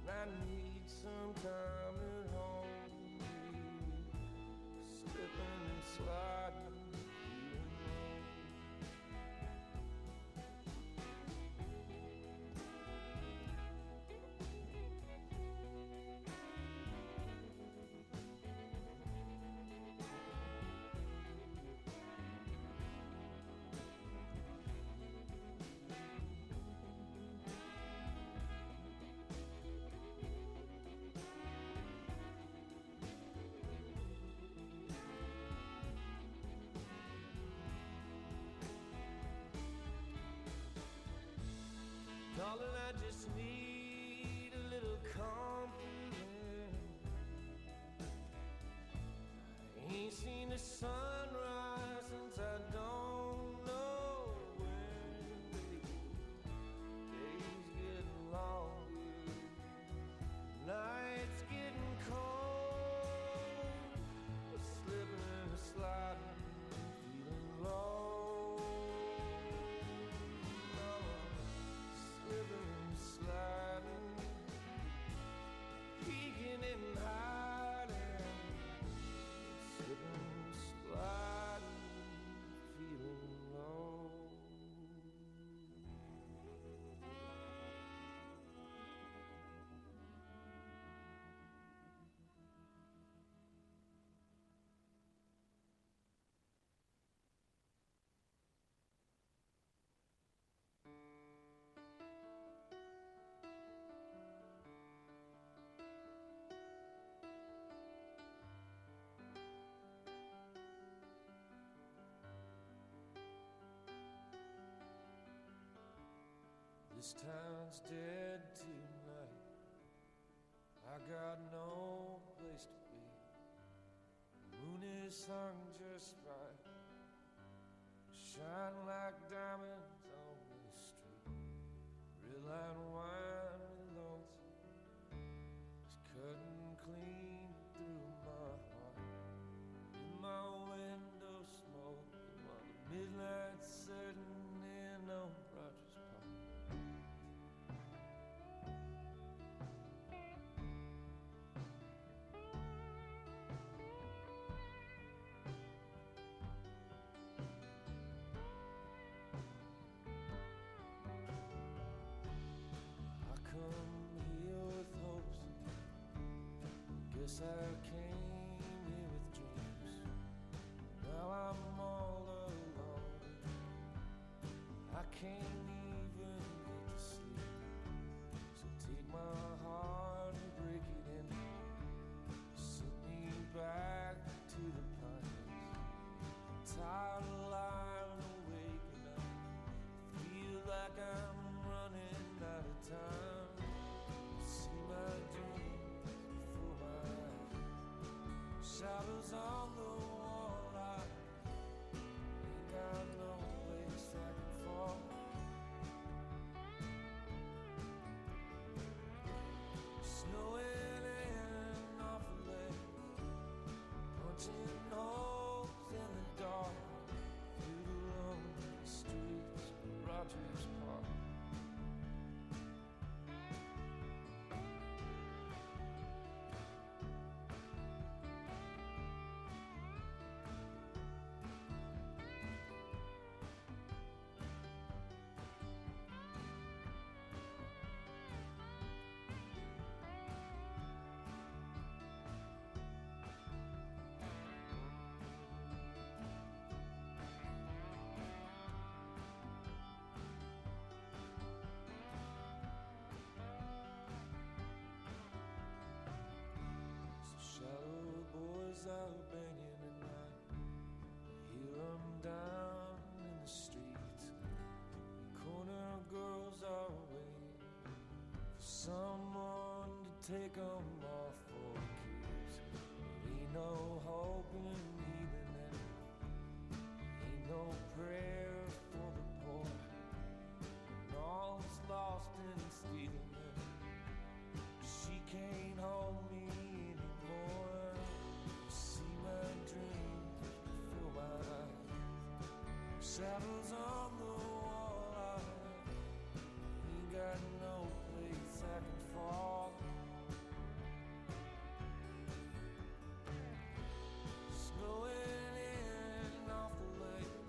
I need some time at home, slipping and sliding, feeling wrong. Darling, I just need a little compliment. I ain't seen the sunrise since I don't know when. Days getting longer, nights getting cold. Slipping and sliding, feeling low. Sliding, peeking and hiding, slipping, sliding, feeling low. This town's dead tonight. I got no place to be. The moon is hung just right, shine like diamonds on the street. Red line wine with lonesome is cutting clean through my heart. In my window smoking while the midnight's setting in on Rogers Park. Guess I came here with dreams. Now I'm all alone. I can't even get to sleep. So take my heart and break it in. Send me back to the pines. I'm tired of lying awake at night. Feel like I'm running out of time. See my dreams. Shadows on the wall, I ain't got no place I can fall. Snowing in off the lake, punching holes in the dark, through the lonely streets of Rogers Park. Shadow boys are banging at night. Hear 'em down in the streets. Corner girls are waiting for someone to take 'em off for keeps. Ain't no hope in leaving them. Ain't no prayer for the poor. And all's lost in stealing them. She can't hold me anymore. Shadows on the wall, I ain't got no place I can fall. Snowing in off the lake,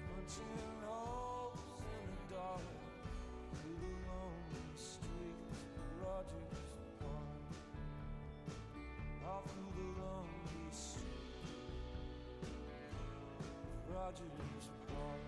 punching holes in the dark, through the lonely streets of Rogers Park, off through the lonely streets of Rogers Park.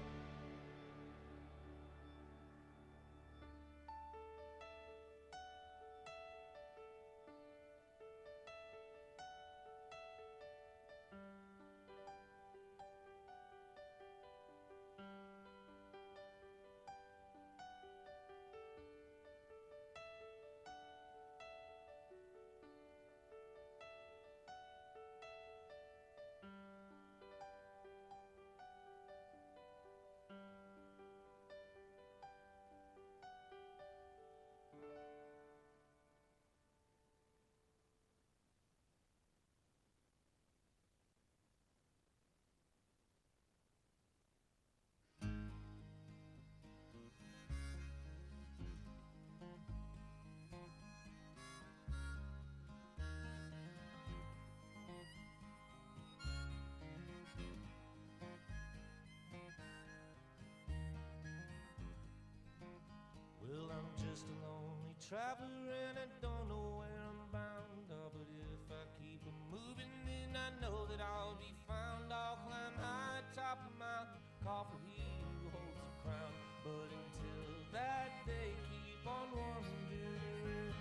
Well, I'm just a lonely traveler and I don't know where I'm bound. Oh, but if I keep on moving, then I know that I'll be found. I'll climb high atop the mountain, call for he who holds the crown. But until that day, keep on wandering.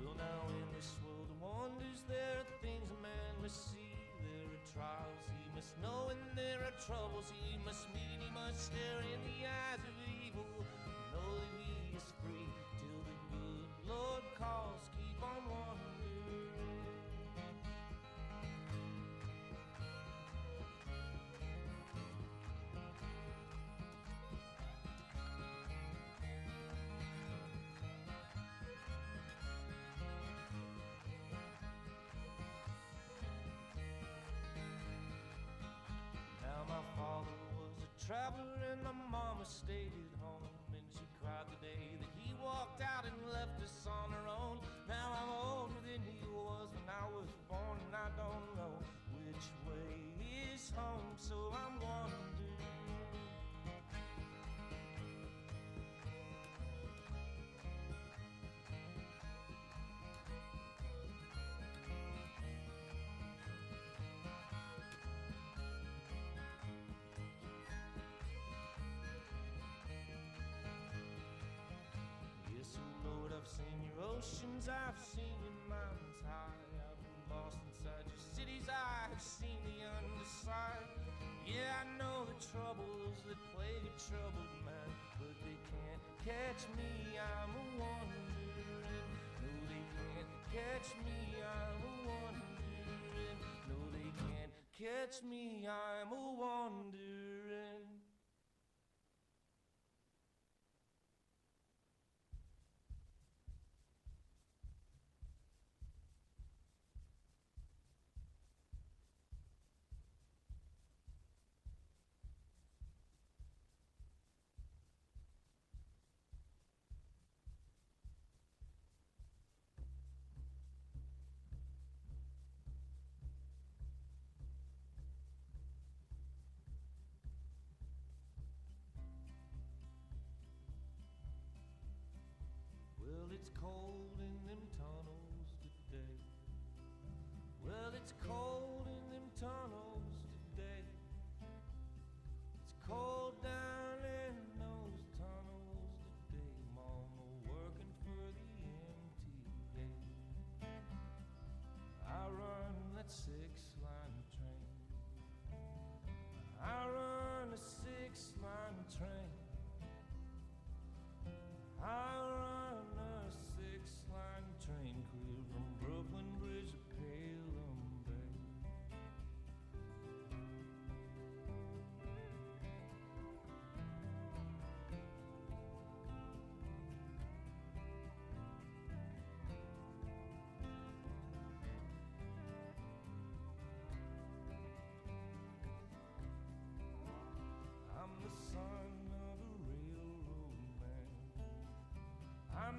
Well, now in this world of wonders, there are things a man must see. There are trials he must know, and there are troubles he must meet. He must stare in the eyes of evil, know that he is free till the good Lord calls. Keep on wandering. Now my father was a traveler and my mama stayed at home, and she cried the day that he walked out and left us on our own. Now I'm older than he was when I was born, and I don't know which way is home, so I'm wondering. Yes, oh Lord, I've seen your oceans, I've seen your mountains high. I've been lost inside your cities, I have seen the underside. Yeah, I know the troubles that plague a troubled man, but they can't catch me, I'm a wandering. No, they can't catch me, I'm a wandering. No, they can't catch me, I'm a wandering.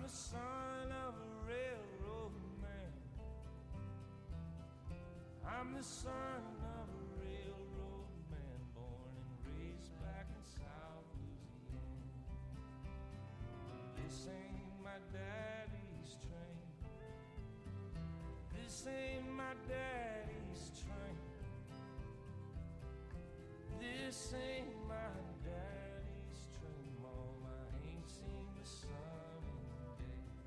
I'm the son of a railroad man. I'm the son of a railroad man, born and raised back in South Louisiana. This ain't my daddy's train. This ain't my daddy's train. This ain't my daddy's train, Mom. I ain't seen the sun in days.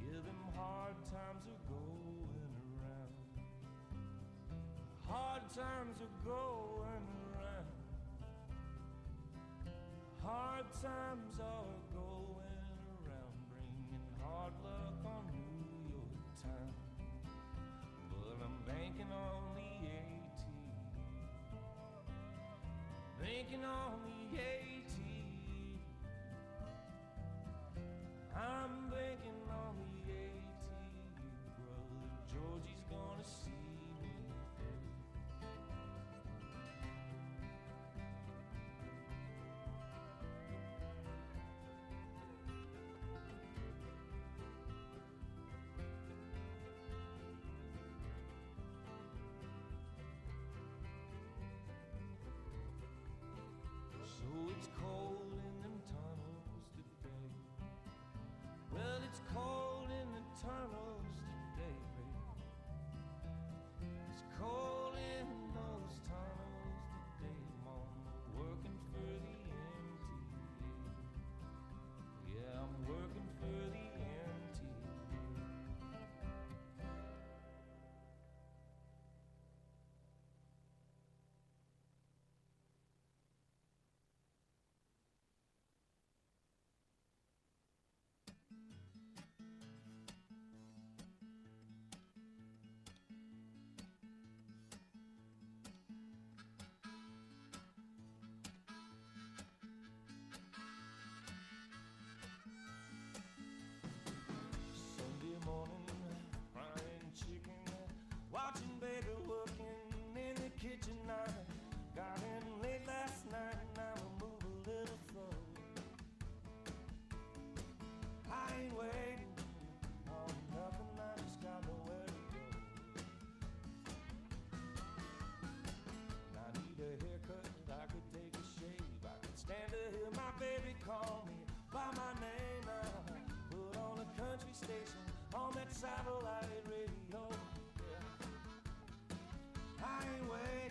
Yeah, them hard times are going around. Hard times are going around. Hard times are going around, bringing hard luck on New York town. But I'm banking on the AT, banking on the AT. I'm banking on the AT, brother Georgie's gonna see me through. So it's cold in them tunnels today. Well, it's cold in the tunnels today, baby. It's cold in those tunnels today, Mama, working for the MTA. Yeah, I'm working for the MTA. Sunday morning, frying chicken, watching baby working in the kitchen. I got in late last night and now I move a little slow. I ain't waiting on nothing, I just got nowhere to go. And I need a haircut, I could take a shave, I could stand to hear my baby call me by my name. I put on a country station on that satellite radio. Yeah. I ain't waiting